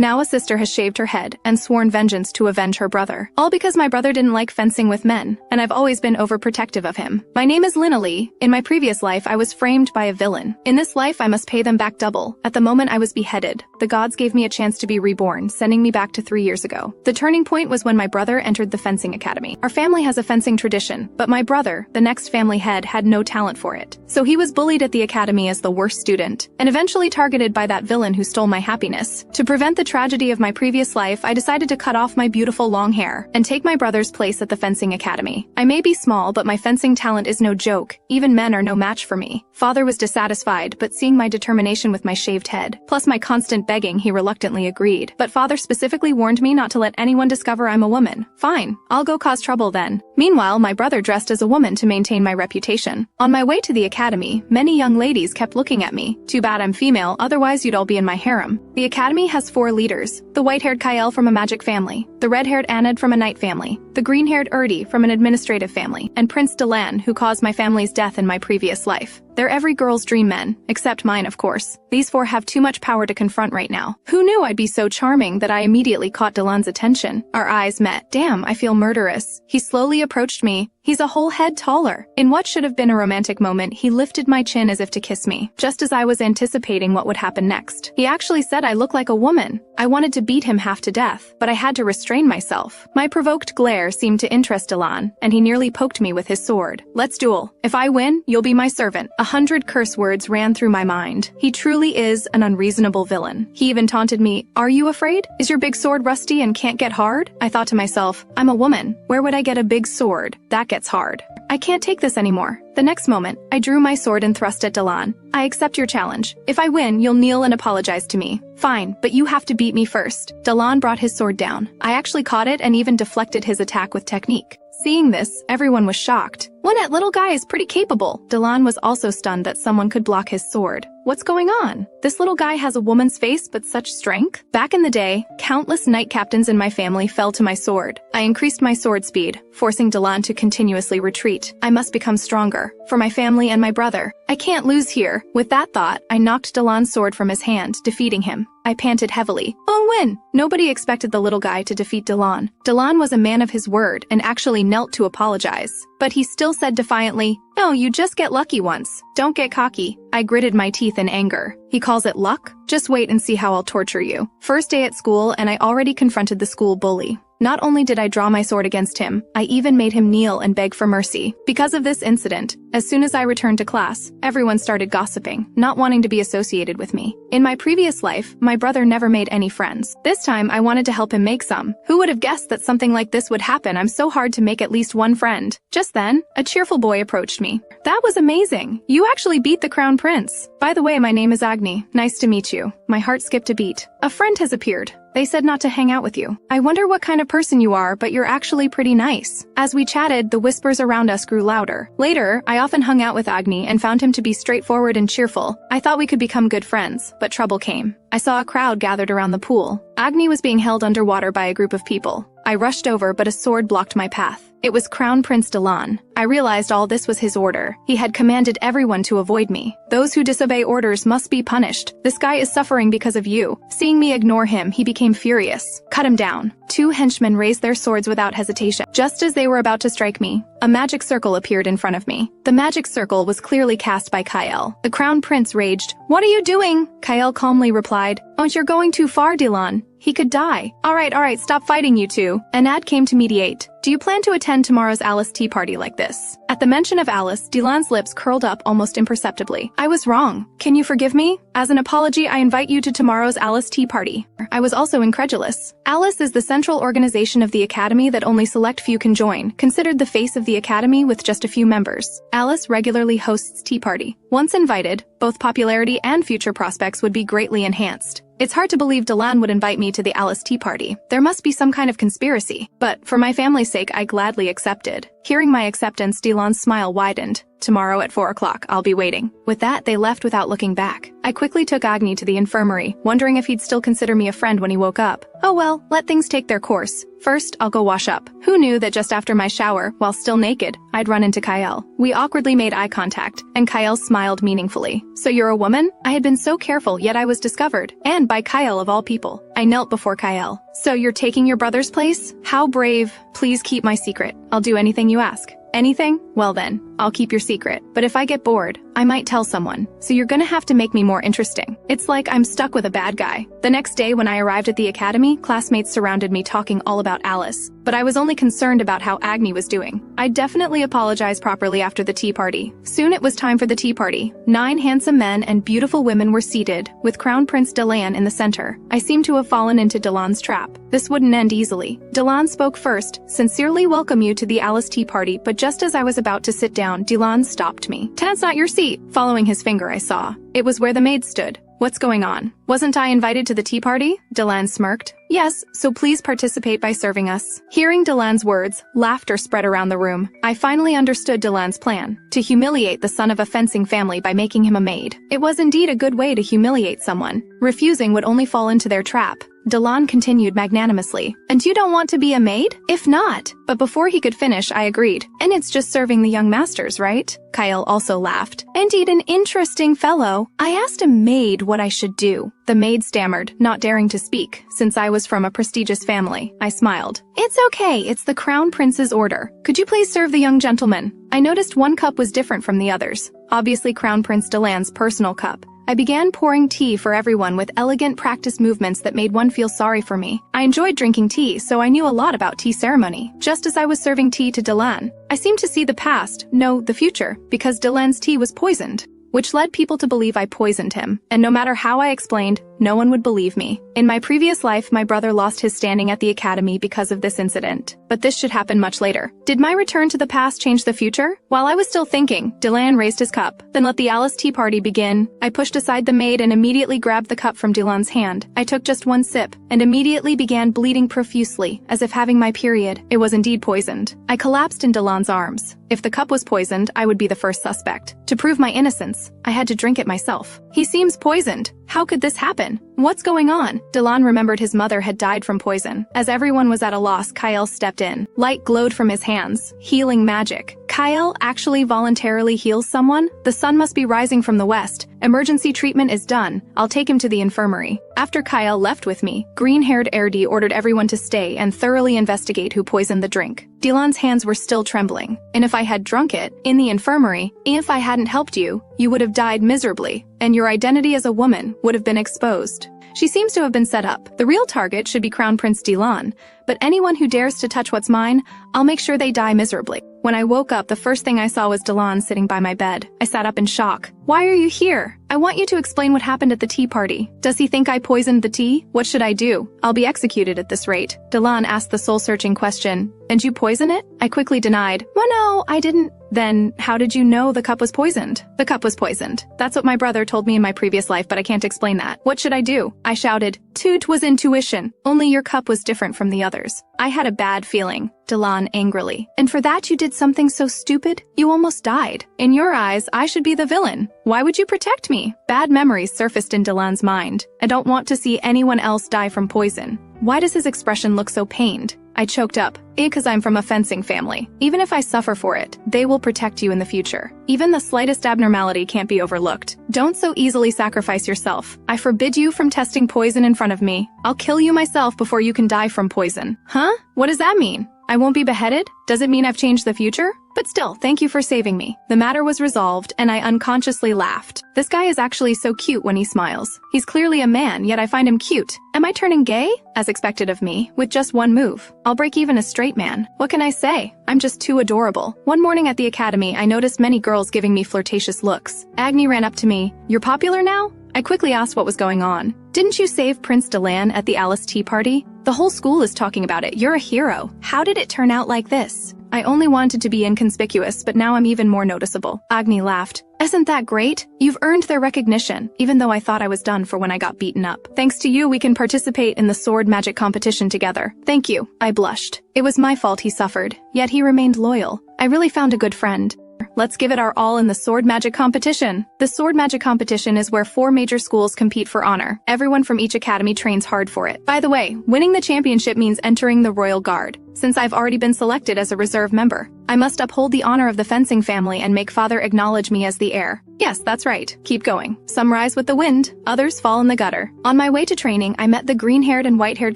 Now a sister has shaved her head and sworn vengeance to avenge her brother. All because my brother didn't like fencing with men, and I've always been overprotective of him. My name is Lina Lee. In my previous life, I was framed by a villain. In this life, I must pay them back double. At the moment I was beheaded, the gods gave me a chance to be reborn, sending me back to 3 years ago. The turning point was when my brother entered the fencing academy. Our family has a fencing tradition, but my brother, the next family head, had no talent for it. So he was bullied at the academy as the worst student, and eventually targeted by that villain who stole my happiness. To prevent the tragedy of my previous life, I decided to cut off my beautiful long hair and take my brother's place at the fencing academy. I may be small, but my fencing talent is no joke. Even men are no match for me. Father was dissatisfied, but seeing my determination with my shaved head, plus my constant begging, he reluctantly agreed. But father specifically warned me not to let anyone discover I'm a woman. Fine, I'll go cause trouble then. Meanwhile, my brother dressed as a woman to maintain my reputation. On my way to the academy, many young ladies kept looking at me. Too bad I'm female, otherwise you'd all be in my harem. The academy has 4 leaders: the white-haired Kyle from a magic family, the red-haired Anad from a knight family, the green-haired Erdi from an administrative family, and Prince Delan, who caused my family's death in my previous life. They're every girl's dream men, except mine, of course. These 4 have too much power to confront right now. Who knew I'd be so charming that I immediately caught Delan's attention? Our eyes met. Damn, I feel murderous. He slowly approached me. He's a whole head taller. In what should have been a romantic moment, he lifted my chin as if to kiss me, just as I was anticipating what would happen next. He actually said I look like a woman. I wanted to beat him half to death, but I had to restrain myself. My provoked glare seemed to interest Delan, and he nearly poked me with his sword. Let's duel. If I win, you'll be my servant. 100 curse words ran through my mind. He truly is an unreasonable villain. He even taunted me, "Are you afraid? Is your big sword rusty and can't get hard?" I thought to myself, I'm a woman. Where would I get a big sword? That gets hard. I can't take this anymore. The next moment, I drew my sword and thrust at Delan. I accept your challenge. If I win, you'll kneel and apologize to me. Fine, but you have to beat me first. Delan brought his sword down. I actually caught it and even deflected his attack with technique. Seeing this, everyone was shocked. That little guy is pretty capable. Delan was also stunned that someone could block his sword. What's going on? This little guy has a woman's face but such strength? Back in the day, countless knight captains in my family fell to my sword. I increased my sword speed, forcing Delan to continuously retreat. I must become stronger, for my family and my brother. I can't lose here. With that thought, I knocked Delan's sword from his hand, defeating him. I panted heavily. Oh, win! Nobody expected the little guy to defeat Delan. Delan was a man of his word and actually knelt to apologize. But he still said defiantly, "Oh, you just get lucky once. Don't get cocky." I gritted my teeth in anger. He calls it luck? Just wait and see how I'll torture you. First day at school, and I already confronted the school bully. Not only did I draw my sword against him, I even made him kneel and beg for mercy. Because of this incident, as soon as I returned to class, everyone started gossiping, not wanting to be associated with me. In my previous life, my brother never made any friends. This time, I wanted to help him make some. Who would have guessed that something like this would happen? I'm so hard to make at least one friend. Just then, a cheerful boy approached me. That was amazing. You actually beat the crown prince. By the way, my name is Agni. Nice to meet you. My heart skipped a beat. A friend has appeared. They said not to hang out with you. I wonder what kind of person you are, but you're actually pretty nice. As we chatted, the whispers around us grew louder. Later, I often hung out with Agni and found him to be straightforward and cheerful. I thought we could become good friends, but trouble came. I saw a crowd gathered around the pool. Agni was being held underwater by a group of people. I rushed over, but a sword blocked my path. It was Crown Prince Delan. I realized all this was his order. He had commanded everyone to avoid me. Those who disobey orders must be punished. This guy is suffering because of you. Seeing me ignore him, he became furious. Cut him down. 2 henchmen raised their swords without hesitation. Just as they were about to strike me, a magic circle appeared in front of me. The magic circle was clearly cast by Kyle. The Crown Prince raged. "What are you doing?" Kyle calmly replied, "Oh, you're going too far, Delan. He could die." All right, stop fighting, you two. An ad came to mediate. Do you plan to attend tomorrow's Alice tea party like this? At the mention of Alice, Delan's lips curled up almost imperceptibly. I was wrong. Can you forgive me? As an apology, I invite you to tomorrow's Alice tea party. I was also incredulous. Alice is the central organization of the academy that only select few can join, considered the face of the academy with just a few members. Alice regularly hosts tea party. Once invited, both popularity and future prospects would be greatly enhanced. It's hard to believe Delan would invite me to the Alice tea party. There must be some kind of conspiracy. But for my family's sake, I gladly accepted. Hearing my acceptance, Delan's smile widened. Tomorrow at 4 o'clock, I'll be waiting. With that, they left without looking back. I quickly took Agni to the infirmary, wondering if he'd still consider me a friend when he woke up. Oh well, let things take their course. First, I'll go wash up. Who knew that just after my shower, while still naked, I'd run into Kyle. We awkwardly made eye contact, and Kyle smiled meaningfully. So you're a woman? I had been so careful, yet I was discovered. And by Kyle of all people. I knelt before Kyle. So you're taking your brother's place? How brave. Please keep my secret. I'll do anything you ask. Anything? Well then, I'll keep your secret. But if I get bored, I might tell someone. So you're gonna have to make me more interesting. It's like I'm stuck with a bad guy. The next day when I arrived at the academy, classmates surrounded me talking all about Alice. But I was only concerned about how Agni was doing. I definitely apologized properly after the tea party. Soon it was time for the tea party. 9 handsome men and beautiful women were seated, with Crown Prince Delan in the center. I seemed to have fallen into Delan's trap. This wouldn't end easily. Delan spoke first, sincerely welcome you to the Alice tea party, but just as I was about to sit down, Delan stopped me. That's not your seat. Following his finger I saw. It was where the maid stood. What's going on? Wasn't I invited to the tea party? Delan smirked. Yes, so please participate by serving us. Hearing Delan's words, laughter spread around the room. I finally understood Delan's plan. To humiliate the son of a fencing family by making him a maid. It was indeed a good way to humiliate someone. Refusing would only fall into their trap. Delan continued magnanimously. And you don't want to be a maid? If not. But before he could finish, I agreed. And it's just serving the young masters, right? Kyle also laughed. Indeed, an interesting fellow. I asked a maid what I should do. The maid stammered, not daring to speak. Since I was from a prestigious family, I smiled. It's okay, it's the Crown Prince's order. Could you please serve the young gentleman? I noticed one cup was different from the others. Obviously Crown Prince Delan's personal cup. I began pouring tea for everyone with elegant practice movements that made one feel sorry for me. I enjoyed drinking tea, so I knew a lot about tea ceremony. Just as I was serving tea to Delan, I seemed to see the past, no, the future, because Delan's tea was poisoned, which led people to believe I poisoned him. And no matter how I explained, no one would believe me. In my previous life, my brother lost his standing at the academy because of this incident. But this should happen much later. Did my return to the past change the future? While I was still thinking, Delan raised his cup. Then let the Alice tea party begin. I pushed aside the maid and immediately grabbed the cup from Delan's hand. I took just one sip, and immediately began bleeding profusely, as if having my period. It was indeed poisoned. I collapsed in Delan's arms. If the cup was poisoned, I would be the first suspect. To prove my innocence, I had to drink it myself. He seems poisoned. How could this happen? What's going on? Delan remembered his mother had died from poison. As everyone was at a loss, Kyle stepped in. Light glowed from his hands. Healing magic. Kyle actually voluntarily heals someone? The sun must be rising from the west. Emergency treatment is done. I'll take him to the infirmary. After Kyle left with me, green-haired Erdi ordered everyone to stay and thoroughly investigate who poisoned the drink. Delan's hands were still trembling. And if I had drunk it, in the infirmary, if I hadn't helped you, you would have died miserably, and your identity as a woman would have been exposed. She seems to have been set up. The real target should be Crown Prince Delan, but anyone who dares to touch what's mine, I'll make sure they die miserably. When I woke up, the first thing I saw was Delan sitting by my bed. I sat up in shock. Why are you here? I want you to explain what happened at the tea party. Does he think I poisoned the tea? What should I do? I'll be executed at this rate. Delan asked the soul-searching question. And you poison it? I quickly denied. Well, no, I didn't. Then, how did you know the cup was poisoned? The cup was poisoned. That's what my brother told me in my previous life, but I can't explain that. What should I do? I shouted. Toot was intuition. Only your cup was different from the others. I had a bad feeling. Delan angrily. And for that you did something so stupid? You almost died. In your eyes, I should be the villain. Why would you protect me? Bad memories surfaced in Delan's mind. I don't want to see anyone else die from poison. Why does his expression look so pained? I choked up. Because I'm from a fencing family. Even if I suffer for it, they will protect you in the future. Even the slightest abnormality can't be overlooked. Don't so easily sacrifice yourself. I forbid you from testing poison in front of me. I'll kill you myself before you can die from poison. Huh? What does that mean? I won't be beheaded? Does it mean I've changed the future? But still, thank you for saving me. The matter was resolved, and I unconsciously laughed. This guy is actually so cute when he smiles. He's clearly a man, yet I find him cute. Am I turning gay? As expected of me, with just one move. I'll break even a straight man. What can I say? I'm just too adorable. One morning at the academy, I noticed many girls giving me flirtatious looks. Agni ran up to me. You're popular now? I quickly asked what was going on. Didn't you save Prince Delan at the Alice tea party? The whole school is talking about it. You're a hero. How did it turn out like this? I only wanted to be inconspicuous, but now I'm even more noticeable. Agni laughed. Isn't that great? You've earned their recognition, even though I thought I was done for when I got beaten up. Thanks to you, we can participate in the sword magic competition together. Thank you. I blushed. It was my fault he suffered, yet he remained loyal. I really found a good friend. Let's give it our all in the sword magic competition. The sword magic competition is where 4 major schools compete for honor. Everyone from each academy trains hard for it. By the way, winning the championship means entering the Royal Guard. since I've already been selected as a reserve member. I must uphold the honor of the fencing family and make father acknowledge me as the heir. Yes, that's right. Keep going. Some rise with the wind, others fall in the gutter. On my way to training, I met the green-haired and white-haired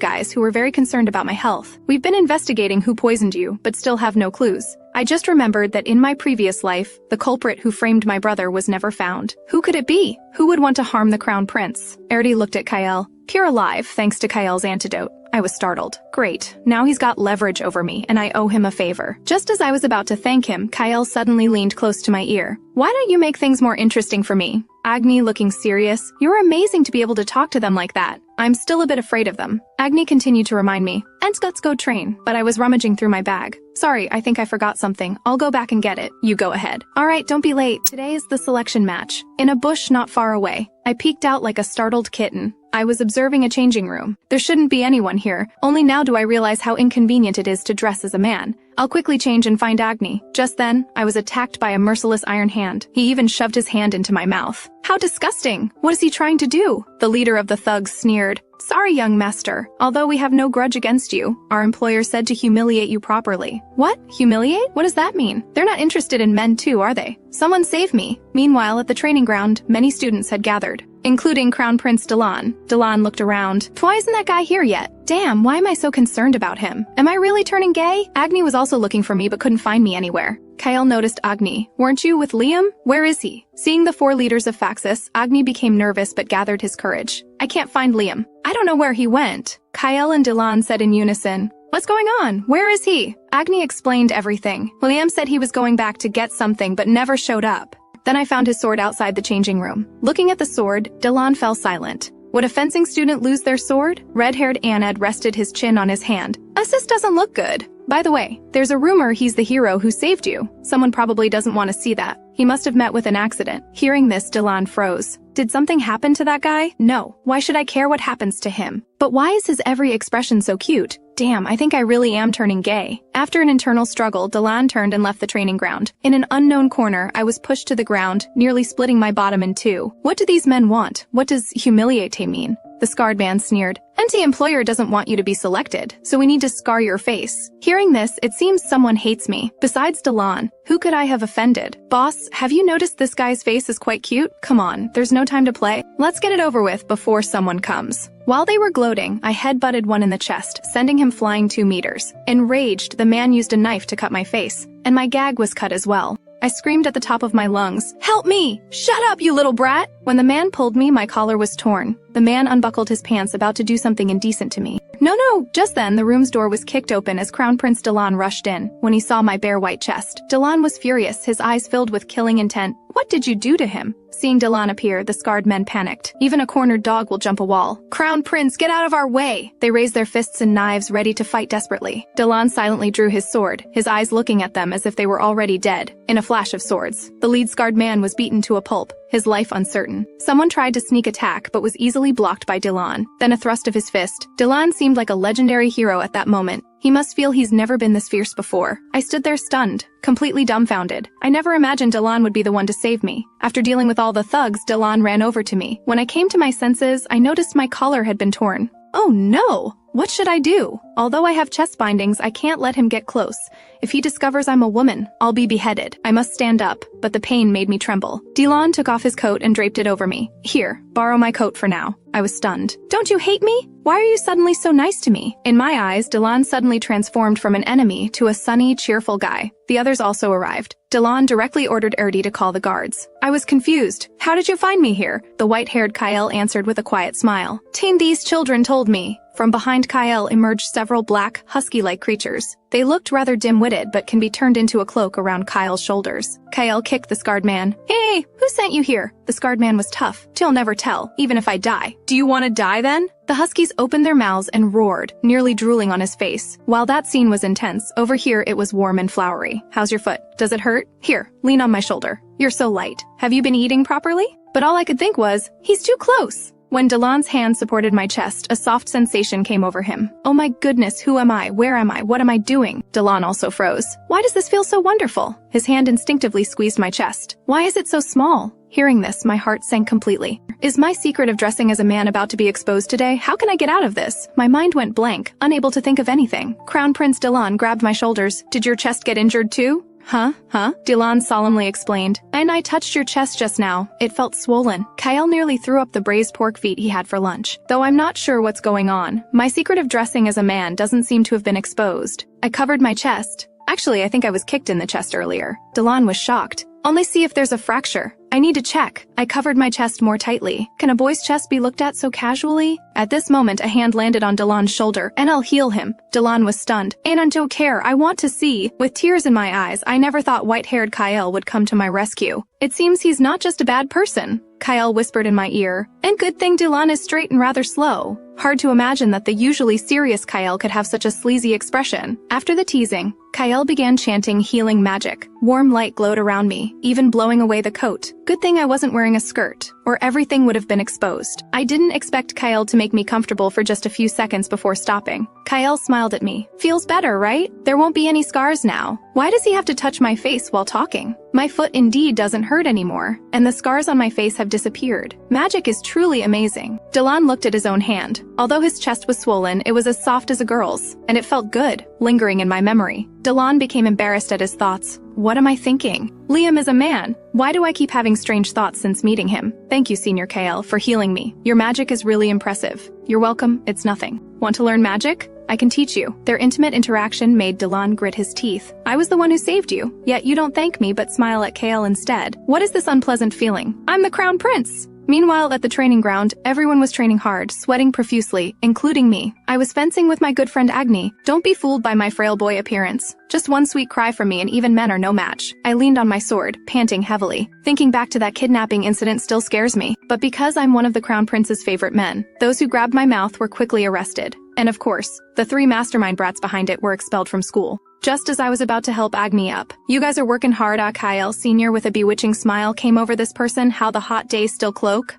guys who were very concerned about my health. We've been investigating who poisoned you, but still have no clues. I just remembered that in my previous life, the culprit who framed my brother was never found. Who could it be? Who would want to harm the crown prince? Erdi looked at Kyle. Pure alive, thanks to Kyle's antidote. I was startled. Great. Now he's got leverage over me, and I owe him a favor. Just as I was about to thank him, Kyle suddenly leaned close to my ear. Why don't you make things more interesting for me? Agni looking serious. You're amazing to be able to talk to them like that. I'm still a bit afraid of them. Agni continued to remind me, and let's go train, but I was rummaging through my bag. Sorry, I think I forgot something. I'll go back and get it. You go ahead. Alright, don't be late. Today is the selection match. In a bush not far away. I peeked out like a startled kitten. I was observing a changing room. There shouldn't be anyone here. Only now do I realize how inconvenient it is to dress as a man. I'll quickly change and find Agni. Just then, I was attacked by a merciless iron hand. He even shoved his hand into my mouth. How disgusting! What is he trying to do? The leader of the thugs sneered. Sorry, young master. Although we have no grudge against you, our employer said to humiliate you properly. What? Humiliate? What does that mean? They're not interested in men too, are they? Someone save me. Meanwhile, at the training ground, many students had gathered, including Crown Prince Delan. Delan looked around. Why isn't that guy here yet? Damn, why am I so concerned about him? Am I really turning gay? Agni was also looking for me but couldn't find me anywhere. Kyle noticed Agni. Weren't you with Liam? Where is he? Seeing the 4 leaders of Faxus, Agni became nervous but gathered his courage. I can't find Liam. I don't know where he went. Kyle and Delan said in unison. What's going on? Where is he? Agni explained everything. Liam said he was going back to get something but never showed up. Then I found his sword outside the changing room. Looking at the sword, Delan fell silent. Would a fencing student lose their sword? Red-haired Anad rested his chin on his hand. This doesn't look good. By the way, there's a rumor he's the hero who saved you. Someone probably doesn't want to see that. He must have met with an accident. Hearing this, Delan froze. Did something happen to that guy? No. Why should I care what happens to him? But why is his every expression so cute? Damn, I think I really am turning gay. After an internal struggle, Delan turned and left the training ground. In an unknown corner, I was pushed to the ground, nearly splitting my bottom in 2. What do these men want? What does humiliate mean? The scarred man sneered. Anti-employer doesn't want you to be selected, so we need to scar your face. Hearing this, it seems someone hates me. Besides Delan, who could I have offended? Boss, have you noticed this guy's face is quite cute? Come on, there's no time to play. Let's get it over with before someone comes. While they were gloating, I headbutted one in the chest, sending him flying 2 meters. Enraged, the man used a knife to cut my face, and my gag was cut as well. I screamed at the top of my lungs, "Help me! Shut up, you little brat!" When the man pulled me, my collar was torn. The man unbuckled his pants, about to do something indecent to me. No! Just then, the room's door was kicked open as Crown Prince Delan rushed in. When he saw my bare white chest, Delan was furious, his eyes filled with killing intent. What did you do to him? Seeing Delan appear, the scarred men panicked. Even a cornered dog will jump a wall. Crown Prince, get out of our way! They raised their fists and knives, ready to fight desperately. Delan silently drew his sword, his eyes looking at them as if they were already dead. In a flash of swords, the lead scarred man was beaten to a pulp, his life uncertain. Someone tried to sneak attack but was easily blocked by Delan. Then a thrust of his fist. Delan seemed like a legendary hero at that moment. He must feel he's never been this fierce before. I stood there stunned, completely dumbfounded. I never imagined Delan would be the one to save me. After dealing with all the thugs, Delan ran over to me. When I came to my senses, I noticed my collar had been torn. Oh no! What should I do? Although I have chest bindings, I can't let him get close. If he discovers I'm a woman, I'll be beheaded. I must stand up, but the pain made me tremble. Delan took off his coat and draped it over me. Here, borrow my coat for now. I was stunned. Don't you hate me? Why are you suddenly so nice to me? In my eyes, Delan suddenly transformed from an enemy to a sunny, cheerful guy. The others also arrived. Delan directly ordered Erdi to call the guards. I was confused. How did you find me here? The white-haired Kyle answered with a quiet smile. These children told me. From behind Kyle emerged several black, husky-like creatures. They looked rather dim-witted but can be turned into a cloak around Kyle's shoulders. Kyle kicked the scarred man. Hey, who sent you here? The scarred man was tough. You'll never tell, even if I die. Do you want to die then? The huskies opened their mouths and roared, nearly drooling on his face. While that scene was intense, over here it was warm and flowery. How's your foot? Does it hurt? Here, lean on my shoulder. You're so light. Have you been eating properly? But all I could think was, he's too close. When Delan's hand supported my chest, a soft sensation came over him. Oh my goodness, who am I? Where am I? What am I doing? Delan also froze. Why does this feel so wonderful? His hand instinctively squeezed my chest. Why is it so small? Hearing this, my heart sank completely. Is my secret of dressing as a man about to be exposed today? How can I get out of this? My mind went blank, unable to think of anything. Crown Prince Dylan grabbed my shoulders. Did your chest get injured too? Huh? Dylan solemnly explained. And I touched your chest just now. It felt swollen. Kyle nearly threw up the braised pork feet he had for lunch. Though I'm not sure what's going on, my secret of dressing as a man doesn't seem to have been exposed. I covered my chest. Actually, I think I was kicked in the chest earlier. Dylan was shocked. Only see if there's a fracture. I need to check. I covered my chest more tightly. Can a boy's chest be looked at so casually? At this moment, a hand landed on Dylan's shoulder, and I'll heal him. Dylan was stunned. And I don't care. I want to see. With tears in my eyes, I never thought white-haired Kyle would come to my rescue. It seems he's not just a bad person. Kyle whispered in my ear. And good thing Dylan is straight and rather slow. Hard to imagine that the usually serious Kyle could have such a sleazy expression. After the teasing, Kyle began chanting healing magic. Warm light glowed around me, even blowing away the coat. Good thing I wasn't wearing a skirt, or everything would have been exposed. I didn't expect Kyle to make me comfortable for just a few seconds before stopping. Kyle smiled at me. Feels better, right? There won't be any scars now. Why does he have to touch my face while talking? My foot indeed doesn't hurt anymore, and the scars on my face have disappeared. Magic is truly amazing. Dylan looked at his own hand. Although his chest was swollen, it was as soft as a girl's, and it felt good, lingering in my memory. Dylan became embarrassed at his thoughts. What am I thinking? Liam is a man. Why do I keep having strange thoughts since meeting him? Thank you, Senior Kale, for healing me. Your magic is really impressive. You're welcome, it's nothing. Want to learn magic? I can teach you. Their intimate interaction made Dylan grit his teeth. I was the one who saved you, yet you don't thank me but smile at Kale instead. What is this unpleasant feeling? I'm the Crown Prince! Meanwhile, at the training ground, everyone was training hard, sweating profusely, including me. I was fencing with my good friend Agni. Don't be fooled by my frail boy appearance. Just one sweet cry from me and even men are no match. I leaned on my sword, panting heavily. Thinking back to that kidnapping incident still scares me. But because I'm one of the Crown Prince's favorite men, those who grabbed my mouth were quickly arrested. And of course, the 3 mastermind brats behind it were expelled from school. Just as I was about to help Agni up. You guys are working hard, Kyle Sr. with a bewitching smile came over this person. How the hot days still cloak?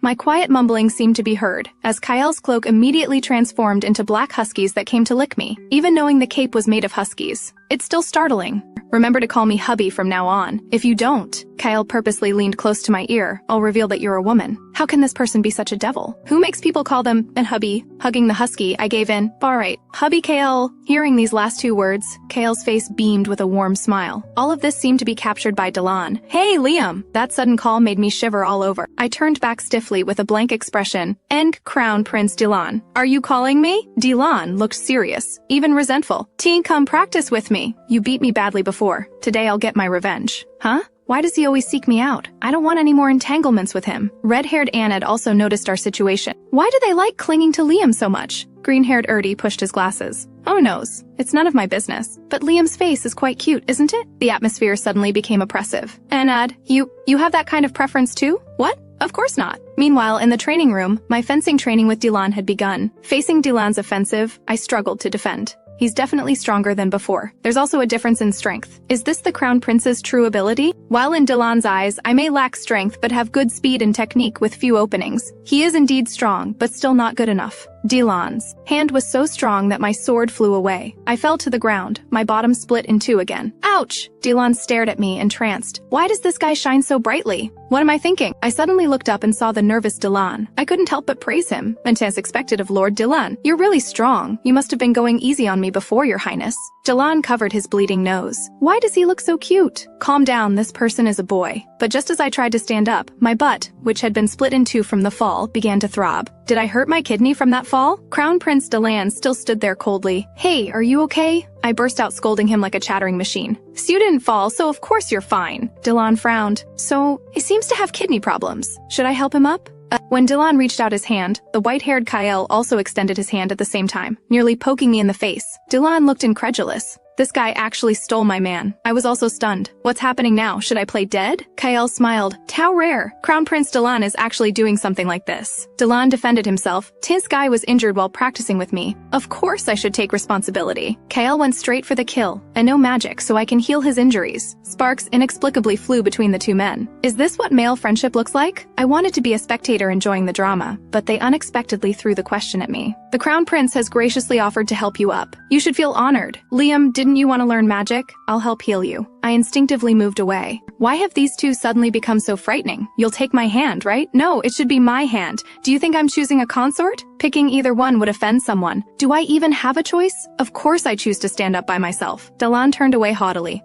My quiet mumbling seemed to be heard, as Kyle's cloak immediately transformed into black huskies that came to lick me, even knowing the cape was made of huskies. It's still startling. Remember to call me hubby from now on. If you don't, Kyle purposely leaned close to my ear, I'll reveal that you're a woman. How can this person be such a devil? Who makes people call them an hubby? Hugging the husky, I gave in. Alright, hubby Kale. Hearing these last 2 words, Kale's face beamed with a warm smile. All of this seemed to be captured by Dylan. Hey, Liam! That sudden call made me shiver all over. I turned back stiffly with a blank expression. And Crown Prince Dylan. Are you calling me? Dylan looked serious, even resentful. Teen, come practice with me. You beat me badly before. Today I'll get my revenge. Huh? Why does he always seek me out? I don't want any more entanglements with him. Red-haired Anad also noticed our situation. Why do they like clinging to Liam so much? Green-haired Erdy pushed his glasses. Who knows? It's none of my business. But Liam's face is quite cute, isn't it? The atmosphere suddenly became oppressive. Anad, you have that kind of preference too? What? Of course not. Meanwhile, in the training room, my fencing training with Dylan had begun. Facing Dylan's offensive, I struggled to defend. He's definitely stronger than before. There's also a difference in strength. Is this the Crown Prince's true ability? While in Dylan's eyes, I may lack strength but have good speed and technique with few openings. He is indeed strong, but still not good enough. Dylan's hand was so strong that my sword flew away. I fell to the ground, my bottom split in 2 again. Ouch! Dylan stared at me, entranced. Why does this guy shine so brightly? What am I thinking? I suddenly looked up and saw the nervous Dylan. I couldn't help but praise him, and as expected of Lord Dylan. You're really strong. You must have been going easy on me before, Your Highness. Dylan covered his bleeding nose. Why does he look so cute? Calm down, this person is a boy. But just as I tried to stand up, my butt, which had been split in 2 from the fall, began to throb. Did I hurt my kidney from that fall? Crown Prince Dylan still stood there coldly. Hey, are you okay? I burst out scolding him like a chattering machine. So you didn't fall, so of course you're fine. Dylan frowned. So, he seems to have kidney problems. Should I help him up? When Dylan reached out his hand, the white-haired Kyle also extended his hand at the same time, nearly poking me in the face. Dylan looked incredulous. This guy actually stole my man. I was also stunned. What's happening now? Should I play dead? Kyle smiled. How rare. Crown Prince Dylan is actually doing something like this. Dylan defended himself. This guy was injured while practicing with me. Of course I should take responsibility. Kyle went straight for the kill. And no magic, so I can heal his injuries. Sparks inexplicably flew between the 2 men. Is this what male friendship looks like? I wanted to be a spectator enjoying the drama, but they unexpectedly threw the question at me. The Crown Prince has graciously offered to help you up. You should feel honored. Liam, didn't you want to learn magic? I'll help heal you. I instinctively moved away. Why have these two suddenly become so frightening? You'll take my hand, right? No, it should be my hand. Do you think I'm choosing a consort? Picking either one would offend someone. Do I even have a choice? Of course I choose to stand up by myself. Delan turned away haughtily.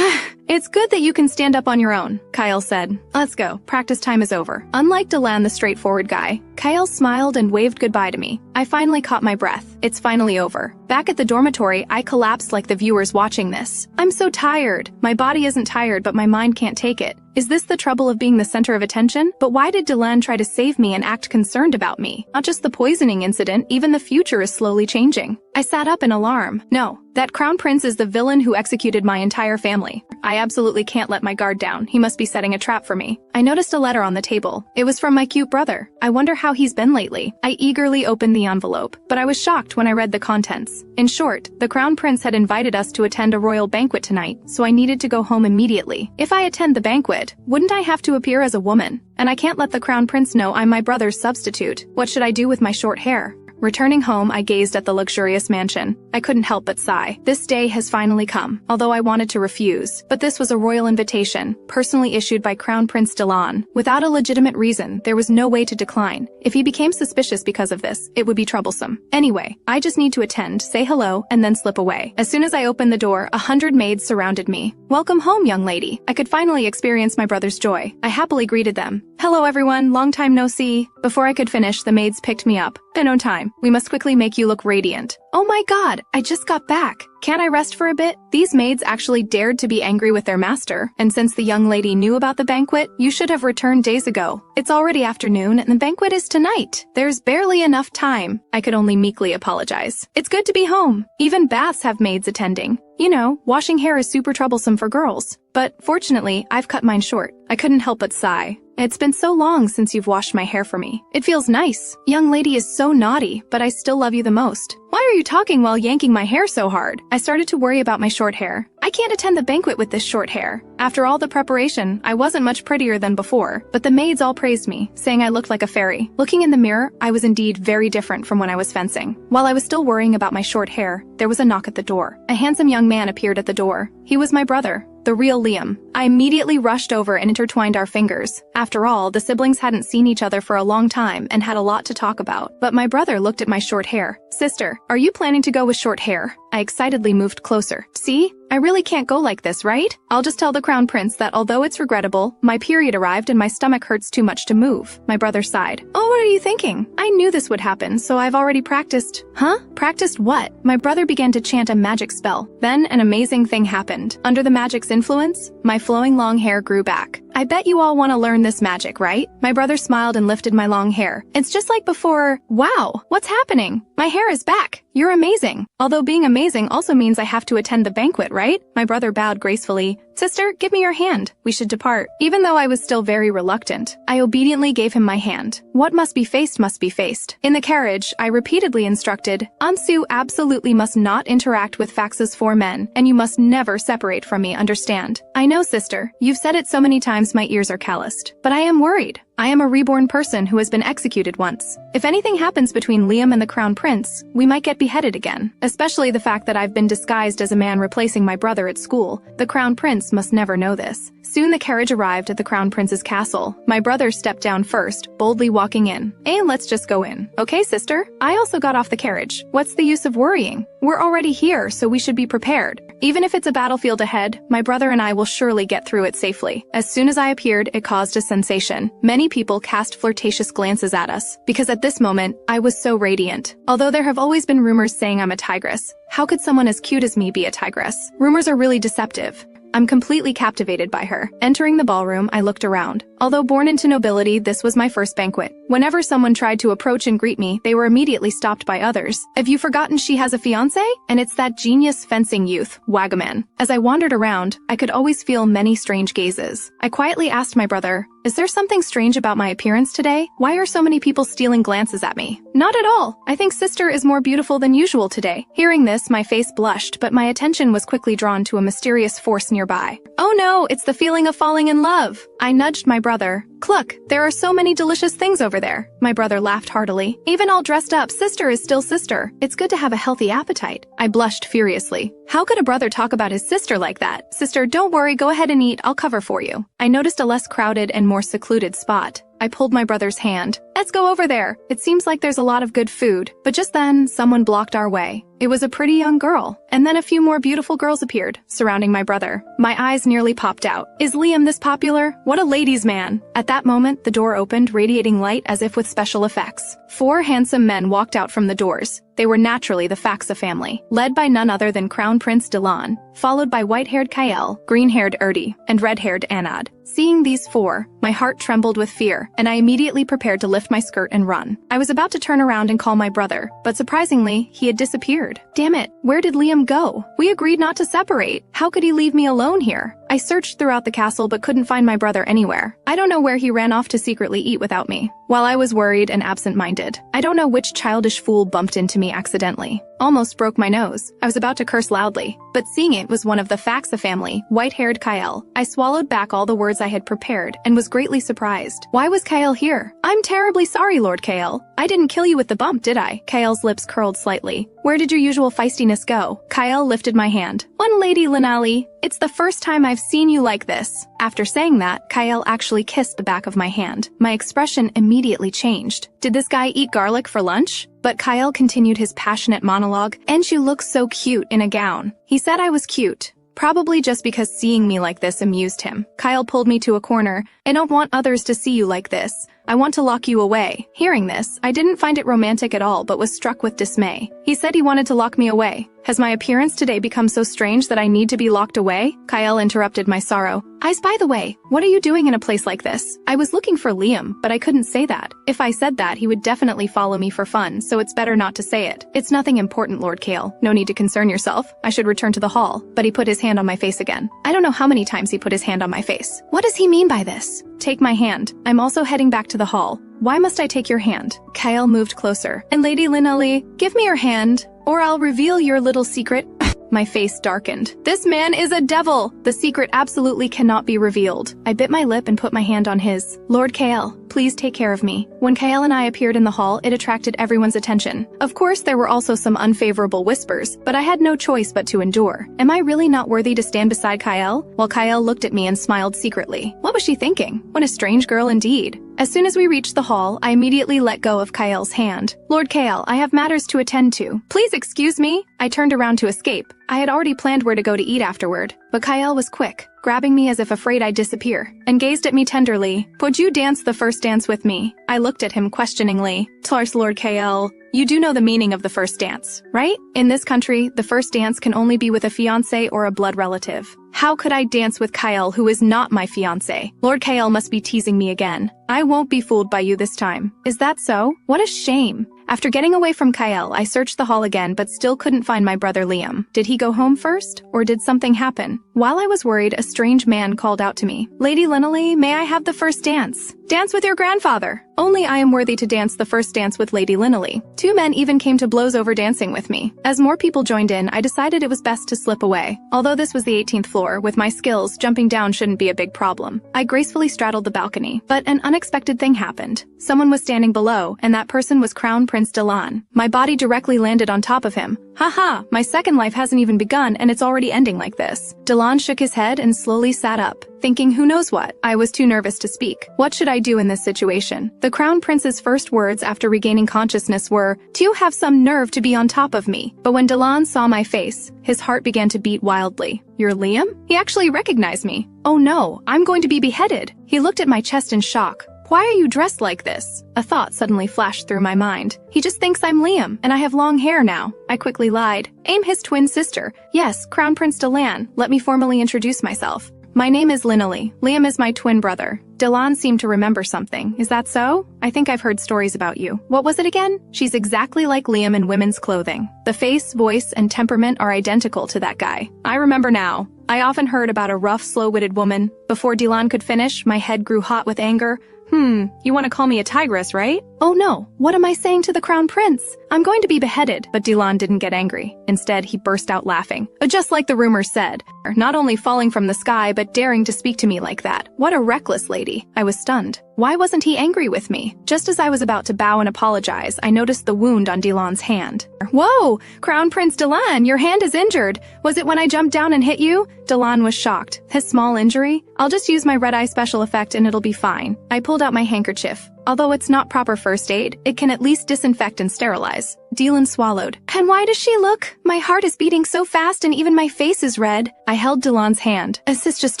It's good that you can stand up on your own, Kyle said. Let's go. Practice time is over. Unlike Delan, the straightforward guy, Kyle smiled and waved goodbye to me. I finally caught my breath. It's finally over. Back at the dormitory, I collapsed like the viewers watching this. I'm so tired. My body isn't tired, but my mind can't take it. Is this the trouble of being the center of attention? But why did Delan try to save me and act concerned about me? Not just the poisoning incident, even the future is slowly changing. I sat up in alarm. No, that crown prince is the villain who executed my entire family. I absolutely can't let my guard down. He must be setting a trap for me. I noticed a letter on the table. It was from my cute brother. I wonder how he's been lately. I eagerly opened the envelope, but I was shocked when I read the contents. In short, the crown prince had invited us to attend a royal banquet tonight, so I needed to go home immediately. If I attend the banquet, wouldn't I have to appear as a woman? And I can't let the crown prince know I'm my brother's substitute. What should I do with my short hair? Returning home, I gazed at the luxurious mansion. I couldn't help but sigh. This day has finally come, although I wanted to refuse. But this was a royal invitation, personally issued by Crown Prince Delan. Without a legitimate reason, there was no way to decline. If he became suspicious because of this, it would be troublesome. Anyway, I just need to attend, say hello, and then slip away. As soon as I opened the door, 100 maids surrounded me. Welcome home, young lady. I could finally experience my brother's joy. I happily greeted them. Hello everyone, long time no see. Before I could finish, the maids picked me up. In no time. We must quickly make you look radiant. Oh my god, I just got back. Can't I rest for a bit? These maids actually dared to be angry with their master, and since the young lady knew about the banquet, you should have returned days ago. It's already afternoon, and the banquet is tonight. There's barely enough time. I could only meekly apologize. It's good to be home. Even baths have maids attending. You know, washing hair is super troublesome for girls. But fortunately, I've cut mine short. I couldn't help but sigh. It's been so long since you've washed my hair for me. It feels nice. Young lady is so naughty, but I still love you the most. Why are you talking while yanking my hair so hard? I started to worry about my short hair. I can't attend the banquet with this short hair. After all the preparation, I wasn't much prettier than before, but the maids all praised me, saying I looked like a fairy. Looking in the mirror, I was indeed very different from when I was fencing. While I was still worrying about my short hair, there was a knock at the door. A handsome young man appeared at the door. He was my brother, the real Liam. I immediately rushed over and intertwined our fingers. After all, the siblings hadn't seen each other for a long time and had a lot to talk about. But my brother looked at my short hair. Sister, are you planning to go with short hair? I excitedly moved closer. See? I really can't go like this, right? I'll just tell the crown prince that although it's regrettable, my period arrived and my stomach hurts too much to move. My brother sighed. Oh, what are you thinking? I knew this would happen, so I've already practiced. Huh? Practiced what? My brother began to chant a magic spell. Then an amazing thing happened. Under the magic's influence, my flowing long hair grew back. I bet you all want to learn this magic, right? My brother smiled and lifted my long hair. It's just like before. Wow, what's happening? My hair is back. You're amazing. Although being amazing also means I have to attend the banquet, right? My brother bowed gracefully. Sister, give me your hand. We should depart. Even though I was still very reluctant, I obediently gave him my hand. What must be faced must be faced. In the carriage, I repeatedly instructed, Ansu absolutely must not interact with Fax's 4 men, and you must never separate from me, understand? I know, sister. You've said it so many times my ears are calloused. But I am worried. I am a reborn person who has been executed once. If anything happens between Liam and the Crown Prince, we might get beheaded again. Especially the fact that I've been disguised as a man replacing my brother at school. The Crown Prince must never know this. Soon the carriage arrived at the Crown Prince's castle. My brother stepped down first, boldly walking in. And let's just go in. Okay, sister? I also got off the carriage. What's the use of worrying? We're already here, so we should be prepared. Even if it's a battlefield ahead, my brother and I will surely get through it safely. As soon as I appeared, it caused a sensation. Many people cast flirtatious glances at us, because at this moment, I was so radiant. Although there have always been rumors saying I'm a tigress, how could someone as cute as me be a tigress? Rumors are really deceptive. I'm completely captivated by her. Entering the ballroom, I looked around. Although born into nobility, this was my first banquet. Whenever someone tried to approach and greet me, they were immediately stopped by others. Have you forgotten she has a fiancé? And it's that genius fencing youth, Wagaman. As I wandered around, I could always feel many strange gazes. I quietly asked my brother, is there something strange about my appearance today? Why are so many people stealing glances at me? Not at all. I think sister is more beautiful than usual today. Hearing this, my face blushed, but my attention was quickly drawn to a mysterious force nearby. Oh no, it's the feeling of falling in love. I nudged my brother. Cluck, there are so many delicious things over there. My brother laughed heartily. Even all dressed up, sister is still sister. It's good to have a healthy appetite. I blushed furiously. How could a brother talk about his sister like that? Sister, don't worry, go ahead and eat, I'll cover for you. I noticed a less crowded and more secluded spot. I pulled my brother's hand. Let's go over there. It seems like there's a lot of good food. But just then, someone blocked our way. It was a pretty young girl. And then a few more beautiful girls appeared, surrounding my brother. My eyes nearly popped out. Is Liam this popular? What a ladies' man. At that moment, the door opened, radiating light as if with special effects. 4 handsome men walked out from the doors. They were naturally the Faxa family, led by none other than Crown Prince Dylan, followed by white-haired Kyle, green-haired Erdi, and red-haired Anad. Seeing these 4, my heart trembled with fear, and I immediately prepared to lift my skirt and run. I was about to turn around and call my brother, but surprisingly, he had disappeared. Damn it, where did Liam go? We agreed not to separate. How could he leave me alone here? I searched throughout the castle but couldn't find my brother anywhere. I don't know where he ran off to secretly eat without me. While I was worried and absent-minded, I don't know which childish fool bumped into me accidentally. Almost broke my nose. I was about to curse loudly, but seeing it was one of the Faxa family, white-haired Kyle, I swallowed back all the words I had prepared and was greatly surprised. Why was Kyle here? I'm terribly sorry, Lord Kyle. I didn't kill you with the bump, did I? Kyle's lips curled slightly. Where did your usual feistiness go? Kyle lifted my hand. One lady, Linali. It's the first time I've seen you like this. After saying that, Kyle actually kissed the back of my hand. My expression immediately changed. Did this guy eat garlic for lunch? But Kyle continued his passionate monologue. And you look so cute in a gown. He said I was cute. Probably just because seeing me like this amused him. Kyle pulled me to a corner. I don't want others to see you like this. I want to lock you away. Hearing this, I didn't find it romantic at all but was struck with dismay. He said he wanted to lock me away. Has my appearance today become so strange that I need to be locked away? Kyle interrupted my sorrow. By the way, what are you doing in a place like this? I was looking for Liam, but I couldn't say that. If I said that, he would definitely follow me for fun, so it's better not to say it. It's nothing important, Lord Kale. No need to concern yourself. I should return to the hall. But he put his hand on my face again. I don't know how many times he put his hand on my face. What does he mean by this? Take my hand. I'm also heading back to the hall. Why must I take your hand? Kyle moved closer. And Lady Linali, give me your hand, or I'll reveal your little secret. My face darkened. This man is a devil! The secret absolutely cannot be revealed. I bit my lip and put my hand on his. Lord Kale, please take care of me. When Kale and I appeared in the hall, it attracted everyone's attention. Of course, there were also some unfavorable whispers, but I had no choice but to endure. Am I really not worthy to stand beside Kyle? While Kyle looked at me and smiled secretly. What was she thinking? What a strange girl indeed. As soon as we reached the hall, I immediately let go of Kyle's hand. Lord Kale, I have matters to attend to. Please excuse me. I turned around to escape. I had already planned where to go to eat afterward, but Kyle was quick, grabbing me as if afraid I'd disappear, and gazed at me tenderly. Would you dance the first dance with me? I looked at him questioningly. Tars, Lord Kale. You do know the meaning of the first dance, right? In this country, the first dance can only be with a fiancé or a blood relative. How could I dance with Kyle, who is not my fiancé? Lord Kale must be teasing me again. I won't be fooled by you this time. Is that so? What a shame. After getting away from Kyle, I searched the hall again but still couldn't find my brother Liam. Did he go home first? Or did something happen? While I was worried, a strange man called out to me. Lady Linali, may I have the first dance? Dance with your grandfather. Only I am worthy to dance the first dance with Lady Linali. 2 men even came to blows over dancing with me. As more people joined in, I decided it was best to slip away. Although this was the 18th floor, with my skills, jumping down shouldn't be a big problem. I gracefully straddled the balcony, but an unexpected thing happened. Someone was standing below, and that person was Crown Prince Dylan. My body directly landed on top of him. Haha, my second life hasn't even begun and it's already ending like this. Dylan shook his head and slowly sat up, thinking who knows what. I was too nervous to speak. What should I do in this situation? The Crown Prince's first words after regaining consciousness were, "Do you have some nerve to be on top of me?" But when Dylan saw my face, his heart began to beat wildly. You're Liam? He actually recognized me. Oh no, I'm going to be beheaded. He looked at my chest in shock. Why are you dressed like this? A thought suddenly flashed through my mind. He just thinks I'm Liam, and I have long hair now. I quickly lied. I'm his twin sister. Yes, Crown Prince Dylan. Let me formally introduce myself. My name is Linali. Liam is my twin brother. Dylan seemed to remember something. Is that so? I think I've heard stories about you. What was it again? She's exactly like Liam in women's clothing. The face, voice, and temperament are identical to that guy. I remember now. I often heard about a rough, slow-witted woman. Before Dylan could finish, my head grew hot with anger. You want to call me a tigress, right? Oh no, what am I saying to the crown prince? I'm going to be beheaded. But Dylan didn't get angry. Instead, he burst out laughing. Just like the rumors said. Not only falling from the sky, but daring to speak to me like that. What a reckless lady. I was stunned. Why wasn't he angry with me? Just as I was about to bow and apologize, I noticed the wound on Dylan's hand. Whoa! Crown Prince Dylan, your hand is injured. Was it when I jumped down and hit you? Dylan was shocked. His small injury? I'll just use my red eye special effect and it'll be fine. I pulled out my handkerchief. Although it's not proper first aid, it can at least disinfect and sterilize. Dylan swallowed. And why does she look? My heart is beating so fast and even my face is red. I held Dylan's hand. Is this just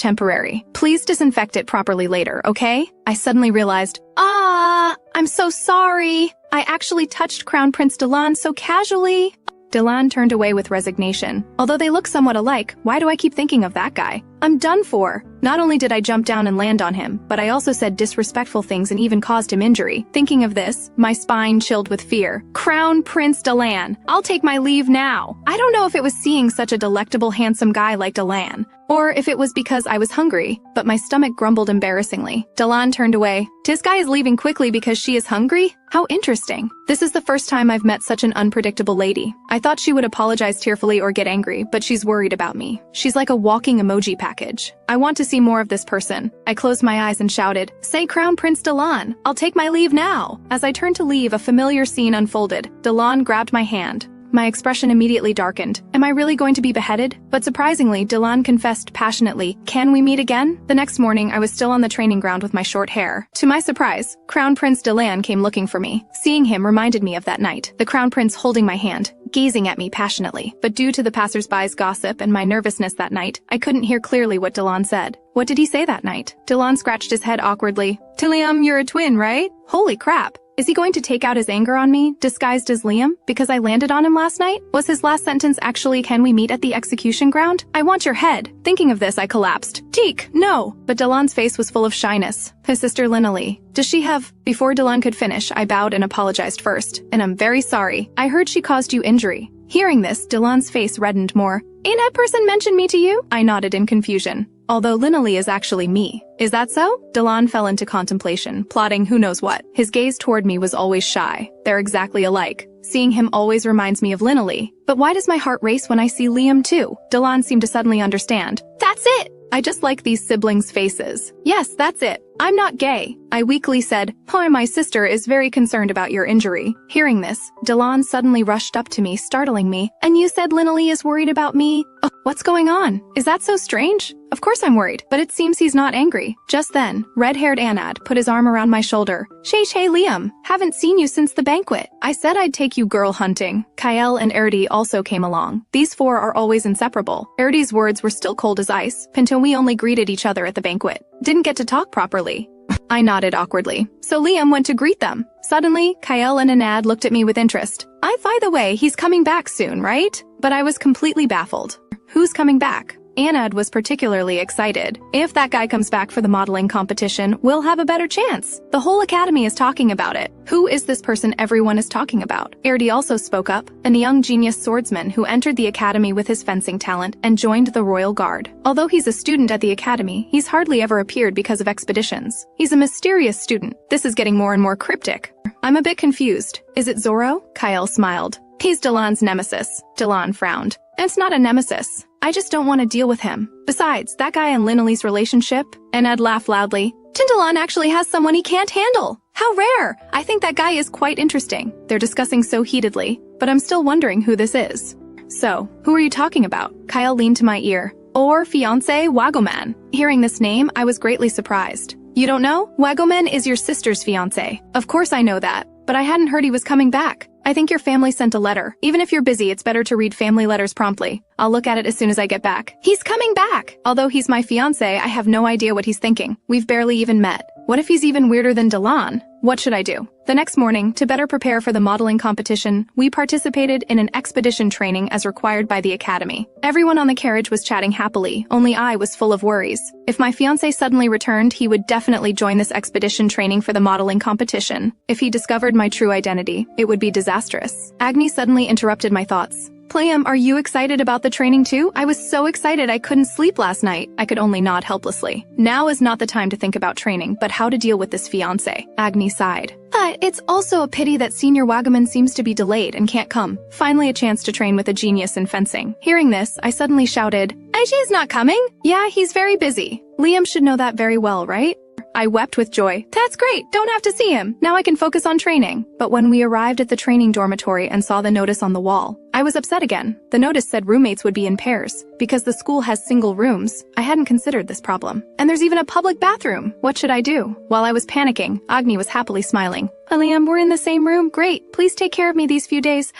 temporary? Please disinfect it properly later, okay? I suddenly realized, I'm so sorry. I actually touched Crown Prince Dylan so casually. Dylan turned away with resignation. Although they look somewhat alike, why do I keep thinking of that guy? I'm done for. Not only did I jump down and land on him, but I also said disrespectful things and even caused him injury. Thinking of this, my spine chilled with fear. Crown Prince Dylan, I'll take my leave now. I don't know if it was seeing such a delectable handsome guy like Dylan, or if it was because I was hungry, but my stomach grumbled embarrassingly. Dylan turned away. This guy is leaving quickly because she is hungry? How interesting. This is the first time I've met such an unpredictable lady. I thought she would apologize tearfully or get angry, but she's worried about me. She's like a walking emoji package. I want to see more of this person. I closed my eyes and shouted, "Say Crown Prince Dylan, I'll take my leave now." As I turned to leave, a familiar scene unfolded. Dylan grabbed my hand. My expression immediately darkened. Am I really going to be beheaded? But surprisingly, Dylan confessed passionately, "Can we meet again?" The next morning, I was still on the training ground with my short hair. To my surprise, Crown Prince Dylan came looking for me. Seeing him reminded me of that night, the Crown Prince holding my hand, gazing at me passionately. But due to the passers-by's gossip and my nervousness that night, I couldn't hear clearly what Dylan said. What did he say that night? Dylan scratched his head awkwardly. "Liam, you're a twin, right?" Holy crap. Is he going to take out his anger on me, disguised as Liam, because I landed on him last night? Was his last sentence actually, "Can we meet at the execution ground? I want your head." Thinking of this, I collapsed. "Teek, no!" But Dylan's face was full of shyness. His sister Linnalee. Does she have... Before Dylan could finish, I bowed and apologized first. "And I'm very sorry. I heard she caused you injury." Hearing this, Dylan's face reddened more. "Ain't that person mentioned me to you?" I nodded in confusion. Although Linnalee is actually me. Is that so? Dylan fell into contemplation, plotting who knows what. His gaze toward me was always shy. They're exactly alike. Seeing him always reminds me of Linnalee. But why does my heart race when I see Liam too? Dylan seemed to suddenly understand. "That's it! I just like these siblings' faces." "Yes, that's it. I'm not gay." I weakly said, "Oh, my sister is very concerned about your injury." Hearing this, Dylan suddenly rushed up to me, startling me. "And you said Linnalee is worried about me?" Oh, what's going on? Is that so strange? Of course I'm worried, but it seems he's not angry. Just then, red-haired Anad put his arm around my shoulder. Hey Liam, haven't seen you since the banquet. I said I'd take you girl hunting." Kyle and Erdi also came along. These four are always inseparable. Erdi's words were still cold as ice, until we only greeted each other at the banquet. Didn't get to talk properly. I nodded awkwardly. So Liam went to greet them. Suddenly, Kyle and Anad looked at me with interest. By the way, he's coming back soon, right? But I was completely baffled. Who's coming back? Anad was particularly excited. If that guy comes back for the modeling competition, we'll have a better chance. The whole academy is talking about it. Who is this person everyone is talking about? Erdi also spoke up, a young genius swordsman who entered the academy with his fencing talent and joined the Royal Guard. Although he's a student at the academy, he's hardly ever appeared because of expeditions. He's a mysterious student. This is getting more and more cryptic. I'm a bit confused. Is it Zoro? Kyle smiled. He's Dylan's nemesis. Dylan frowned. It's not a nemesis. I just don't want to deal with him. Besides, that guy and Linnalee's relationship? Anad laughed loudly. Dylan actually has someone he can't handle. How rare! I think that guy is quite interesting. They're discussing so heatedly, but I'm still wondering who this is. So, who are you talking about? Kyle leaned to my ear. Or fiancé Wagoman. Hearing this name, I was greatly surprised. You don't know? Wagoman is your sister's fiancé. Of course I know that, but I hadn't heard he was coming back. I think your family sent a letter. Even if you're busy, it's better to read family letters promptly. I'll look at it as soon as I get back. He's coming back! Although he's my fiancé, I have no idea what he's thinking. We've barely even met. What if he's even weirder than Dylan? What should I do? The next morning, to better prepare for the modeling competition, we participated in an expedition training as required by the academy. Everyone on the carriage was chatting happily, only I was full of worries. If my fiancé suddenly returned, he would definitely join this expedition training for the modeling competition. If he discovered my true identity, it would be disastrous. Agni suddenly interrupted my thoughts. Liam, are you excited about the training too? I was so excited I couldn't sleep last night. I could only nod helplessly. Now is not the time to think about training, but how to deal with this fiancé. Agni sighed. But it's also a pity that Senior Wagaman seems to be delayed and can't come. Finally a chance to train with a genius in fencing. Hearing this, I suddenly shouted, Aishi's not coming? Yeah, he's very busy. Liam should know that very well, right? I wept with joy. That's great, don't have to see him. Now I can focus on training. But when we arrived at the training dormitory and saw the notice on the wall, I was upset again. The notice said roommates would be in pairs. Because the school has single rooms, I hadn't considered this problem. And there's even a public bathroom. What should I do? While I was panicking, Agni was happily smiling. Liam, we're in the same room. Great, please take care of me these few days.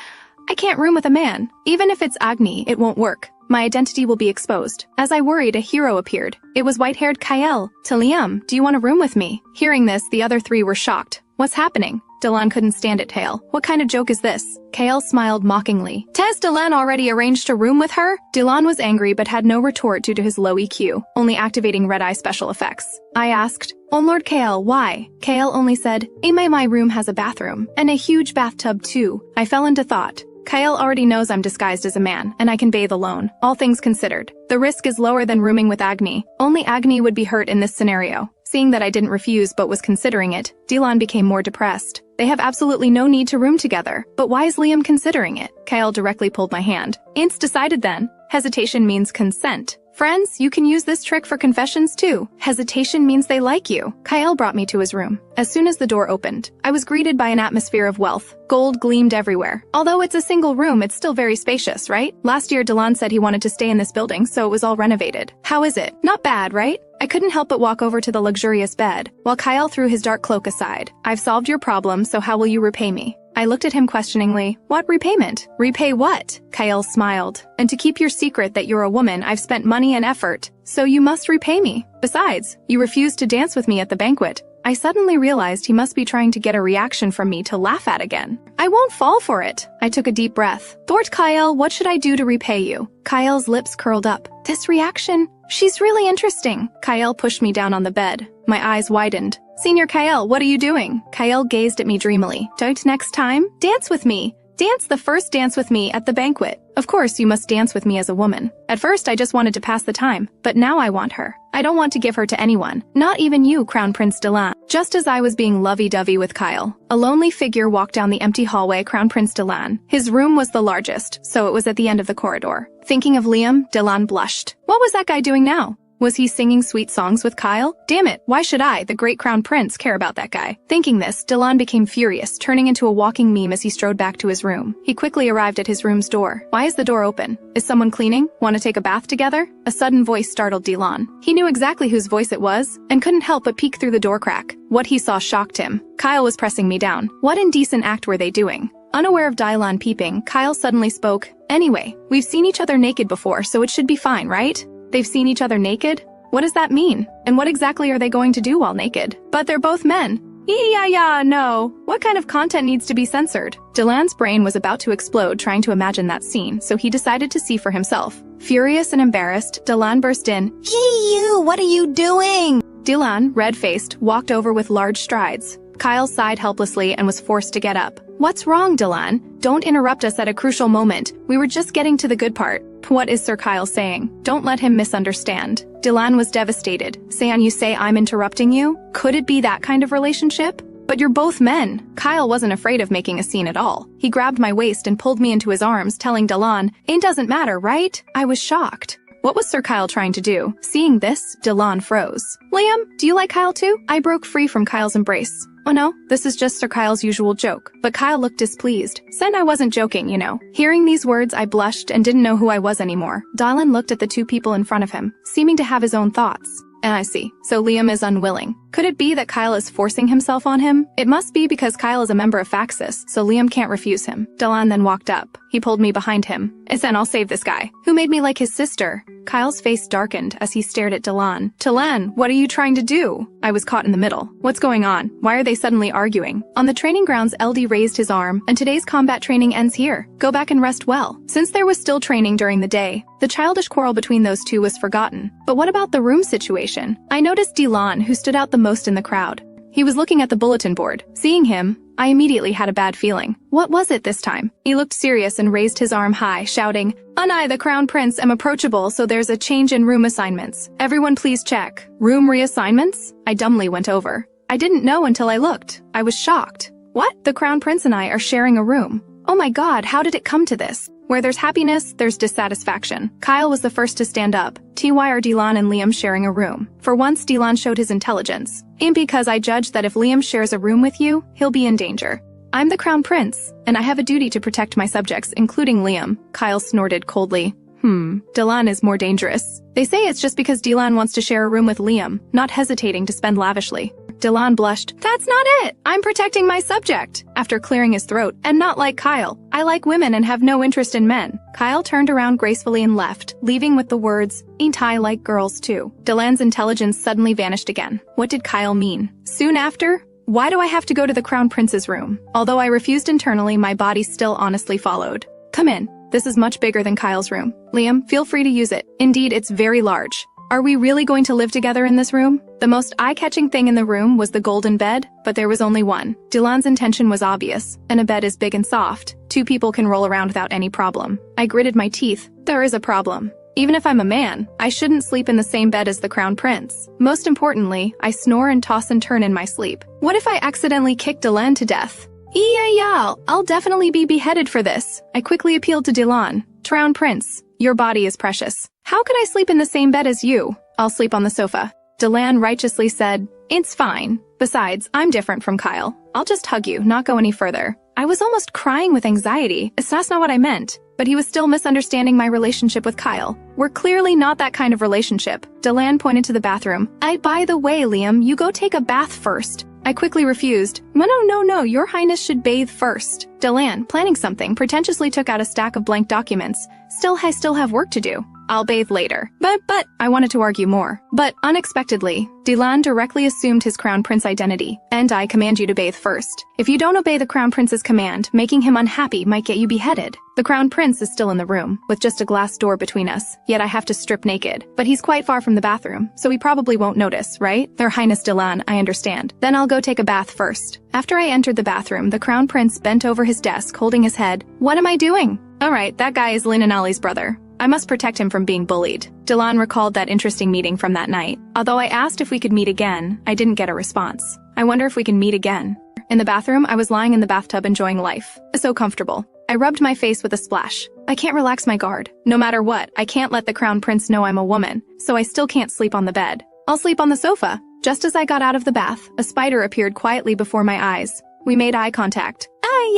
I can't room with a man. Even if it's Agni, it won't work. My identity will be exposed. As I worried, a hero appeared. It was white-haired Kyle. To Liam, do you want to room with me? Hearing this, the other three were shocked. What's happening? Dylan couldn't stand it, Tail. What kind of joke is this? Kale smiled mockingly. Tess Dylan already arranged to room with her? Dylan was angry but had no retort due to his low EQ, only activating red-eye special effects. I asked, Oh Lord Kale, why? Kale only said, my room has a bathroom, and a huge bathtub too. I fell into thought. Kyle already knows I'm disguised as a man, and I can bathe alone. All things considered, the risk is lower than rooming with Agni. Only Agni would be hurt in this scenario. Seeing that I didn't refuse but was considering it, Dylan became more depressed. They have absolutely no need to room together. But why is Liam considering it? Kyle directly pulled my hand. It's decided then. Hesitation means consent. Friends, you can use this trick for confessions too. Hesitation means they like you. Kyle brought me to his room. As soon as the door opened, I was greeted by an atmosphere of wealth. Gold gleamed everywhere. Although it's a single room, it's still very spacious, right? Last year, Dylan said he wanted to stay in this building, so it was all renovated. How is it? Not bad, right? I couldn't help but walk over to the luxurious bed, while Kyle threw his dark cloak aside. I've solved your problem, so how will you repay me? I looked at him questioningly. What repayment? Repay what? Kyle smiled. And to keep your secret that you're a woman, I've spent money and effort, so you must repay me. Besides, you refused to dance with me at the banquet. I suddenly realized he must be trying to get a reaction from me to laugh at again. I won't fall for it. I took a deep breath. Thort Kyle, what should I do to repay you? Kyle's lips curled up. This reaction? She's really interesting. Kyle pushed me down on the bed. My eyes widened. Senior Kyle, what are you doing? Kyle gazed at me dreamily. Don't next time? Dance with me. Dance the first dance with me at the banquet. Of course, you must dance with me as a woman. At first, I just wanted to pass the time, but now I want her. I don't want to give her to anyone, not even you, Crown Prince Dylan. Just as I was being lovey-dovey with Kyle, a lonely figure walked down the empty hallway. Crown Prince Dylan. His room was the largest, so it was at the end of the corridor. Thinking of Liam, Dylan blushed. What was that guy doing now? Was he singing sweet songs with Kyle? Damn it, why should I, the great crown prince, care about that guy? Thinking this, Dylan became furious, turning into a walking meme as he strode back to his room. He quickly arrived at his room's door. Why is the door open? Is someone cleaning? Want to take a bath together? A sudden voice startled Dylan. He knew exactly whose voice it was, and couldn't help but peek through the door crack. What he saw shocked him. Kyle was pressing me down. What indecent act were they doing? Unaware of Dylan peeping, Kyle suddenly spoke. Anyway, we've seen each other naked before, so it should be fine, right? They've seen each other naked? What does that mean? And what exactly are they going to do while naked? But they're both men. No. What kind of content needs to be censored? Dylan's brain was about to explode trying to imagine that scene, so he decided to see for himself. Furious and embarrassed, Dylan burst in. You, what are you doing? Dylan, red-faced, walked over with large strides. Kyle sighed helplessly and was forced to get up. What's wrong, Dylan? Don't interrupt us at a crucial moment. We were just getting to the good part. What is Sir Kyle saying? Don't let him misunderstand. Dylan was devastated. Sayan, you say I'm interrupting you? Could it be that kind of relationship? But you're both men. Kyle wasn't afraid of making a scene at all. He grabbed my waist and pulled me into his arms, telling Dylan, it doesn't matter, right? I was shocked. What was Sir Kyle trying to do? Seeing this, Dylan froze. Liam, do you like Kyle too? I broke free from Kyle's embrace. Oh no, this is just Sir Kyle's usual joke. But Kyle looked displeased. Said I wasn't joking, you know. Hearing these words, I blushed and didn't know who I was anymore. Dylan looked at the two people in front of him, seeming to have his own thoughts. And I see. So Liam is unwilling. Could it be that Kyle is forcing himself on him? It must be because Kyle is a member of Faxis, so Liam can't refuse him. Dylan then walked up. He pulled me behind him. Isen, I'll save this guy. Who made me like his sister? Kyle's face darkened as he stared at Dylan. Dylan, what are you trying to do? I was caught in the middle. What's going on? Why are they suddenly arguing? On the training grounds, LD raised his arm, and today's combat training ends here. Go back and rest well. Since there was still training during the day, the childish quarrel between those two was forgotten. But what about the room situation? I noticed Dylan, who stood out the most in the crowd. He was looking at the bulletin board. Seeing him, I immediately had a bad feeling. What was it this time? He looked serious and raised his arm high, shouting, I, the Crown Prince, am approachable, so there's a change in room assignments. Everyone please check. Room reassignments? I dumbly went over. I didn't know until I looked. I was shocked. What? The Crown Prince and I are sharing a room. Oh my god, how did it come to this? Where there's happiness, there's dissatisfaction. Kyle was the first to stand up. TY are Dylan and Liam sharing a room. For once, Dylan showed his intelligence. And because I judged that if Liam shares a room with you, he'll be in danger. I'm the Crown Prince, and I have a duty to protect my subjects, including Liam. Kyle snorted coldly. Dylan is more dangerous. They say it's just because Dylan wants to share a room with Liam, not hesitating to spend lavishly. Dylan blushed. That's not it! I'm protecting my subject! After clearing his throat, and not like Kyle. I like women and have no interest in men. Kyle turned around gracefully and left, leaving with the words, ain't I like girls too? Dylan's intelligence suddenly vanished again. What did Kyle mean? Soon after, why do I have to go to the Crown Prince's room? Although I refused internally, my body still honestly followed. Come in. This is much bigger than Kyle's room. Liam, feel free to use it. Indeed, it's very large. Are we really going to live together in this room? The most eye-catching thing in the room was the golden bed, but there was only one. Dylan's intention was obvious, and a bed is big and soft. Two people can roll around without any problem. I gritted my teeth. There is a problem. Even if I'm a man, I shouldn't sleep in the same bed as the Crown Prince. Most importantly, I snore and toss and turn in my sleep. What if I accidentally kick Dylan to death? Yeah, I'll definitely be beheaded for this. I quickly appealed to Dylan. Crown Prince, your body is precious. How could I sleep in the same bed as you? I'll sleep on the sofa. Dylan righteously said, it's fine. Besides, I'm different from Kyle. I'll just hug you, not go any further. I was almost crying with anxiety. That's not what I meant. But he was still misunderstanding my relationship with Kyle. We're clearly not that kind of relationship. Dylan pointed to the bathroom. By the way, Liam, you go take a bath first. I quickly refused. No, your highness should bathe first. Dylan, planning something, pretentiously took out a stack of blank documents. I still have work to do. I'll bathe later. But, I wanted to argue more. But, unexpectedly, Dylan directly assumed his Crown Prince identity. And I command you to bathe first. If you don't obey the Crown Prince's command, making him unhappy might get you beheaded. The Crown Prince is still in the room, with just a glass door between us, yet I have to strip naked. But he's quite far from the bathroom, so he probably won't notice, right? Their Highness Dylan, I understand. Then I'll go take a bath first. After I entered the bathroom, the Crown Prince bent over his desk, holding his head. What am I doing? Alright, that guy is Lynn and Ollie's brother. I must protect him from being bullied. Dylan recalled that interesting meeting from that night. Although I asked if we could meet again, I didn't get a response. I wonder if we can meet again. In the bathroom, I was lying in the bathtub enjoying life. So comfortable. I rubbed my face with a splash. I can't relax my guard. No matter what, I can't let the Crown Prince know I'm a woman, so I still can't sleep on the bed. I'll sleep on the sofa. Just as I got out of the bath, a spider appeared quietly before my eyes. We made eye contact.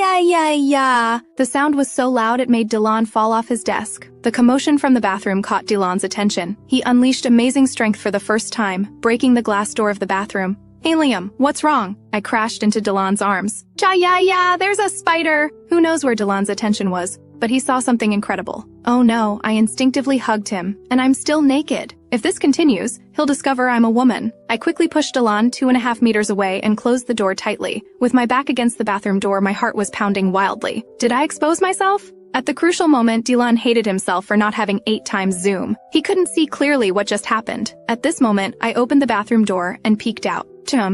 Yeah. The sound was so loud it made Dylan fall off his desk. The commotion from the bathroom caught Dylan's attention. He unleashed amazing strength for the first time, breaking the glass door of the bathroom. Hey Liam, what's wrong? I crashed into Dylan's arms. Yeah, there's a spider! Who knows where Dylan's attention was, but he saw something incredible. Oh no, I instinctively hugged him, and I'm still naked. If this continues, he'll discover I'm a woman. I quickly pushed Dylan 2.5 meters away and closed the door tightly. With my back against the bathroom door, my heart was pounding wildly. Did I expose myself? At the crucial moment, Dylan hated himself for not having 8 times zoom. He couldn't see clearly what just happened. At this moment, I opened the bathroom door and peeked out.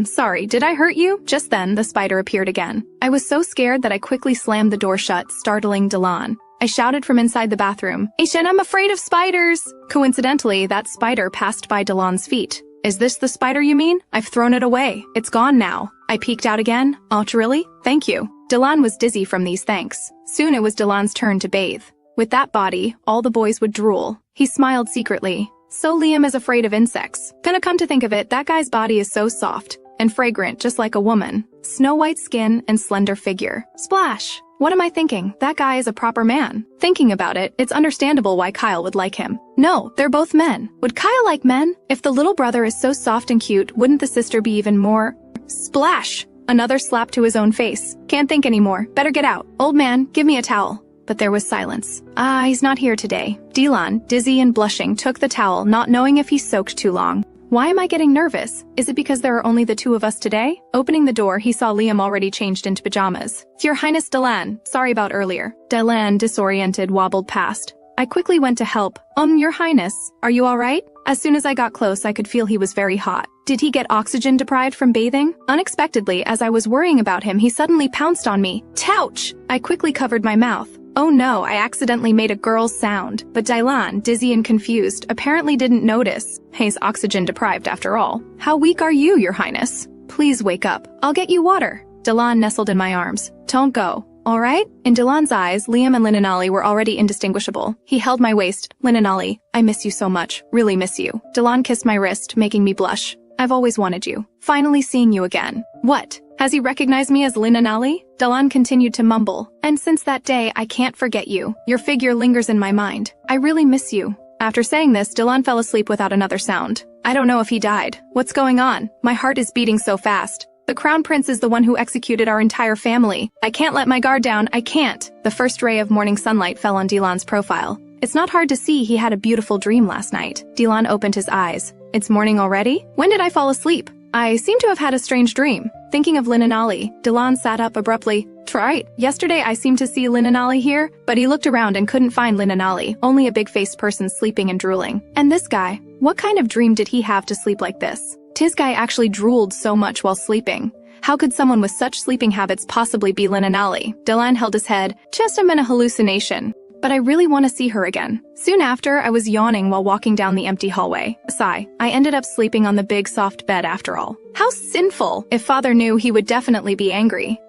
Sorry, did I hurt you? Just then, the spider appeared again. I was so scared that I quickly slammed the door shut, startling Dylan. I shouted from inside the bathroom, Aishan, I'm afraid of spiders! Coincidentally, that spider passed by Dylan's feet. Is this the spider you mean? I've thrown it away. It's gone now. I peeked out again. Oh, really? Thank you. Dylan was dizzy from these thanks. Soon it was Dylan's turn to bathe. With that body, all the boys would drool. He smiled secretly. So Liam is afraid of insects. Gonna come to think of it, that guy's body is so soft and fragrant, just like a woman. Snow-white skin and slender figure. Splash! What am I thinking? That guy is a proper man. Thinking about it, it's understandable why Kyle would like him. No, they're both men. Would Kyle like men? If the little brother is so soft and cute, wouldn't the sister be even more? Splash! Another slap to his own face. Can't think anymore. Better get out. Old man, give me a towel. But there was silence. He's not here today. Dylan, dizzy and blushing, took the towel, not knowing if he soaked too long. Why am I getting nervous? Is it because there are only the two of us today? Opening the door, he saw Liam already changed into pajamas. Your Highness Dylan, sorry about earlier. Dylan, disoriented, wobbled past. I quickly went to help. Your Highness, are you alright? As soon as I got close, I could feel he was very hot. Did he get oxygen deprived from bathing? Unexpectedly, as I was worrying about him, he suddenly pounced on me. Touch! I quickly covered my mouth. Oh no, I accidentally made a girl's sound, but Dylan, dizzy and confused, apparently didn't notice. He's oxygen deprived after all. How weak are you, Your Highness? Please wake up. I'll get you water. Dylan nestled in my arms. Don't go. All right? In Dylan's eyes, Liam and Linanali were already indistinguishable. He held my waist. Linanali, I miss you so much. Really miss you. Dylan kissed my wrist, making me blush. I've always wanted you. Finally seeing you again. What? Has he recognized me as Linanali? Dylan continued to mumble. And since that day, I can't forget you. Your figure lingers in my mind. I really miss you. After saying this, Dylan fell asleep without another sound. I don't know if he died. What's going on? My heart is beating so fast. The Crown Prince is the one who executed our entire family. I can't let my guard down. I can't. The first ray of morning sunlight fell on Dylan's profile. It's not hard to see he had a beautiful dream last night. Dylan opened his eyes. It's morning already? When did I fall asleep? I seem to have had a strange dream. Thinking of Linanali, Dylan sat up abruptly. Right. Yesterday I seemed to see Linanali here, but he looked around and couldn't find Linanali, only a big-faced person sleeping and drooling. And this guy? What kind of dream did he have to sleep like this? This guy actually drooled so much while sleeping. How could someone with such sleeping habits possibly be Linanali? Dylan held his head. Just I'm in a hallucination. But I really want to see her again. Soon after, I was yawning while walking down the empty hallway. Sigh. I ended up sleeping on the big soft bed after all. How sinful! If father knew, he would definitely be angry.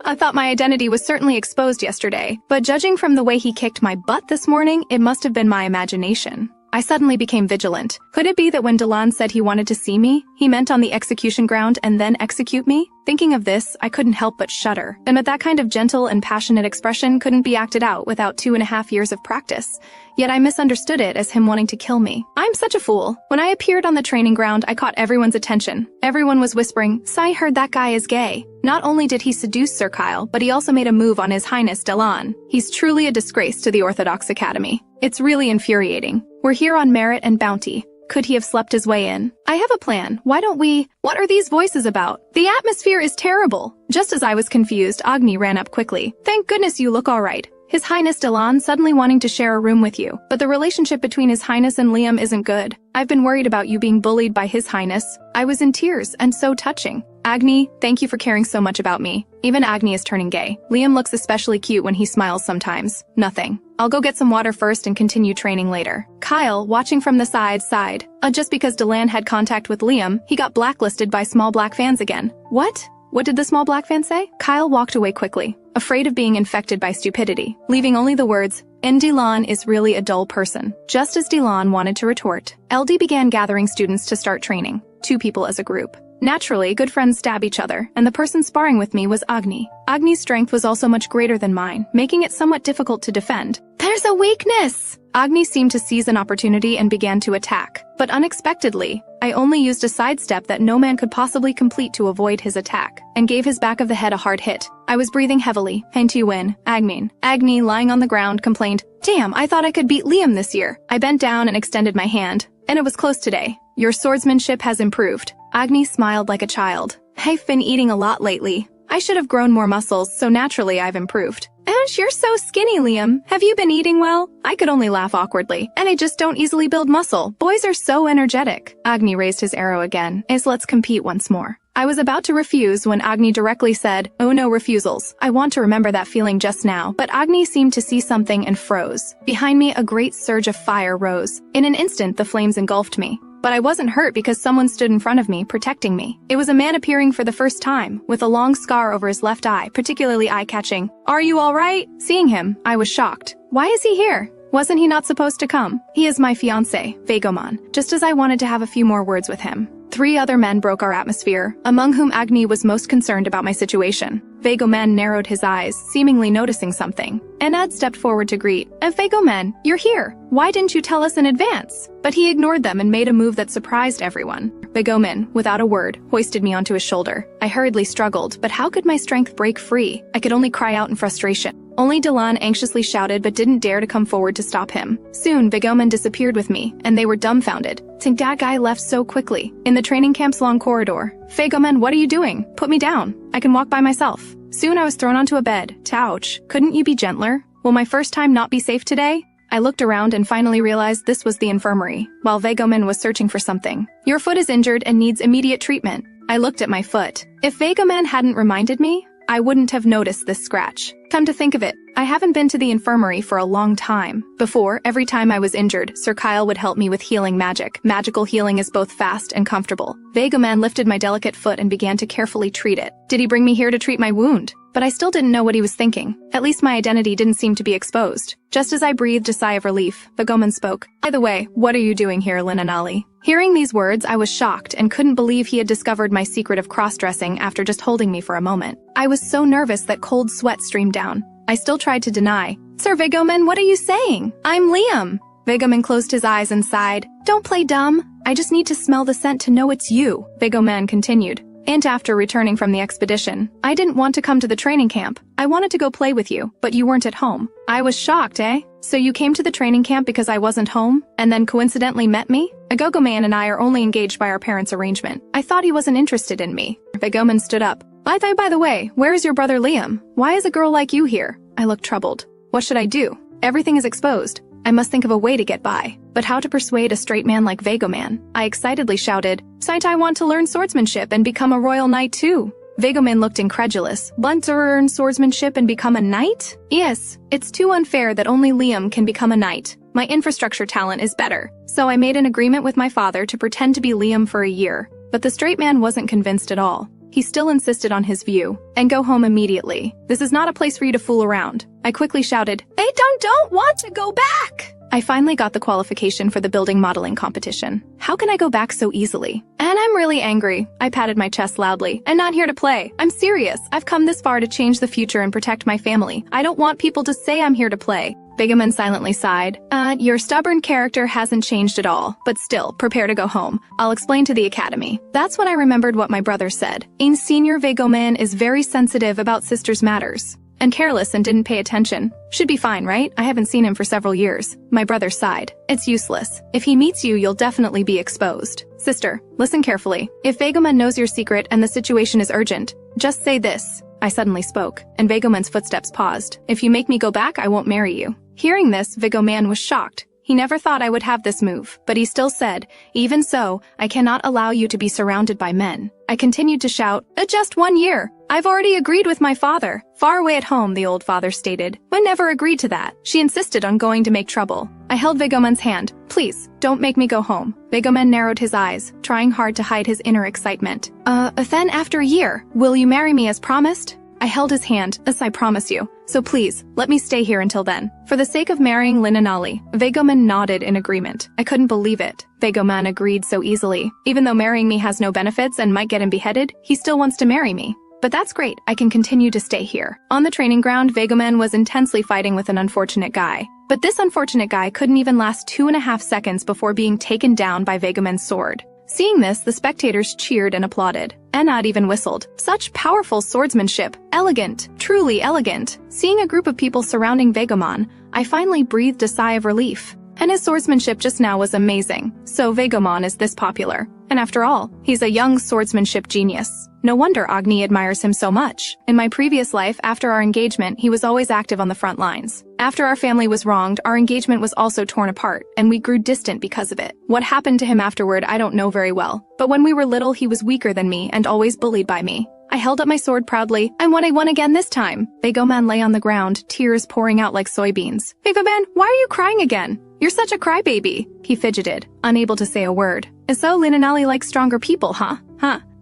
I thought my identity was certainly exposed yesterday, but judging from the way he kicked my butt this morning, it must have been my imagination. I suddenly became vigilant. Could it be that when Dylan said he wanted to see me, he meant on the execution ground and then execute me? Thinking of this, I couldn't help but shudder. And that kind of gentle and passionate expression couldn't be acted out without 2.5 years of practice. Yet I misunderstood it as him wanting to kill me. I'm such a fool. When I appeared on the training ground, I caught everyone's attention. Everyone was whispering, "Sai heard that guy is gay." Not only did he seduce Sir Kyle, but he also made a move on His Highness Dylan. He's truly a disgrace to the Orthodox Academy. It's really infuriating. We're here on merit and bounty. Could he have slept his way in? I have a plan. Why don't we— What are these voices about? The atmosphere is terrible. Just as I was confused, Agni ran up quickly. Thank goodness you look all right. His Highness Dylan suddenly wanting to share a room with you. But the relationship between His Highness and Liam isn't good. I've been worried about you being bullied by His Highness. I was in tears and so touching. Agni, thank you for caring so much about me. Even Agni is turning gay. Liam looks especially cute when he smiles sometimes. Nothing. I'll go get some water first and continue training later. Kyle, watching from the side, sighed. Just because Dylan had contact with Liam, he got blacklisted by small black fans again. What? What did the small black fan say? Kyle walked away quickly, afraid of being infected by stupidity, leaving only the words, "And Dylan is really a dull person." Just as Dylan wanted to retort, LD began gathering students to start training, 2 people as a group. Naturally, good friends stab each other, and the person sparring with me was Agni. Agni's strength was also much greater than mine, making it somewhat difficult to defend. There's a weakness! Agni seemed to seize an opportunity and began to attack. But unexpectedly, I only used a sidestep that no man could possibly complete to avoid his attack, and gave his back of the head a hard hit. I was breathing heavily. "Ain't win, Agmin." Agni, lying on the ground, complained, "Damn, I thought I could beat Liam this year." I bent down and extended my hand. "And it was close today. Your swordsmanship has improved." Agni smiled like a child. "I've been eating a lot lately. I should have grown more muscles, so naturally I've improved." "Ash, you're so skinny, Liam. Have you been eating well?" I could only laugh awkwardly. "And I just don't easily build muscle. Boys are so energetic." Agni raised his arrow again. Let's compete once more." I was about to refuse when Agni directly said, "Oh, no refusals." I want to remember that feeling just now, but Agni seemed to see something and froze. Behind me, a great surge of fire rose. In an instant, the flames engulfed me. But I wasn't hurt because someone stood in front of me, protecting me. It was a man appearing for the first time, with a long scar over his left eye, particularly eye-catching. "Are you all right?" Seeing him, I was shocked. Why is he here? Wasn't he not supposed to come? He is my fiancé, Vagoman, just as I wanted to have a few more words with him. 3 other men broke our atmosphere, among whom Agni was most concerned about my situation. Vagoman narrowed his eyes, seemingly noticing something. Enad stepped forward to greet. "Vagoman, you're here. Why didn't you tell us in advance?" But he ignored them and made a move that surprised everyone. Vagoman, without a word, hoisted me onto his shoulder. I hurriedly struggled, but how could my strength break free? I could only cry out in frustration. Only Dylan anxiously shouted but didn't dare to come forward to stop him. Soon, Vagoman disappeared with me, and they were dumbfounded. That guy left so quickly. In the training camp's long corridor. "Vagoman, what are you doing? Put me down. I can walk by myself." Soon I was thrown onto a bed. "Touch, couldn't you be gentler? Will my first time not be safe today?" I looked around and finally realized this was the infirmary, while Vegoman was searching for something. Your foot is injured and needs immediate treatment. I looked at my foot. If Vegoman hadn't reminded me, I wouldn't have noticed this scratch. Come to think of it, I haven't been to the infirmary for a long time. Before, every time I was injured, Sir Kyle would help me with healing magic. Magical healing is both fast and comfortable. Vegoman lifted my delicate foot and began to carefully treat it. Did he bring me here to treat my wound? But I still didn't know what he was thinking. At least my identity didn't seem to be exposed. Just as I breathed a sigh of relief, Vegoman spoke. By the way, what are you doing here, Linanali? Hearing these words, I was shocked and couldn't believe he had discovered my secret of cross-dressing after just holding me for a moment. I was so nervous that cold sweat streamed down. I still tried to deny. Sir Vegoman, what are you saying? I'm Liam. Vegoman closed his eyes and sighed. Don't play dumb. I just need to smell the scent to know it's you, Vegoman continued. And after returning from the expedition, I didn't want to come to the training camp. I wanted to go play with you, but you weren't at home. I was shocked, eh? So you came to the training camp because I wasn't home, and then coincidentally met me? Agogoman and I are only engaged by our parents' arrangement. I thought he wasn't interested in me. Vegoman stood up. By the way, where is your brother Liam? Why is a girl like you here? I looked troubled. What should I do? Everything is exposed. I must think of a way to get by. But how to persuade a straight man like Vegoman? I excitedly shouted, Sight, I want to learn swordsmanship and become a royal knight too. Vegoman looked incredulous. Want to learn swordsmanship and become a knight? Yes, it's too unfair that only Liam can become a knight. My infrastructure talent is better. So I made an agreement with my father to pretend to be Liam for a year. But the straight man wasn't convinced at all. He still insisted on his view. And go home immediately. This is not a place for you to fool around. I quickly shouted, They don't want to go back! I finally got the qualification for the building modeling competition. How can I go back so easily? And I'm really angry. I patted my chest loudly. I'm not here to play. I'm serious. I've come this far to change the future and protect my family. I don't want people to say I'm here to play. Vegoman silently sighed. Your stubborn character hasn't changed at all, but still, prepare to go home. I'll explain to the academy. That's when I remembered what my brother said. Senior Vegoman is very sensitive about sisters' matters. And careless and didn't pay attention. Should be fine, right? I haven't seen him for several years. My brother sighed. It's useless. If he meets you, you'll definitely be exposed. Sister, listen carefully. If Vegoman knows your secret and the situation is urgent, just say this. I suddenly spoke, and Vegoman's footsteps paused. If you make me go back, I won't marry you. Hearing this, Vegoman was shocked. He never thought I would have this move, but he still said, Even so, I cannot allow you to be surrounded by men. I continued to shout, Just 1 year. I've already agreed with my father. Far away at home, the old father stated. I never agreed to that. She insisted on going to make trouble. I held Vegoman's hand. Please, don't make me go home. Vegoman narrowed his eyes, trying hard to hide his inner excitement. Then after a year, will you marry me as promised? I held his hand, as I promise you. So please, let me stay here until then. For the sake of marrying Linanali, Vegoman nodded in agreement. I couldn't believe it. Vegoman agreed so easily. Even though marrying me has no benefits and might get him beheaded, he still wants to marry me. But that's great, I can continue to stay here. On the training ground, Vegoman was intensely fighting with an unfortunate guy. But this unfortunate guy couldn't even last 2.5 seconds before being taken down by Vegoman's sword. Seeing this, the spectators cheered and applauded. Enad even whistled. Such powerful swordsmanship. Elegant. Truly elegant. Seeing a group of people surrounding Vegoman, I finally breathed a sigh of relief. And his swordsmanship just now was amazing. So Vegoman is this popular. And after all, he's a young swordsmanship genius. No wonder Agni admires him so much. In my previous life, after our engagement, he was always active on the front lines. After our family was wronged, our engagement was also torn apart, and we grew distant because of it. What happened to him afterward, I don't know very well. But when we were little, he was weaker than me and always bullied by me. I held up my sword proudly, and I won again this time. Vegoman lay on the ground, tears pouring out like soybeans. Vegoman, why are you crying again? You're such a crybaby. He fidgeted, unable to say a word. So Linanali likes stronger people, huh?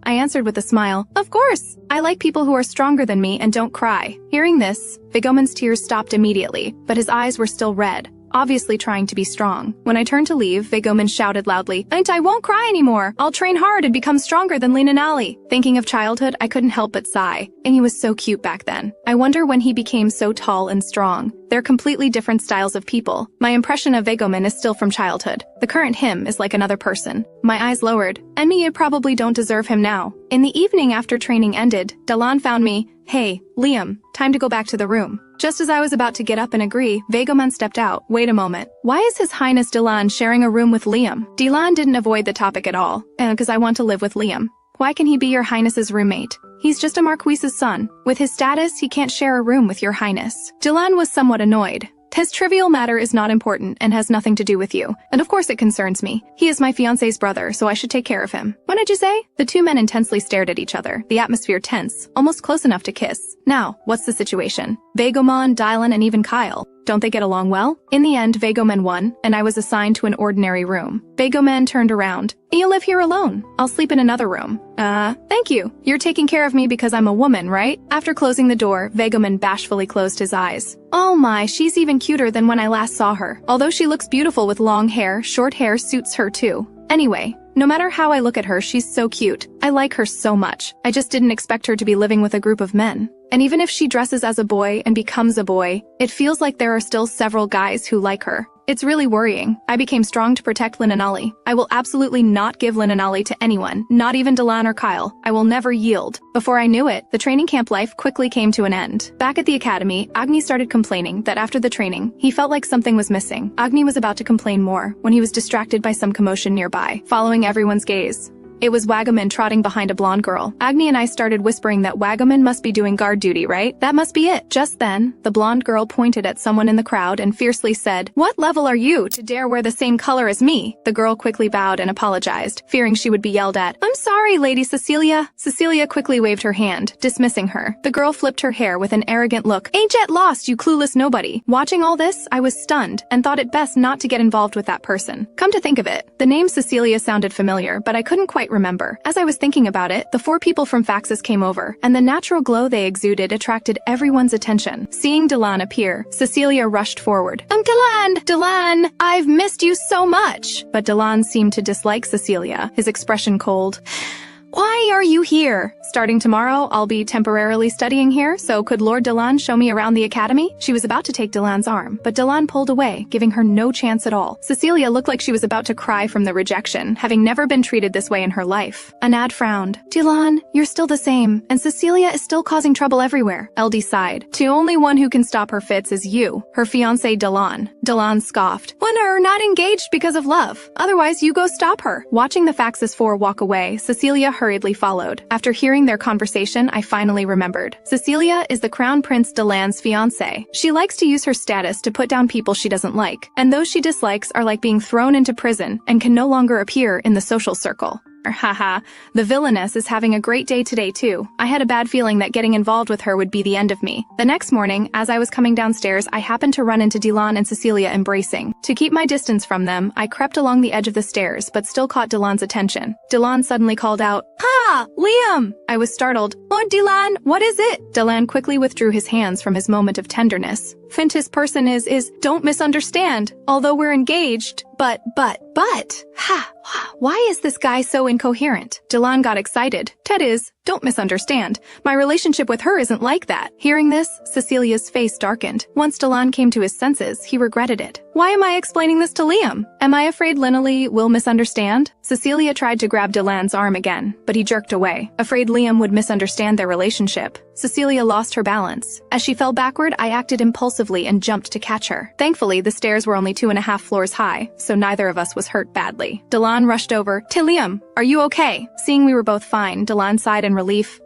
I answered with a smile. Of course! I like people who are stronger than me and don't cry. Hearing this, Vegoman's tears stopped immediately, but his eyes were still red, obviously trying to be strong. When I turned to leave, Vegoman shouted loudly, I won't cry anymore! I'll train hard and become stronger than Linanali! Thinking of childhood, I couldn't help but sigh. And he was so cute back then. I wonder when he became so tall and strong. They're completely different styles of people. My impression of Vegoman is still from childhood. The current him is like another person. My eyes lowered. And me, you probably don't deserve him now. In the evening after training ended, Dalan found me. Hey, Liam, time to go back to the room. Just as I was about to get up and agree, Vegoman stepped out. Wait a moment. Why is His Highness Dalan sharing a room with Liam? Dalan didn't avoid the topic at all. Because I want to live with Liam. Why can he be your highness's roommate? He's just a marquis's son. With his status, he can't share a room with your highness. Dalan was somewhat annoyed. His trivial matter is not important and has nothing to do with you. And of course it concerns me. He is my fiancé's brother, so I should take care of him. What did you say? The two men intensely stared at each other, the atmosphere tense, almost close enough to kiss. Now, what's the situation? Vagomon, Dylan, and even Kyle. Don't they get along well? In the end, Vagoman won, and I was assigned to an ordinary room. Vagoman turned around. You live here alone. I'll sleep in another room. Thank you. You're taking care of me because I'm a woman, right? After closing the door, Vagoman bashfully closed his eyes. Oh my, she's even cuter than when I last saw her. Although she looks beautiful with long hair, short hair suits her too. Anyway, no matter how I look at her, she's so cute. I like her so much. I just didn't expect her to be living with a group of men. And even if she dresses as a boy and becomes a boy, it feels like there are still several guys who like her. It's really worrying. I became strong to protect Linanali. I will absolutely not give Linanali to anyone, not even Dylan or Kyle. I will never yield. Before I knew it, the training camp life quickly came to an end. Back at the academy, Agni started complaining that after the training, he felt like something was missing. Agni was about to complain more when he was distracted by some commotion nearby, following everyone's gaze. It was Wagaman trotting behind a blonde girl. Agni and I started whispering that Wagaman must be doing guard duty, right? That must be it. Just then, the blonde girl pointed at someone in the crowd and fiercely said, "What level are you to dare wear the same color as me?" The girl quickly bowed and apologized, fearing she would be yelled at. "I'm sorry, Lady Cecilia." Cecilia quickly waved her hand, dismissing her. The girl flipped her hair with an arrogant look. "Ain't yet lost, you clueless nobody." Watching all this, I was stunned and thought it best not to get involved with that person. Come to think of it, the name Cecilia sounded familiar, but I couldn't quite remember. As I was thinking about it, the 4 people from Faxus came over, and the natural glow they exuded attracted everyone's attention. Seeing Dylan appear, Cecilia rushed forward. Dylan, I've missed you so much!" But Dylan seemed to dislike Cecilia, his expression cold. "Why are you here? Starting tomorrow, I'll be temporarily studying here, so could Lord Dylan show me around the academy?" She was about to take Dylan's arm, but Dylan pulled away, giving her no chance at all. Cecilia looked like she was about to cry from the rejection, having never been treated this way in her life. Anad frowned. "Dylan, you're still the same, and Cecilia is still causing trouble everywhere." LD sighed. "The only one who can stop her fits is you, her fiancé Dylan." Dylan scoffed. "When are not engaged because of love. Otherwise, you go stop her." Watching the Faxus 4 walk away, Cecilia hurriedly followed. After hearing their conversation, I finally remembered. Cecilia is the Crown Prince Dylan's fiancé. She likes to use her status to put down people she doesn't like, and those she dislikes are like being thrown into prison and can no longer appear in the social circle. Haha, the villainess is having a great day today too. I had a bad feeling that getting involved with her would be the end of me. The next morning, as I was coming downstairs, I happened to run into Dylan and Cecilia embracing. To keep my distance from them, I crept along the edge of the stairs, but still caught Dylan's attention. Dylan suddenly called out, "Ha! Liam!" I was startled. "Lord Dylan, what is it?" Dylan quickly withdrew his hands from his moment of tenderness. "Fintis person is, don't misunderstand. Although we're engaged, but, why is this guy so incoherent?" Dylan got excited. "Ted is, don't misunderstand. My relationship with her isn't like that." Hearing this, Cecilia's face darkened. Once Dylan came to his senses, he regretted it. "Why am I explaining this to Liam? Am I afraid Linnalee will misunderstand?" Cecilia tried to grab Dylan's arm again, but he jerked away, afraid Liam would misunderstand their relationship. Cecilia lost her balance. As she fell backward, I acted impulsively and jumped to catch her. Thankfully, the stairs were only 2.5 floors high, so neither of us was hurt badly. Dylan rushed over. "Liam, are you okay?" Seeing we were both fine, Dylan sighed in relief.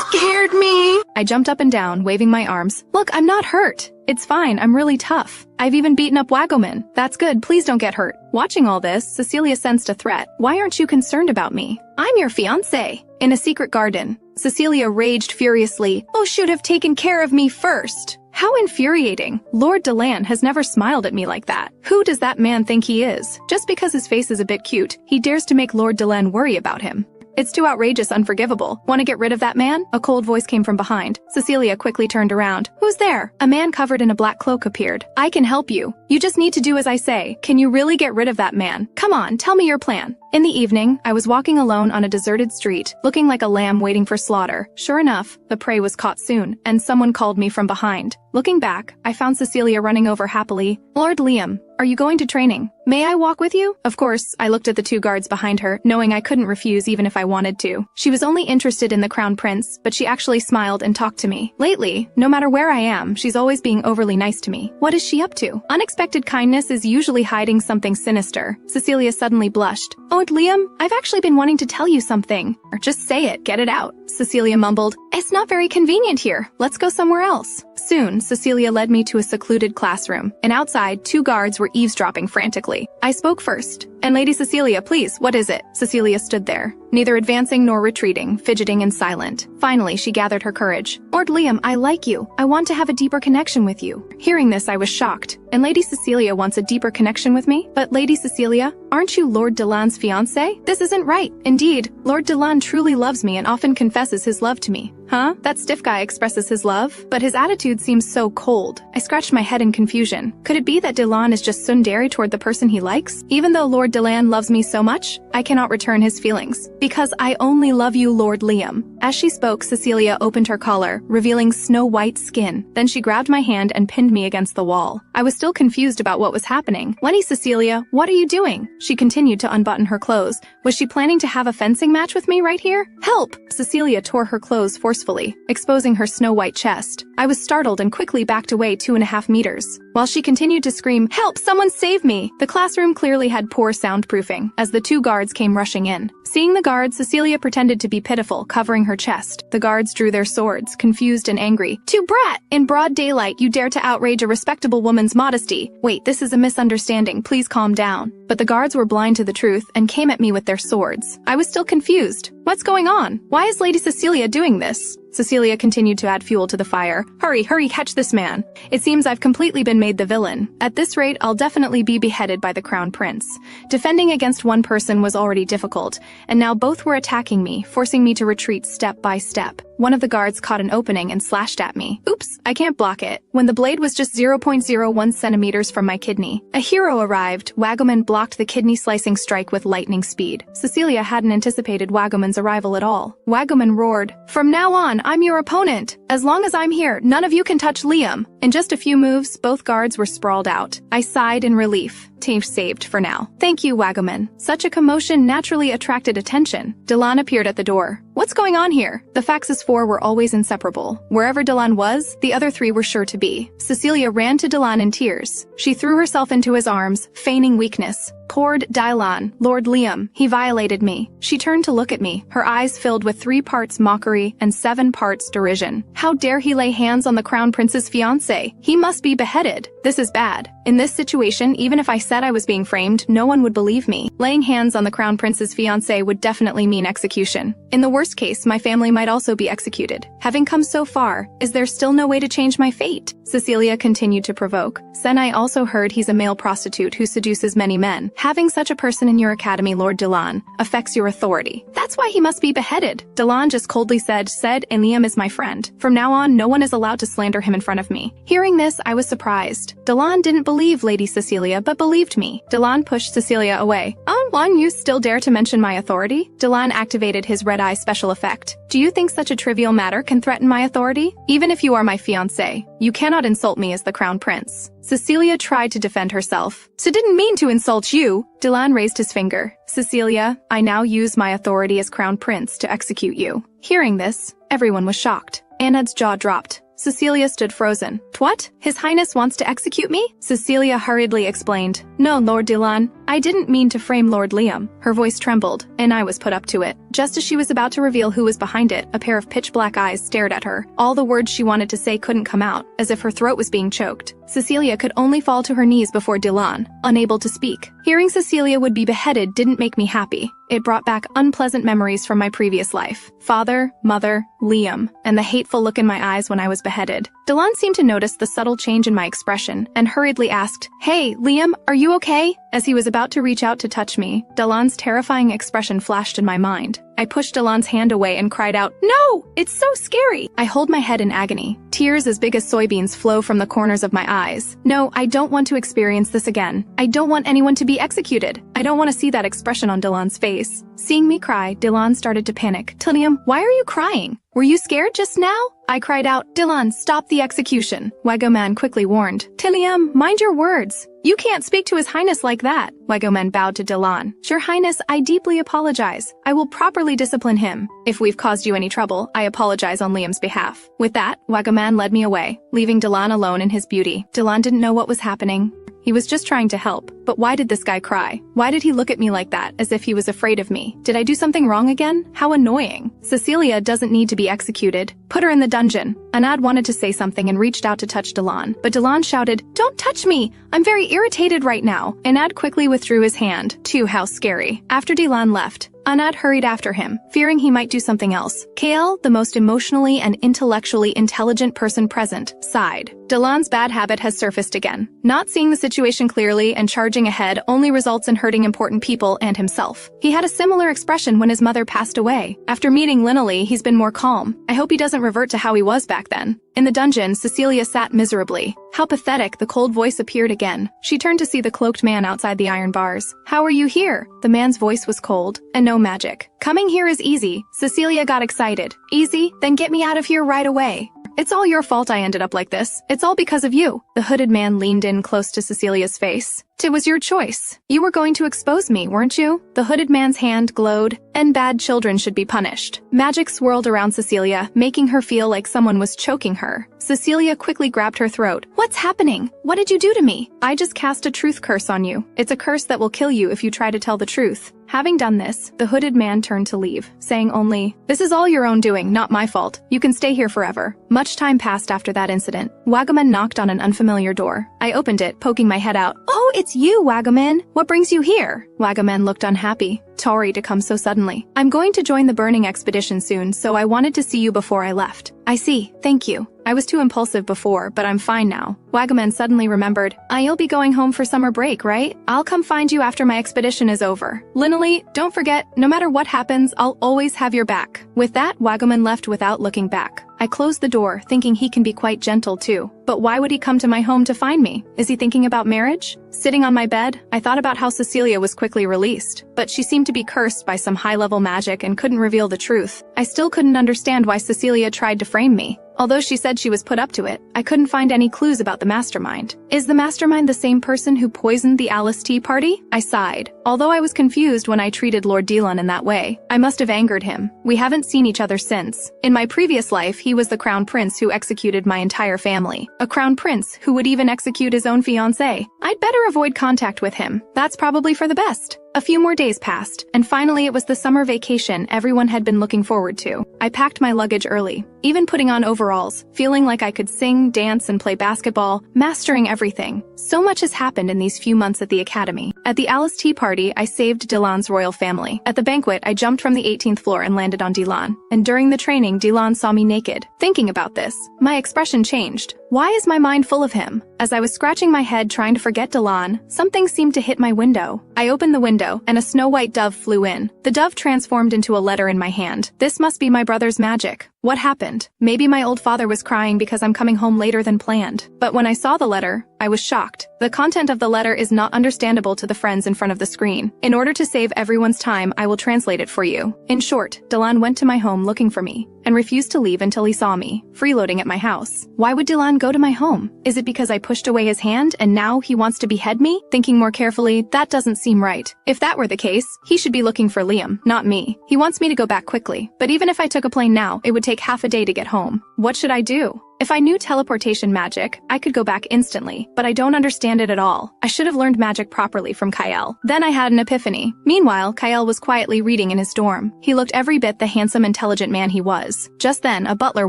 "Scared me." I jumped up and down, waving my arms. "Look, I'm not hurt. It's fine, I'm really tough. I've even beaten up Wagoman. That's good, please don't get hurt." Watching all this, Cecilia sensed a threat. "Why aren't you concerned about me? I'm your fiancé." In a secret garden, Cecilia raged furiously. "Oh, should have taken care of me first." How infuriating. Lord Dylan has never smiled at me like that. Who does that man think he is? Just because his face is a bit cute, he dares to make Lord Dylan worry about him. It's too outrageous, unforgivable. Want to get rid of that man? A cold voice came from behind. Cecilia quickly turned around. Who's there? A man covered in a black cloak appeared. I can help you. You just need to do as I say. Can you really get rid of that man? Come on, tell me your plan. In the evening, I was walking alone on a deserted street, looking like a lamb waiting for slaughter. Sure enough, the prey was caught soon, and someone called me from behind. Looking back, I found Cecilia running over happily. Lord Liam, are you going to training? May I walk with you? Of course, I looked at the 2 guards behind her, knowing I couldn't refuse even if I wanted to. She was only interested in the Crown Prince, but she actually smiled and talked to me. Lately, no matter where I am, she's always being overly nice to me. What is she up to? Unexpected kindness is usually hiding something sinister. Cecilia suddenly blushed. Oh Oh, Liam, I've actually been wanting to tell you something. Or just say it, get it out. Cecilia mumbled, It's not very convenient here. Let's go somewhere else. Soon, Cecilia led me to a secluded classroom, and outside, 2 guards were eavesdropping frantically. I spoke first. And Lady Cecilia, please, what is it? Cecilia stood there, neither advancing nor retreating, fidgeting and silent. Finally, she gathered her courage. Lord Liam, I like you. I want to have a deeper connection with you. Hearing this, I was shocked. And Lady Cecilia wants a deeper connection with me? But Lady Cecilia, aren't you Lord Delan's fiancé? This isn't right. Indeed, Lord Delan truly loves me and often confesses his love to me. Huh? That stiff guy expresses his love, but his attitude seems so cold. I scratched my head in confusion. Could it be that Delan is just tsundere toward the person he likes? Even though Lord Delan loves me so much, I cannot return his feelings. Because I only love you, Lord Liam. As she spoke, Cecilia opened her collar, revealing snow-white skin. Then she grabbed my hand and pinned me against the wall. I was still confused about what was happening. Lady Cecilia, what are you doing? She continued to unbutton her clothes. Was she planning to have a fencing match with me right here? Help! Cecilia tore her clothes forcefully, exposing her snow-white chest. I was startled and quickly backed away 2.5 meters. While she continued to scream, Help! Someone save me! The classroom clearly had poor soundproofing, as the 2 guards came rushing in. Seeing the guards, Cecilia pretended to be pitiful, covering her chest. The guards drew their swords, confused and angry. "To brat! In broad daylight, you dare to outrage a respectable woman's modesty. Wait, this is a misunderstanding. Please calm down." But the guards were blind to the truth and came at me with their swords. I was still confused. What's going on? Why is Lady Cecilia doing this? Cecilia continued to add fuel to the fire. Hurry, hurry, catch this man. It seems I've completely been made the villain. At this rate, I'll definitely be beheaded by the Crown Prince. Defending against one person was already difficult, and now both were attacking me, forcing me to retreat step by step. One of the guards caught an opening and slashed at me. Oops, I can't block it. When the blade was just 0.01 centimeters from my kidney. A hero arrived. Wagaman blocked the kidney-slicing strike with lightning speed. Cecilia hadn't anticipated Wagaman's arrival at all. Wagaman roared, "From now on, I'm your opponent. As long as I'm here, none of you can touch Liam." In just a few moves, both guards were sprawled out. I sighed in relief. Team saved for now. Thank you, Wagaman. Such a commotion naturally attracted attention. Delan appeared at the door. What's going on here? The Faxes 4 were always inseparable. Wherever Delan was, the other 3 were sure to be. Cecilia ran to Delan in tears. She threw herself into his arms, feigning weakness. Poured Dylan, Lord Liam, he violated me. She turned to look at me, her eyes filled with 3 parts mockery and 7 parts derision. How dare he lay hands on the Crown Prince's fiancé? He must be beheaded. This is bad. In this situation, even if I said I was being framed, no one would believe me. Laying hands on the Crown Prince's fiancé would definitely mean execution. In the worst case, my family might also be executed. Having come so far, is there still no way to change my fate? Cecilia continued to provoke. Sen, I also heard he's a male prostitute who seduces many men. Having such a person in your academy, Lord Delan, affects your authority. That's why he must be beheaded. Delan just coldly said, and Liam is my friend. From now on, no one is allowed to slander him in front of me. Hearing this, I was surprised. Delan didn't believe Lady Cecilia, but believed me. Delan pushed Cecilia away. One, you still dare to mention my authority? Delan activated his red-eye special effect. Do you think such a trivial matter can threaten my authority? Even if you are my fiancé, you cannot insult me as the Crown Prince. Cecilia tried to defend herself. So didn't mean to insult you. Delan raised his finger. Cecilia, I now use my authority as Crown Prince to execute you. Hearing this, everyone was shocked. Anad's jaw dropped. Cecilia stood frozen. What? His Highness wants to execute me? Cecilia hurriedly explained. No, Lord Delan, I didn't mean to frame Lord Liam. Her voice trembled, and I was put up to it. Just as she was about to reveal who was behind it, a pair of pitch-black eyes stared at her. All the words she wanted to say couldn't come out, as if her throat was being choked. Cecilia could only fall to her knees before Delan, unable to speak. Hearing Cecilia would be beheaded didn't make me happy. It brought back unpleasant memories from my previous life. Father, mother, Liam, and the hateful look in my eyes when I was beheaded. Delan seemed to notice the subtle change in my expression and hurriedly asked, Hey, Liam, are you okay? As he was about to reach out to touch me, Delan's terrifying expression flashed in my mind. I pushed Delan's hand away and cried out, No! It's so scary! I hold my head in agony. Tears as big as soybeans flow from the corners of my eyes. No, I don't want to experience this again. I don't want anyone to be executed. I don't want to see that expression on Delan's face. Seeing me cry, Delan started to panic. Tilium, why are you crying? Were you scared just now? I cried out, Delan, stop the execution. Wagaman quickly warned, Tilium, mind your words. You can't speak to His Highness like that. Wagaman bowed to Delan. Your Highness, I deeply apologize. I will properly discipline him. If we've caused you any trouble, I apologize on Liam's behalf. With that, Wagaman led me away, leaving Delan alone in his beauty. Delan didn't know what was happening. He was just trying to help. But why did this guy cry? Why did he look at me like that, as if he was afraid of me? Did I do something wrong again? How annoying. Cecilia doesn't need to be executed. Put her in the dungeon. Anad wanted to say something and reached out to touch Dilan, but Dilan shouted, "Don't touch me! I'm very irritated right now." Anad quickly withdrew his hand. Too, how scary. After Dilan left, Anad hurried after him, fearing he might do something else. Kael, the most emotionally and intellectually intelligent person present, sighed. Dilan's bad habit has surfaced again. Not seeing the situation clearly and charging ahead only results in hurting important people and himself. He had a similar expression when his mother passed away. After meeting Linnalee, he's been more calm. I hope he doesn't revert to how he was back then. In the dungeon, Cecilia sat miserably. How pathetic, the cold voice appeared again. She turned to see the cloaked man outside the iron bars. "How are you here?" The man's voice was cold, and no magic. "Coming here is easy." Cecilia got excited. "Easy? Then get me out of here right away." "It's all your fault I ended up like this. It's all because of you." The hooded man leaned in close to Cecilia's face. "It was your choice. You were going to expose me, weren't you?" The hooded man's hand glowed, and bad children should be punished. Magic swirled around Cecilia, making her feel like someone was choking her. Cecilia quickly grabbed her throat. "What's happening? What did you do to me?" "I just cast a truth curse on you. It's a curse that will kill you if you try to tell the truth." Having done this, the hooded man turned to leave, saying only, "This is all your own doing, not my fault. You can stay here forever." Much time passed after that incident. Wagaman knocked on an unfamiliar door. I opened it, poking my head out. "Oh, it's you, Wagaman. What brings you here?" Wagaman looked unhappy. "Sorry to come so suddenly. I'm going to join the burning expedition soon, so I wanted to see you before I left." "I see, thank you. I was too impulsive before, but I'm fine now." Wagaman suddenly remembered, "You'll be going home for summer break, right? I'll come find you after my expedition is over. Linnalee, don't forget, no matter what happens, I'll always have your back." With that, Wagaman left without looking back. I closed the door, thinking he can be quite gentle too. But why would he come to my home to find me? Is he thinking about marriage? Sitting on my bed, I thought about how Cecilia was quickly released, but she seemed to be cursed by some high-level magic and couldn't reveal the truth. I still couldn't understand why Cecilia tried to frame me. Although she said she was put up to it, I couldn't find any clues about the mastermind. Is the mastermind the same person who poisoned the Alice Tea Party? I sighed. Although I was confused when I treated Lord Dilan in that way, I must have angered him. We haven't seen each other since. In my previous life, he was the crown prince who executed my entire family. A crown prince who would even execute his own fiancée. I'd better avoid contact with him. That's probably for the best. A few more days passed, and finally it was the summer vacation everyone had been looking forward to. I packed my luggage early, even putting on overalls, feeling like I could sing, dance, and play basketball, mastering everything. So much has happened in these few months at the academy. At the Alice Tea Party, I saved Dilan's royal family. At the banquet, I jumped from the 18th floor and landed on Dilan. And during the training, Dilan saw me naked. Thinking about this, my expression changed. Why is my mind full of him? As I was scratching my head trying to forget Dilan, something seemed to hit my window. I opened the window, and a snow-white dove flew in. The dove transformed into a letter in my hand. This must be my brother's magic. What happened? Maybe my old father was crying because I'm coming home later than planned. But when I saw the letter, I was shocked. The content of the letter is not understandable to the friends in front of the screen. In order to save everyone's time, I will translate it for you. In short, Dilan went to my home looking for me, and refused to leave until he saw me, freeloading at my house. Why would Dilan go to my home? Is it because I pushed away his hand and now he wants to behead me? Thinking more carefully, that doesn't seem right. If that were the case, he should be looking for Liam, not me. He wants me to go back quickly, but even if I took a plane now, it would take half a day to get home. What should I do? If I knew teleportation magic, I could go back instantly, but I don't understand it at all. I should have learned magic properly from Kael. Then I had an epiphany. Meanwhile, Kael was quietly reading in his dorm. He looked every bit the handsome, intelligent man he was. Just then, a butler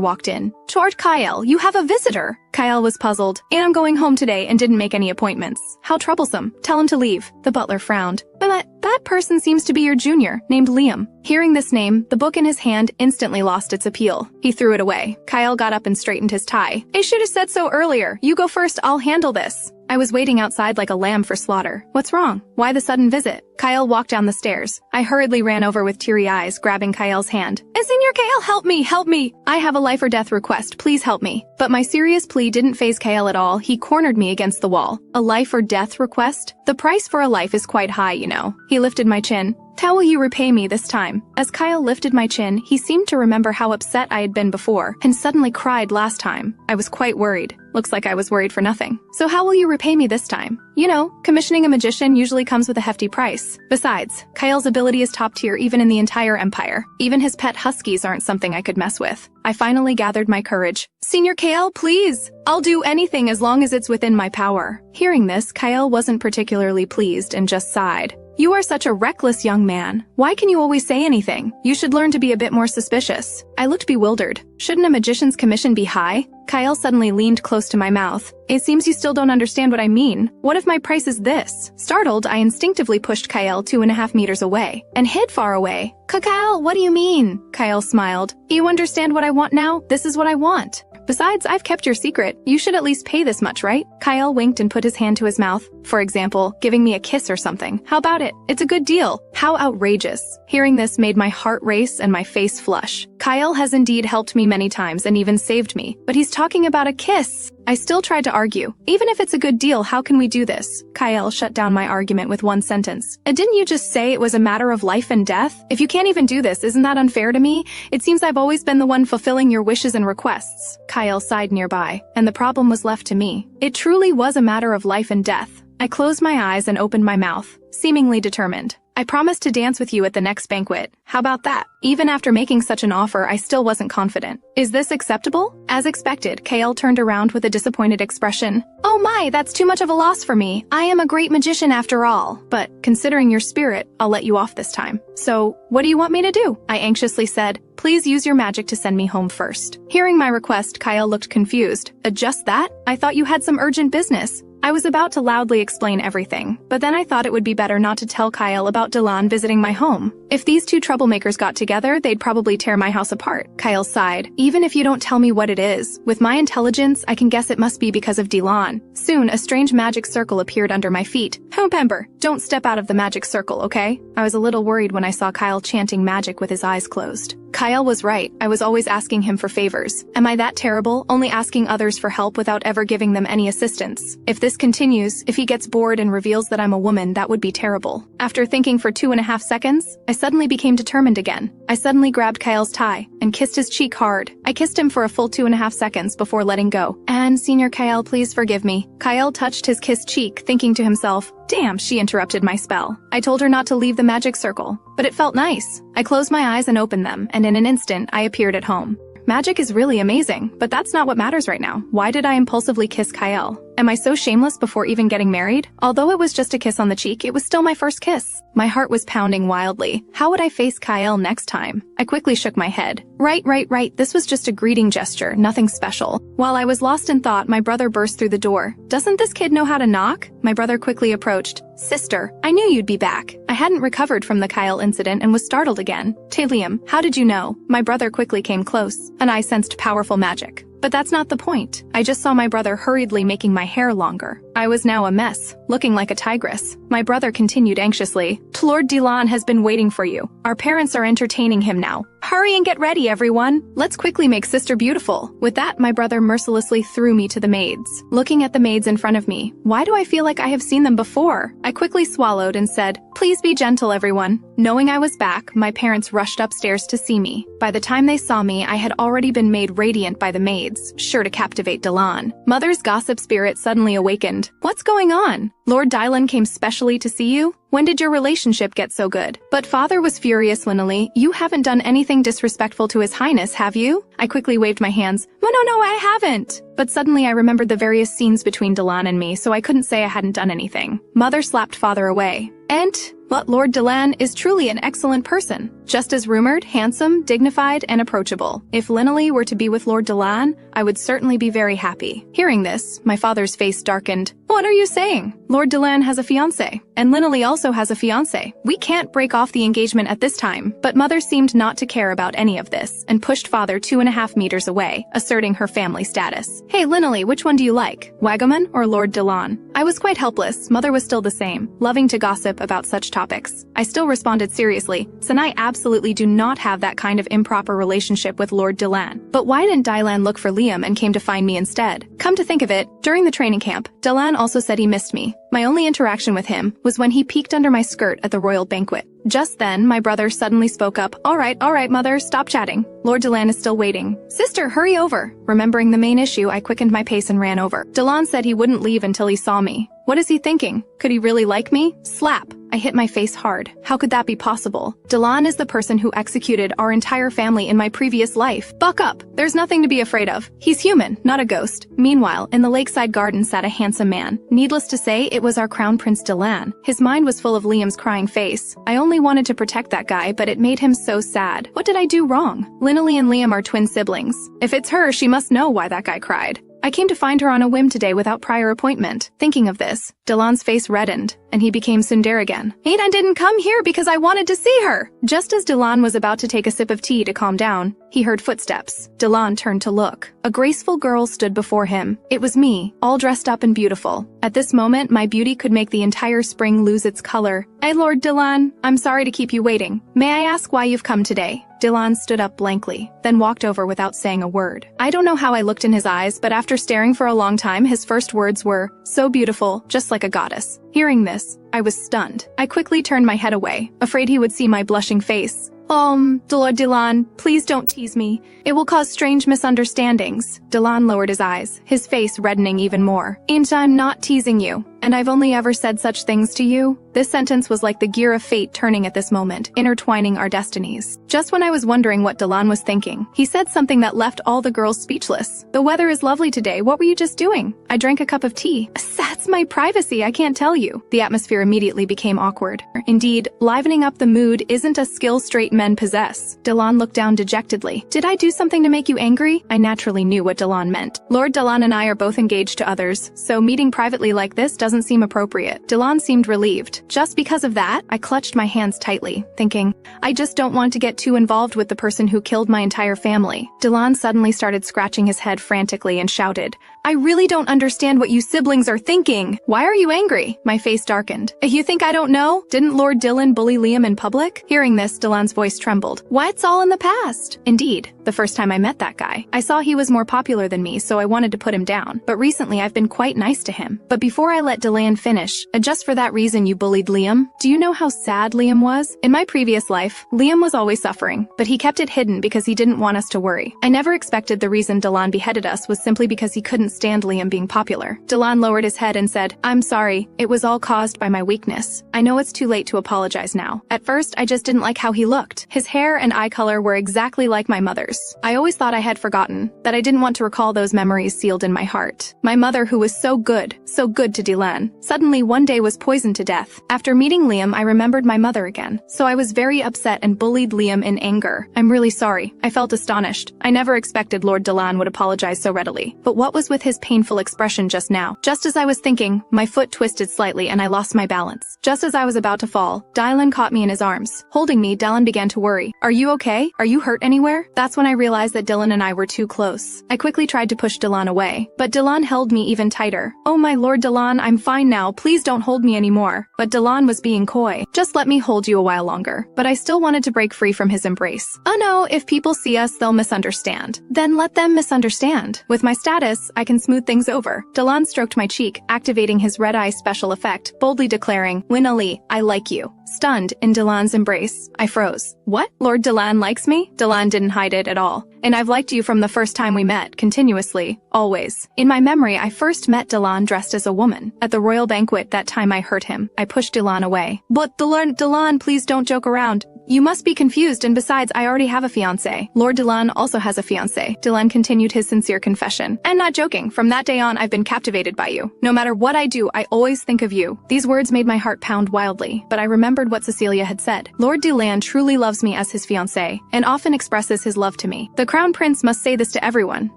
walked in. "Lord Kael, you have a visitor!" Kael was puzzled. "And I'm going home today and didn't make any appointments." "How troublesome. Tell him to leave." The butler frowned. "But that person seems to be your junior, named Liam." Hearing this name, the book in his hand instantly lost its appeal. He threw it away. Kael got up and straightened his tie. "I should have said so earlier. You go first, I'll handle this." I was waiting outside like a lamb for slaughter. What's wrong? Why the sudden visit? Kael walked down the stairs. I hurriedly ran over with teary eyes, grabbing Kael's hand. "Senior Kael, help me, help me! I have a life or death request, please help me." But my serious plea didn't faze Kael at all. He cornered me against the wall. A life or death request? The price for a life is quite high, you know. He lifted my chin. "How will you repay me this time?" As Kael lifted my chin, he seemed to remember how upset I had been before, and suddenly cried last time. I was quite worried. Looks like I was worried for nothing. "So how will you repay me this time?" You know, commissioning a magician usually comes with a hefty price. Besides, Kyle's ability is top tier even in the entire empire. Even his pet huskies aren't something I could mess with. I finally gathered my courage. Senior Kyle, please! I'll do anything as long as it's within my power. Hearing this, Kyle wasn't particularly pleased and just sighed. You are such a reckless young man. Why can you always say anything? You should learn to be a bit more suspicious. I looked bewildered. Shouldn't a magician's commission be high? Kyle suddenly leaned close to my mouth. It seems you still don't understand what I mean. What if my price is this? Startled, I instinctively pushed Kyle 2.5 meters away and hid far away. Kyle, what do you mean? Kyle smiled. You understand what I want now? This is what I want. Besides, I've kept your secret. You should at least pay this much, right? Kyle winked and put his hand to his mouth. For example, giving me a kiss or something. How about it? It's a good deal. How outrageous. Hearing this made my heart race and my face flush. Kyle has indeed helped me many times and even saved me, but he's talking about a kiss. I still tried to argue. Even if it's a good deal, how can we do this? Kyle shut down my argument with one sentence. And didn't you just say it was a matter of life and death? If you can't even do this, isn't that unfair to me? It seems I've always been the one fulfilling your wishes and requests. Kyle sighed nearby, and the problem was left to me. It truly was a matter of life and death. I closed my eyes and opened my mouth, seemingly determined. I promised to dance with you at the next banquet. How about that? Even after making such an offer, I still wasn't confident. Is this acceptable? As expected, Kale turned around with a disappointed expression. Oh my, that's too much of a loss for me. I am a great magician after all. But considering your spirit, I'll let you off this time. So, what do you want me to do? I anxiously said. Please use your magic to send me home first. Hearing my request, Kyle looked confused. Just that? I thought you had some urgent business. I was about to loudly explain everything, but then I thought it would be better not to tell Kyle about Dylan visiting my home. If these two troublemakers got together, they'd probably tear my house apart. Kyle sighed. Even if you don't tell me what it is, with my intelligence, I can guess it must be because of Dylan. Soon, a strange magic circle appeared under my feet. Remember, don't step out of the magic circle, okay? I was a little worried when I saw Kyle chanting magic with his eyes closed. Kyle was right. I was always asking him for favors. Am I that terrible, only asking others for help without ever giving them any assistance? If this continues, if he gets bored and reveals that I'm a woman, that would be terrible. After thinking for 2.5 seconds, I suddenly became determined again. I suddenly grabbed Kyle's tie and kissed his cheek hard. I kissed him for a full 2.5 seconds before letting go. And Senior Kyle, please forgive me. Kyle touched his kissed cheek, thinking to himself, damn, she interrupted my spell. I told her not to leave the magic circle, but it felt nice. I closed my eyes and opened them, and in an instant, I appeared at home. Magic is really amazing, but that's not what matters right now. Why did I impulsively kiss Kyle? Am I so shameless before even getting married? Although it was just a kiss on the cheek, it was still my first kiss. My heart was pounding wildly. How would I face Kyle next time? I quickly shook my head. Right. This was just a greeting gesture, nothing special. While I was lost in thought, my brother burst through the door. Doesn't this kid know how to knock? My brother quickly approached. Sister, I knew you'd be back. I hadn't recovered from the Kyle incident and was startled again. Talium, how did you know? My brother quickly came close, and I sensed powerful magic. But that's not the point. I just saw my brother hurriedly making my hair longer. I was now a mess, looking like a tigress. My brother continued anxiously. Lord Dylan has been waiting for you. Our parents are entertaining him now. Hurry and get ready, everyone. Let's quickly make sister beautiful. With that, my brother mercilessly threw me to the maids. Looking at the maids in front of me, why do I feel like I have seen them before? I quickly swallowed and said, please be gentle, everyone. Knowing I was back, my parents rushed upstairs to see me. By the time they saw me, I had already been made radiant by the maids, sure to captivate Dylan. Mother's gossip spirit suddenly awakened. What's going on? Lord Dylan came specially to see you? When did your relationship get so good? But father was furious, Linley. You haven't done anything disrespectful to his highness, have you? I quickly waved my hands. No, I haven't. But suddenly I remembered the various scenes between Dylan and me, so I couldn't say I hadn't done anything. Mother slapped father away. And but Lord Dylan is truly an excellent person. Just as rumored, handsome, dignified, and approachable. If Linley were to be with Lord Dylan, I would certainly be very happy. Hearing this, my father's face darkened. What are you saying? Lord Dylan has a fiancé, and Linley also has a fiancé. We can't break off the engagement at this time. But mother seemed not to care about any of this, and pushed father 2.5 meters away, asserting her family status. Hey Linley, which one do you like? Wagaman or Lord Dylan? I was quite helpless. Mother was still the same, loving to gossip about such topics. I still responded seriously, and I absolutely do not have that kind of improper relationship with Lord Dylan. But why didn't Dylan look for Liam and came to find me instead. Come to think of it, during the training camp, Delan also said he missed me. My only interaction with him was when he peeked under my skirt at the royal banquet. Just then, my brother suddenly spoke up. All right, mother, stop chatting. Lord Delan is still waiting. Sister, hurry over. Remembering the main issue, I quickened my pace and ran over. Delan said he wouldn't leave until he saw me. What is he thinking? Could he really like me? Slap. I hit my face hard. How could that be possible? Delan is the person who executed our entire family in my previous life. Buck up. There's nothing to be afraid of. He's human, not a ghost. Meanwhile, in the lakeside garden sat a handsome man. Needless to say, it was our crown prince Delan. His mind was full of Liam's crying face. I only wanted to protect that guy, but it made him so sad. What did I do wrong? Linnalee and Liam are twin siblings. If it's her, she must know why that guy cried. I came to find her on a whim today without prior appointment. Thinking of this, Delan's face reddened, and he became tsundere again. I didn't come here because I wanted to see her! Just as Delan was about to take a sip of tea to calm down, he heard footsteps. Delan turned to look. A graceful girl stood before him. It was me, all dressed up and beautiful. At this moment, my beauty could make the entire spring lose its color. Hey, Lord Delan, I'm sorry to keep you waiting. May I ask why you've come today? Delan stood up blankly, then walked over without saying a word. I don't know how I looked in his eyes, but after staring for a long time, his first words were, "So beautiful, just like a goddess." Hearing this, I was stunned. I quickly turned my head away, afraid he would see my blushing face. Lord Delan, please don't tease me. It will cause strange misunderstandings. Delan lowered his eyes, his face reddening even more. I'm not teasing you, and I've only ever said such things to you. This sentence was like the gear of fate turning at this moment, intertwining our destinies. Just when I was wondering what Delan was thinking, he said something that left all the girls speechless. The weather is lovely today. What were you just doing? I drank a cup of tea. That's my privacy, I can't tell you. The atmosphere immediately became awkward. Indeed, livening up the mood isn't a skill straight men possess. Delan looked down dejectedly. Did I do something to make you angry? I naturally knew what Delan meant. Lord Delan and I are both engaged to others, so meeting privately like this doesn't seem appropriate. Delan seemed relieved. Just because of that, I clutched my hands tightly, thinking, I just don't want to get too involved with the person who killed my entire family. Delan suddenly started scratching his head frantically and shouted, I really don't understand what you siblings are thinking. Why are you angry? My face darkened. You think I don't know? Didn't Lord Dylan bully Liam in public? Hearing this, Delan's voice trembled. Why, it's all in the past. Indeed, the first time I met that guy, I saw he was more popular than me, so I wanted to put him down. But recently I've been quite nice to him. But before I let Delan finish, just for that reason you bullied Liam? Do you know how sad Liam was? In my previous life, Liam was always suffering, but he kept it hidden because he didn't want us to worry. I never expected the reason Delan beheaded us was simply because he couldn't stand Liam being popular. Delan lowered his head and said, I'm sorry, it was all caused by my weakness. I know it's too late to apologize now. At first, I just didn't like how he looked. His hair and eye color were exactly like my mother's. I always thought I had forgotten, that I didn't want to recall those memories sealed in my heart. My mother, who was so good to Delan, suddenly one day was poisoned to death. After meeting Liam, I remembered my mother again. So I was very upset and bullied Liam in anger. I'm really sorry. I felt astonished. I never expected Lord Delan would apologize so readily. But what was with his painful expression just now? Just as I was thinking, my foot twisted slightly and I lost my balance. Just as I was about to fall, Dylan caught me in his arms. Holding me, Dylan began to worry. Are you okay? Are you hurt anywhere? That's when I realized that Dylan and I were too close. I quickly tried to push Dylan away, but Dylan held me even tighter. Oh my Lord Dylan, I'm fine now. Please don't hold me anymore. But Dylan was being coy. Just let me hold you a while longer. But I still wanted to break free from his embrace. Oh no, if people see us, they'll misunderstand. Then let them misunderstand. With my status, I can smooth things over. Dylan stroked my cheek, activating his red eye special effect, boldly declaring, Linnalee, I like you. Stunned in Dylan's embrace, I froze. What? Lord Dylan likes me? Dylan didn't hide it at all. And I've liked you from the first time we met, continuously, always. In my memory, I first met Dylan dressed as a woman. At the royal banquet that time I hurt him. I pushed Dylan away. But Dylan, please don't joke around. You must be confused, and besides, I already have a fiancé. Lord Dylan also has a fiancé. Dylan continued his sincere confession. I'm not joking. From that day on, I've been captivated by you. No matter what I do, I always think of you. These words made my heart pound wildly, but I remembered what Cecilia had said. Lord Dylan truly loves me as his fiancé, and often expresses his love to me. The crown prince must say this to everyone,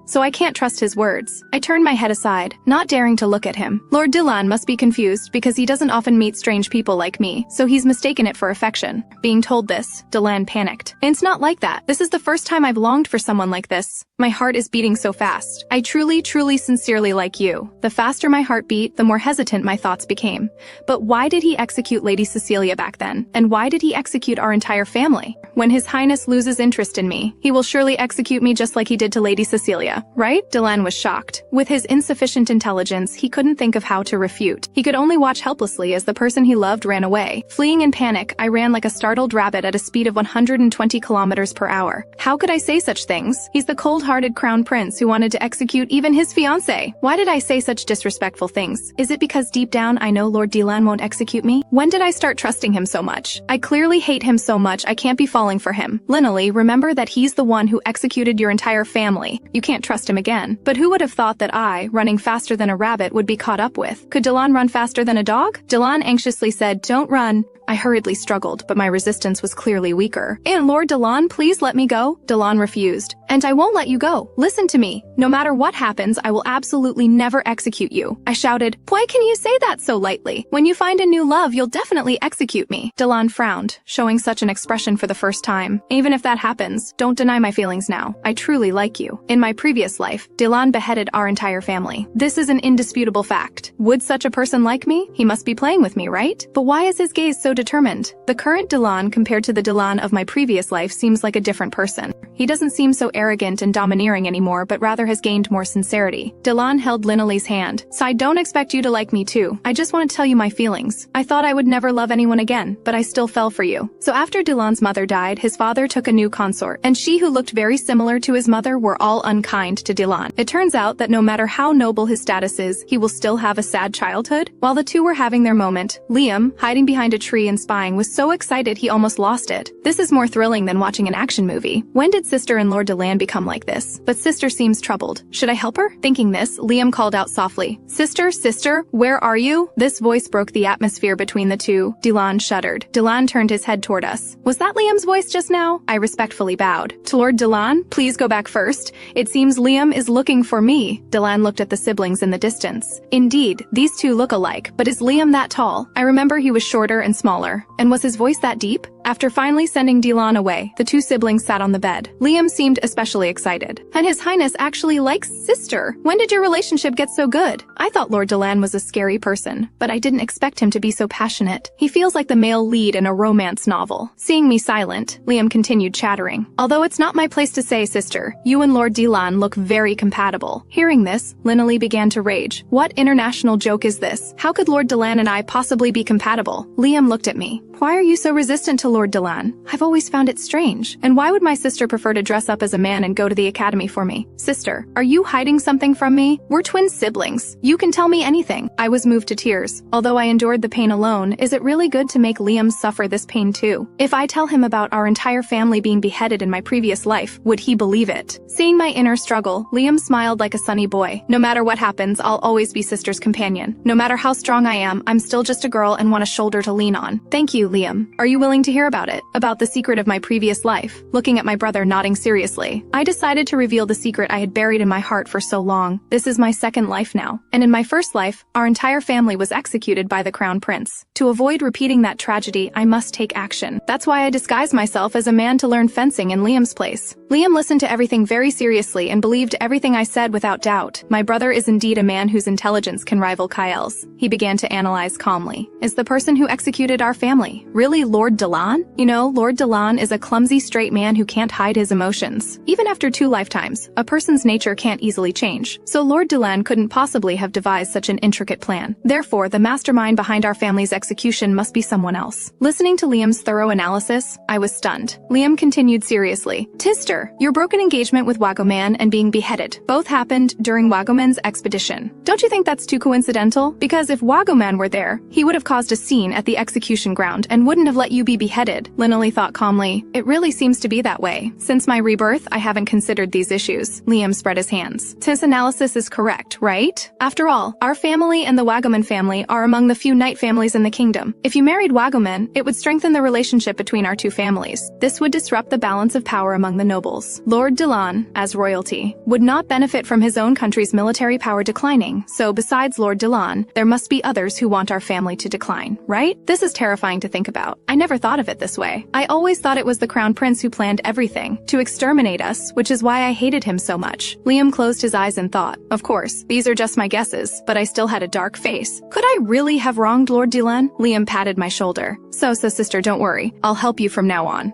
so I can't trust his words. I turned my head aside, not daring to look at him. Lord Dylan must be confused because he doesn't often meet strange people like me, so he's mistaken it for affection. Being told this, Dylan panicked. It's not like that. This is the first time I've longed for someone like this. My heart is beating so fast. I truly, sincerely like you. The faster my heart beat, the more hesitant my thoughts became. But why did he execute Lady Cecilia back then? And why did he execute our entire family? When His Highness loses interest in me, he will surely execute me just like he did to Lady Cecilia, right? Delan was shocked. With his insufficient intelligence, he couldn't think of how to refute. He could only watch helplessly as the person he loved ran away. Fleeing in panic, I ran like a startled rabbit at a speed of 120 kilometers per hour. How could I say such things? He's the cold-hearted crown prince who wanted to execute even his fiancée. Why did I say such disrespectful things? Is it because deep down I know Lord Delan won't execute me? When did I start trusting him so much? I clearly hate him so much I can't be falling for him. Linley, remember that he's the one who executed your entire family. You can't trust him again. But who would have thought that I, running faster than a rabbit, would be caught up with? Could Delan run faster than a dog? Delan anxiously said, "Don't run." I hurriedly struggled, but my resistance was clearly weaker. "And Lord Delan, please let me go." Delan refused. "And I won't let you go. Listen to me. No matter what happens, I will absolutely never execute you." I shouted, "Why can you say that so lightly? When you find a new love, you'll definitely execute me." Delan frowned, showing such an expression for the first time. "Even if that happens, don't deny my feelings now. I truly like you. In my previous life, Delan beheaded our entire family. This is an indisputable fact. Would such a person like me? He must be playing with me, right? But why is his gaze so determined? The current Delan compared to the Delan of my previous life seems like a different person. He doesn't seem so arrogant and domineering anymore, but rather has gained more sincerity." Delan held Linley's hand. "So I don't expect you to like me too. I just want to tell you my feelings. I thought I would never love anyone again, but I still fell for you." So after Delan's mother died, his father took a new consort, and she who looked very similar to his mother were all unkind to Delan. It turns out that no matter how noble his status is, he will still have a sad childhood. While the two were having their moment, Liam, hiding behind a tree and spying, was so excited he almost lost it. This is more thrilling than watching an action movie. When did Sister and Lord Delan become like this? But Sister seems troubled. Should I help her? Thinking this, Liam called out softly, "Sister, sister, where are you?" This voice broke the atmosphere between the two. Delan shuddered. Delan turned his head toward us. "Was that Liam's voice just now?" I respectfully bowed. "To Lord Delan, please go back first. It seems Liam is looking for me." Delan looked at the siblings in the distance. Indeed, these two look alike, but is Liam that tall? I remember he was shorter and smaller. And was his voice that deep? After finally sending Delan away, the two siblings sat on the bed. Liam seemed especially excited. "And His Highness actually likes Sister. When did your relationship get so good?" I thought Lord Delan was a scary person, but I didn't expect him to be so passionate. He feels like the male lead in a romance novel. Seeing me silent, Liam continued chattering. "Although it's not my place to say, Sister, you and Lord Delan look very compatible." Hearing this, Linley began to rage. "What international joke is this? How could Lord Delan and I possibly be compatible?" Liam looked at me. "Why are you so resistant to Lord Delan? I've always found it strange. And why would my sister prefer to dress up as a man and go to the academy for me? Sister, are you hiding something from me? We're twin siblings. You can tell me anything." I was moved to tears. Although I endured the pain alone, is it really good to make Liam suffer this pain too? If I tell him about our entire family being beheaded in my previous life, would he believe it? Seeing my inner struggle, Liam smiled like a sunny boy. "No matter what happens, I'll always be Sister's companion. No matter how strong I am, I'm still just a girl and want a shoulder to lean on." "Thank you, Liam. Are you willing to hear about it? About the secret of my previous life?" Looking at my brother nodding seriously, I decided to reveal the secret I had buried in my heart for so long. This is my second life now. And in my first life, our entire family was executed by the crown prince. To avoid repeating that tragedy, I must take action. That's why I disguised myself as a man to learn fencing in Liam's place. Liam listened to everything very seriously and believed everything I said without doubt. My brother is indeed a man whose intelligence can rival Kyle's. He began to analyze calmly. "Is the person who executed our family really Lord Delan? You know, Lord Delan is a clumsy straight man who can't hide his emotions. Even after 2 lifetimes, a person's nature can't easily change. So Lord Delan couldn't possibly have devised such an intricate plan. Therefore, the mastermind behind our family's execution must be someone else." Listening to Liam's thorough analysis, I was stunned. Liam continued seriously. "Tister, your broken engagement with Wagoman and being beheaded both happened during Wagoman's expedition. Don't you think that's too coincidental? Because if Wagoman were there, he would have caused a scene at the execution ground and wouldn't have let you be beheaded." Linley thought calmly. "It really seems to be that way. Since my rebirth, I haven't considered these issues." Liam spread his hands. "His analysis is correct, right? After all, our family and the Wagoman family are among the few knight families in the kingdom. If you married Wagoman, it would strengthen the relationship between our two families. This would disrupt the balance of power among the nobles. Lord Delan, as royalty, would not benefit from his own country's military power declining, so besides Lord Delan, there must must be others who want our family to decline, right? This is terrifying to think about. I never thought of it this way. I always thought it was the crown prince who planned everything, to exterminate us, which is why I hated him so much. Liam closed his eyes and thought, of course, these are just my guesses, but I still had a dark face. Could I really have wronged Lord Dylan? Liam patted my shoulder. So sister, don't worry. I'll help you from now on.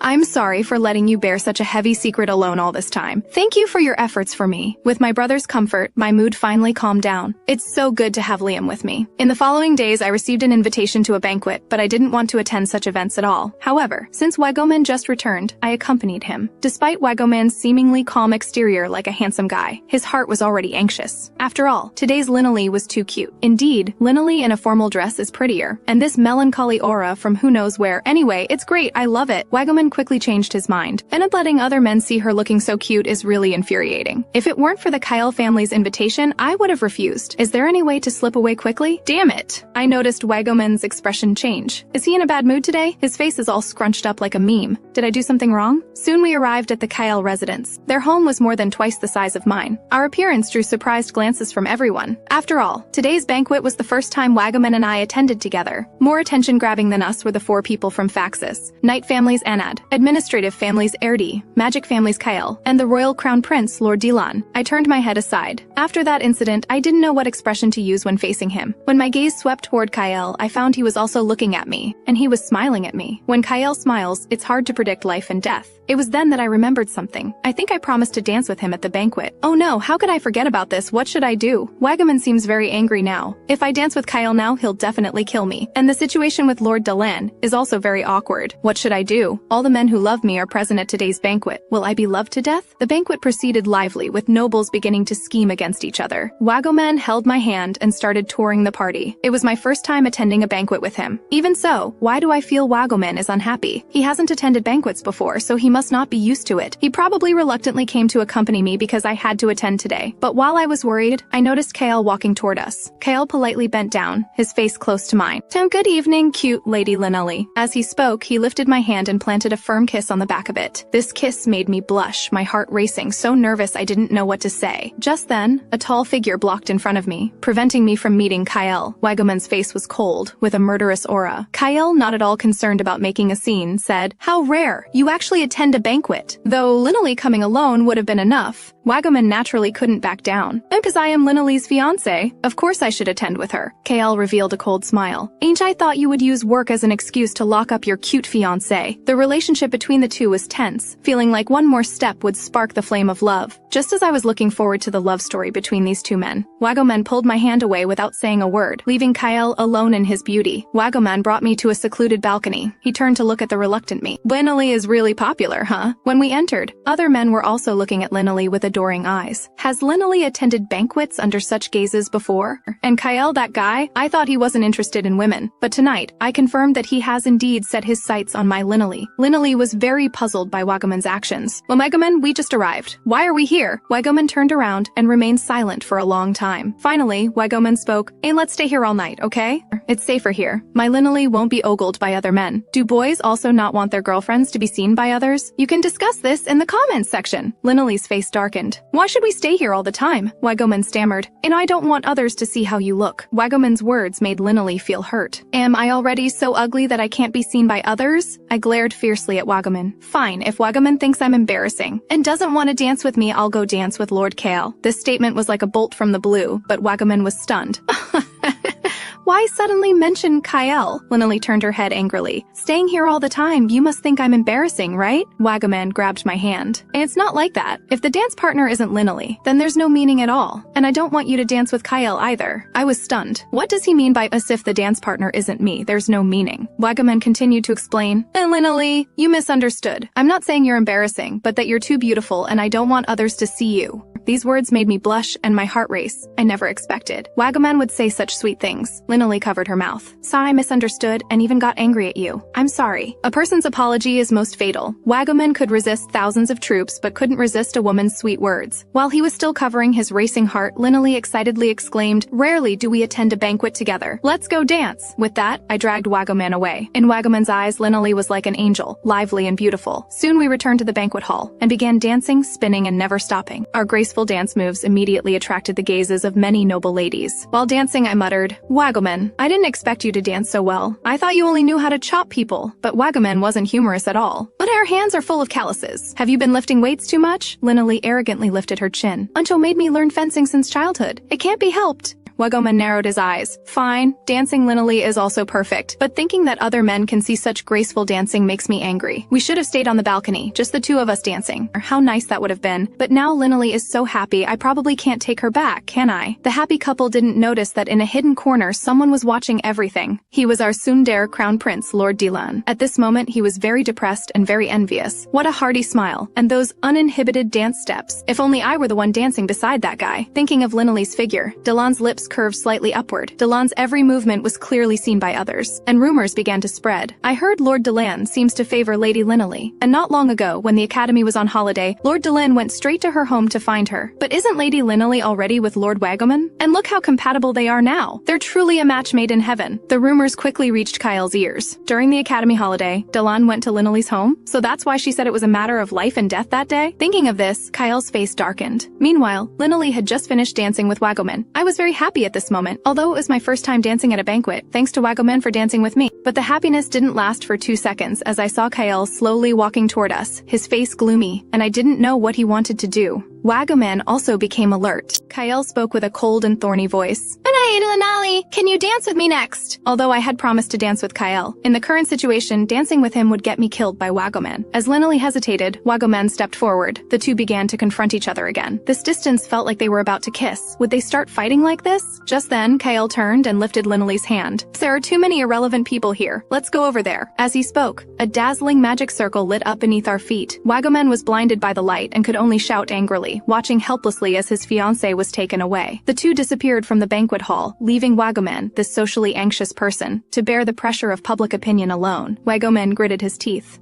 I'm sorry for letting you bear such a heavy secret alone all this time. Thank you for your efforts for me. With my brother's comfort, my mood finally calmed down. It's so good to have Liam with me. In the following days, I received an invitation to a banquet, but I didn't want to attend such events at all. However, since Wagoman just returned, I accompanied him. Despite Wagoman's seemingly calm exterior like a handsome guy, his heart was already anxious. After all, today's Lina was too cute. Indeed, Lina in a formal dress is prettier, and this melancholy aura from who knows where. Anyway, it's great, I love it. Wagoman quickly changed his mind, and letting other men see her looking so cute is really infuriating. If it weren't for the Kyle family's invitation, I would have refused. Is there any way to slip away quickly? Damn it! I noticed Wagoman's expression change. Is he in a bad mood today? His face is all scrunched up like a meme. Did I do something wrong? Soon we arrived at the Kyle residence. Their home was more than twice the size of mine. Our appearance drew surprised glances from everyone. After all, today's banquet was the first time Wagoman and I attended together. More attention-grabbing than us were the 4 people from Faxus, Knight family's Anad, Administrative family's Erdi, Magic family's Kyle, and the Royal Crown Prince, Lord Dylan. I turned my head aside. After that incident, I didn't know what expression to use when facing him. When my gaze swept toward Kyle, I found he was also looking at me, and he was smiling at me. When Kyle smiles, it's hard to predict life and death. It was then that I remembered something. I think I promised to dance with him at the banquet. Oh no, how could I forget about this? What should I do? Wagoman seems very angry now. If I dance with Kyle now, he'll definitely kill me. And the situation with Lord Dylan is also very awkward. What should I do? All the men who love me are present at today's banquet. Will I be loved to death? The banquet proceeded lively, with nobles beginning to scheme against each other. Wagoman held my hand and started touring the party. It was my first time attending a banquet with him. Even so, why do I feel Wagoman is unhappy? He hasn't attended banquets before, so he must not be used to it. He probably reluctantly came to accompany me because I had to attend today. But while I was worried, I noticed Kale walking toward us. Kale politely bent down, his face close to mine. Good evening, cute Lady Linelli. As he spoke, he lifted my hand and planted a firm kiss on the back of it. This kiss made me blush, my heart racing, so nervous I didn't know what to say. Just then, a tall figure blocked in front of me, preventing me from meeting Kyle. Wagoman's face was cold, with a murderous aura. Kyle, not at all concerned about making a scene, said, "How rare! You actually attend a banquet." Though Linelli coming alone would have been enough, Wagoman naturally couldn't back down. Because I am Linelli's fiancé, of course I should attend with her. Kale revealed a cold smile. Ain't I thought you would use work as an excuse to lock up your cute fiancé. The relationship between the two was tense, feeling like one more step would spark the flame of love. Just as I was looking forward to the love story between these two men, Wagoman pulled my hand away without saying a word, leaving Kyle alone in his beauty. Wagoman brought me to a secluded balcony. He turned to look at the reluctant me. Linelli is really popular, huh? When we entered, other men were also looking at Linelli with adoring eyes. Has Linelli attended banquets under such gazes before? And Kyle, that guy, I thought he wasn't interested in women. But tonight, I confirmed that he has indeed set his sights on my Linelli. Linelli was very puzzled by Wagoman's actions. Well, Wagoman, we just arrived. Why are we here? Wagoman turned around and remained silent for a long time. Finally, Wagoman spoke, "Hey, let's stay here all night, okay? It's safer here. My Linelli won't be ogled by other men. Do boys also not want their girlfriends to be seen by others? You can discuss this in the comments section." Linelli's face darkened. "Why should we stay here all the time?" Wagoman stammered. "And I don't want others to see how you look." Wagoman's words made Linelli feel hurt. Am I already so ugly that I can't be seen by others? I glared fiercely at Wagoman. Fine, if Wagoman thinks I'm embarrassing and doesn't want to dance with me, I'll go dance with Lord Kale. This statement was like a bolt from the blue, but Wagoman was stunned. Why suddenly mention Kyle? Linelli turned her head angrily. Staying here all the time, you must think I'm embarrassing, right? Wagoman grabbed my hand. And it's not like that. If the dance partner isn't Linelli, then there's no meaning at all. And I don't want you to dance with Kyle either. I was stunned. What does he mean by as if the dance partner isn't me? There's no meaning. Wagoman continued to explain. Linelli, you misunderstood. I'm not saying you're embarrassing, but that you're too beautiful and I don't want others to see you. These words made me blush and my heart race. I never expected Wagoman would say such sweet things. Lyneley covered her mouth. Saw I misunderstood and even got angry at you. I'm sorry. A person's apology is most fatal. Wagaman could resist thousands of troops but couldn't resist a woman's sweet words. While he was still covering his racing heart, Lyneley excitedly exclaimed, "Rarely do we attend a banquet together. Let's go dance." With that, I dragged Wagaman away. In Wagaman's eyes, Lyneley was like an angel, lively and beautiful. Soon we returned to the banquet hall and began dancing, spinning, and never stopping. Our graceful dance moves immediately attracted the gazes of many noble ladies. While dancing, I muttered, "Wagaman, I didn't expect you to dance so well. I thought you only knew how to chop people." But Wagaman wasn't humorous at all. "But our hands are full of calluses. Have you been lifting weights too much?" Lyneley arrogantly lifted her chin. "Until made me learn fencing since childhood. It can't be helped." Wagaman narrowed his eyes. "Fine, dancing Lyneley is also perfect, but thinking that other men can see such graceful dancing makes me angry. We should have stayed on the balcony, just the two of us dancing. Or how nice that would have been. But now Lyneley is so happy I probably can't take her back, can I?" The happy couple didn't notice that in a hidden corner someone was watching everything. He was our tsundere crown prince, Lord Dilan. At this moment he was very depressed and very envious. What a hearty smile, and those uninhibited dance steps. If only I were the one dancing beside that guy. Thinking of Lyneley's figure, Dilan's lips curved slightly upward. Dilan's every movement was clearly seen by others, and rumors began to spread. I heard Lord Dilan seems to favor Lady Lyneley, and not long ago, when the Academy was on holiday, Lord Dilan went straight to her home to find her. But isn't Lady Lyneley already with Lord Wagaman? And look how compatible they are now. They're truly a match made in heaven. The rumors quickly reached Kyle's ears. During the Academy holiday, Dilan went to Lyneley's home, so that's why she said it was a matter of life and death that day? Thinking of this, Kyle's face darkened. Meanwhile, Lyneley had just finished dancing with Wagaman. I was very happy at this moment, although it was my first time dancing at a banquet, thanks to Wagaman for dancing with me. But the happiness didn't last for 2 seconds as I saw Kyle slowly walking toward us, his face gloomy, and I didn't know what he wanted to do. Wagaman also became alert. Kyle spoke with a cold and thorny voice. "Hey, Lyneley, can you dance with me next?" Although I had promised to dance with Kyle, in the current situation, dancing with him would get me killed by Wagaman. As Lyneley hesitated, Wagaman stepped forward. The two began to confront each other again. This distance felt like they were about to kiss. Would they start fighting like this? Just then, Kyle turned and lifted Lyneley's hand. "There are too many irrelevant people here. Let's go over there." As he spoke, a dazzling magic circle lit up beneath our feet. Wagaman was blinded by the light and could only shout angrily, watching helplessly as his fiancée was taken away. The two disappeared from the banquet hall, leaving Wagaman, this socially anxious person, to bear the pressure of public opinion alone. Wagaman gritted his teeth.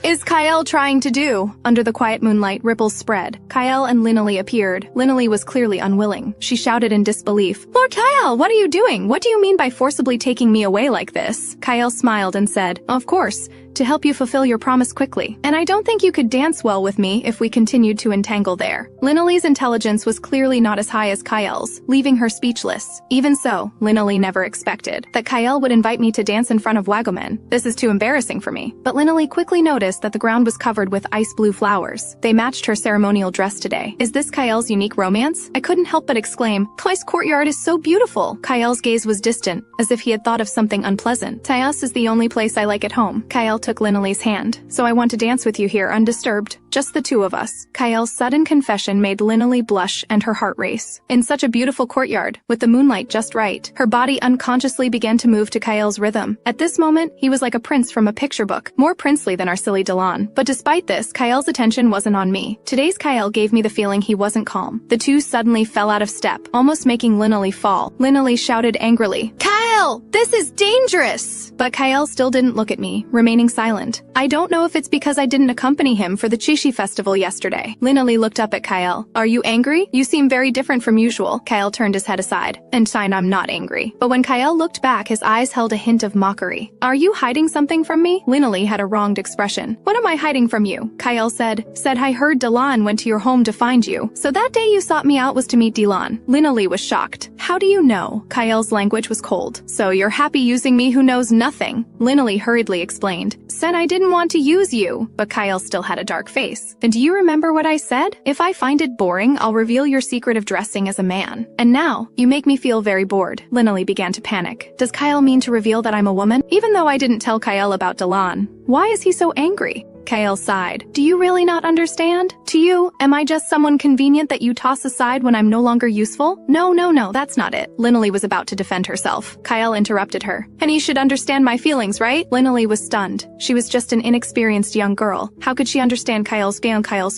Is Kyle trying to do? Under the quiet moonlight, ripples spread. Kyle and Lyneley appeared. Lyneley was clearly unwilling. She shouted in disbelief, "Lord Kyle, what are you doing? What do you mean by forcibly taking me away like this?" Kyle smiled and said, "Of course, to help you fulfill your promise quickly. And I don't think you could dance well with me if we continued to entangle there." Lyneley's intelligence was clearly not as high as Kyle's, leaving her speechless. Even so, Lyneley never expected that Kyle would invite me to dance in front of Wagaman. This is too embarrassing for me. But Lyneley quickly noticed that the ground was covered with ice blue flowers. They matched her ceremonial dress today. Is this Kyle's unique romance? I couldn't help but exclaim, "Kyle's courtyard is so beautiful." Kyle's gaze was distant, as if he had thought of something unpleasant. "Tyus is the only place I like at home." Kyle took Lyneley's hand. "So I want to dance with you here undisturbed. Just the two of us." Kyle's sudden confession made Lyneley blush and her heart race. In such a beautiful courtyard, with the moonlight just right, her body unconsciously began to move to Kyle's rhythm. At this moment, he was like a prince from a picture book, more princely than our silly Dilan. But despite this, Kyle's attention wasn't on me. Today's Kyle gave me the feeling he wasn't calm. The two suddenly fell out of step, almost making Lyneley fall. Lyneley shouted angrily, "Kyle, this is dangerous!" But Kyle still didn't look at me, remaining silent. I don't know if it's because I didn't accompany him for the Chishi festival yesterday. Lyneley looked up at Kyle. "Are you angry? You seem very different from usual." Kyle turned his head aside. "And sign I'm not angry." But when Kyle looked back, his eyes held a hint of mockery. "Are you hiding something from me?" Lyneley had a wronged expression. "What am I hiding from you?" Kyle said, "I heard Dilan went to your home to find you. So that day you sought me out was to meet Dilan." Lyneley was shocked. "How do you know?" Kyle's language was cold. "So you're happy using me who knows nothing." Lyneley hurriedly explained, "Said I didn't want to use you." But Kyle still had a dark face. "And do you remember what I said? If I find it boring, I'll reveal your secret of dressing as a man. And now, you make me feel very bored." Lyneley began to panic. Does Kyle mean to reveal that I'm a woman? Even though I didn't tell Kyle about Dilan, why is he so angry? Kyle sighed. "Do you really not understand? To you, am I just someone convenient that you toss aside when I'm no longer useful?" No, that's not it." Lyneley was about to defend herself. Kyle interrupted her. "And you should understand my feelings, right?" Lyneley was stunned. She was just an inexperienced young girl. How could she understand Kyle's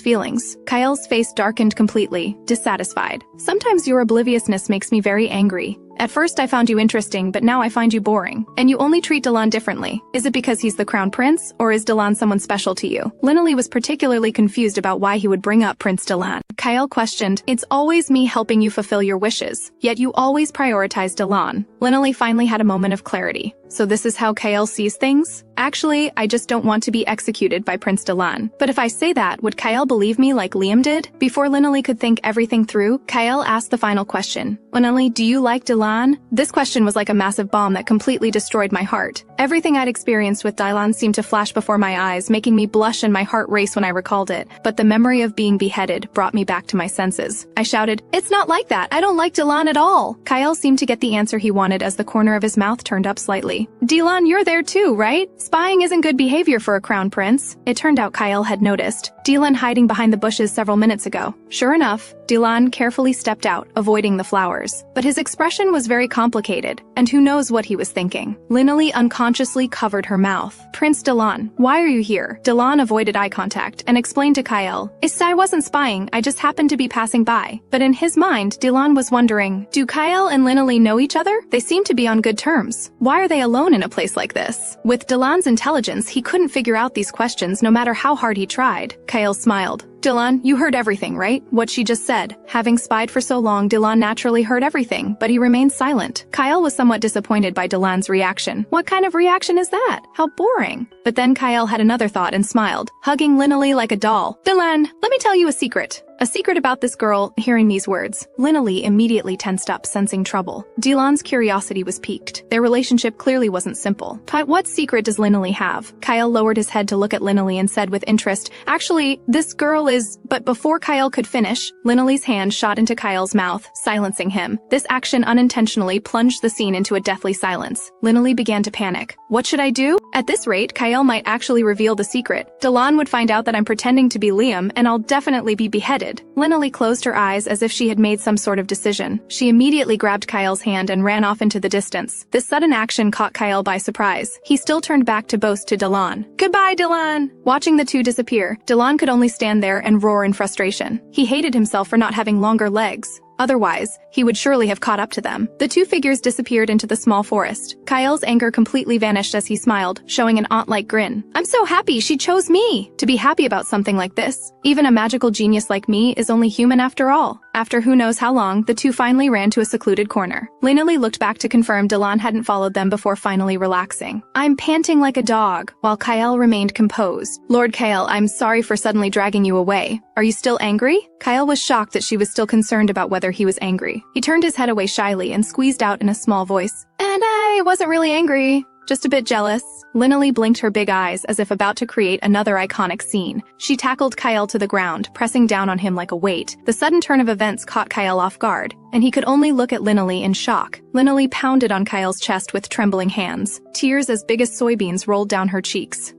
feelings? Kyle's face darkened completely, dissatisfied. "Sometimes your obliviousness makes me very angry. At first I found you interesting, but now I find you boring. And you only treat Delon differently. Is it because he's the crown prince, or is Delon someone special to you? Linley was particularly confused about why he would bring up Prince Delon. Kyle questioned, it's always me helping you fulfill your wishes, yet you always prioritize Delon. Linley finally had a moment of clarity. So this is how Kyle sees things? Actually, I just don't want to be executed by Prince Delon. But if I say that, would Kyle believe me like Liam did? Before Linley could think everything through, Kyle asked the final question. Linley, do you like Delon? This question was like a massive bomb that completely destroyed my heart. Everything I'd experienced with Delon seemed to flash before my eyes, making me blush and my heart race when I recalled it. But the memory of being beheaded brought me back to my senses. I shouted, it's not like that. I don't like Delon at all. Kyle seemed to get the answer he wanted as the corner of his mouth turned up slightly. Delon, you're there too, right? Spying isn't good behavior for a crown prince. It turned out Kyle had noticed Delon hiding behind the bushes several minutes ago. Sure enough, Delon carefully stepped out, avoiding the flowers. But his expression was very complicated, and who knows what he was thinking. Linley unconsciously covered her mouth. Prince Delon, why are you here? Delon avoided eye contact and explained to Kyle, I wasn't spying, I just happened to be passing by. But in his mind, Delon was wondering, do Kyle and Linley know each other? They seem to be on good terms. Why are they alone in a place like this? With Delon's intelligence, he couldn't figure out these questions no matter how hard he tried. Kyle smiled. Delon, you heard everything, right? What she just said. Having spied for so long, Delon naturally heard everything, but he remained silent. Kyle was somewhat disappointed by Delon's reaction. What kind of reaction is that? How boring. But then Kyle had another thought and smiled, hugging Linley like a doll. Delon, let me tell you a secret. A secret about this girl. Hearing these words, Linley immediately tensed up, sensing trouble. Delon's curiosity was piqued. Their relationship clearly wasn't simple. But what secret does Linley have? Kyle lowered his head to look at Linley and said with interest, actually, this girl is... But before Kyle could finish, Linley's hand shot into Kyle's mouth, silencing him. This action unintentionally plunged the scene into a deathly silence. Linley began to panic. What should I do? At this rate, Kyle might actually reveal the secret. Delon would find out that I'm pretending to be Liam, and I'll definitely be beheaded. Linley closed her eyes as if she had made some sort of decision. She immediately grabbed Kyle's hand and ran off into the distance. This sudden action caught Kyle by surprise. He still turned back to boast to Delon. Goodbye, Delon! Watching the two disappear, Delon could only stand there and roar in frustration. He hated himself for not having longer legs. Otherwise, he would surely have caught up to them. The two figures disappeared into the small forest. Kyle's anger completely vanished as he smiled, showing an aunt-like grin. I'm so happy she chose me! To be happy about something like this. Even a magical genius like me is only human after all. After who knows how long, the two finally ran to a secluded corner. Linley looked back to confirm Delon hadn't followed them before finally relaxing. I'm panting like a dog, while Kyle remained composed. Lord Kyle, I'm sorry for suddenly dragging you away. Are you still angry? Kyle was shocked that she was still concerned about whether he was angry. He turned his head away shyly and squeezed out in a small voice. And I wasn't really angry. Just a bit jealous. Linley blinked her big eyes as if about to create another iconic scene. She tackled Kyle to the ground, pressing down on him like a weight. The sudden turn of events caught Kyle off guard, and he could only look at Linley in shock. Linley pounded on Kyle's chest with trembling hands. Tears as big as soybeans rolled down her cheeks.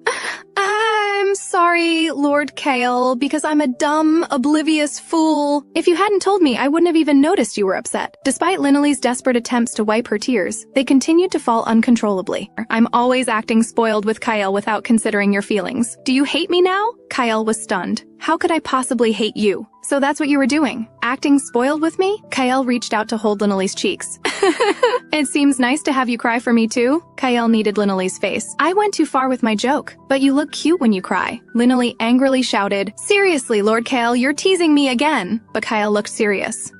I'm sorry, Lord Kyle, because I'm a dumb, oblivious fool. If you hadn't told me, I wouldn't have even noticed you were upset. Despite Linley's desperate attempts to wipe her tears, they continued to fall uncontrollably. I'm always acting spoiled with Kyle without considering your feelings. Do you hate me now? Kyle was stunned. How could I possibly hate you? So that's what you were doing? Acting spoiled with me? Kyle reached out to hold Linley's cheeks. It seems nice to have you cry for me too. Kyle kneaded Linley's face. I went too far with my joke, but you look cute when you cry. Linley angrily shouted, seriously, Lord Kyle, you're teasing me again. But Kyle looked serious.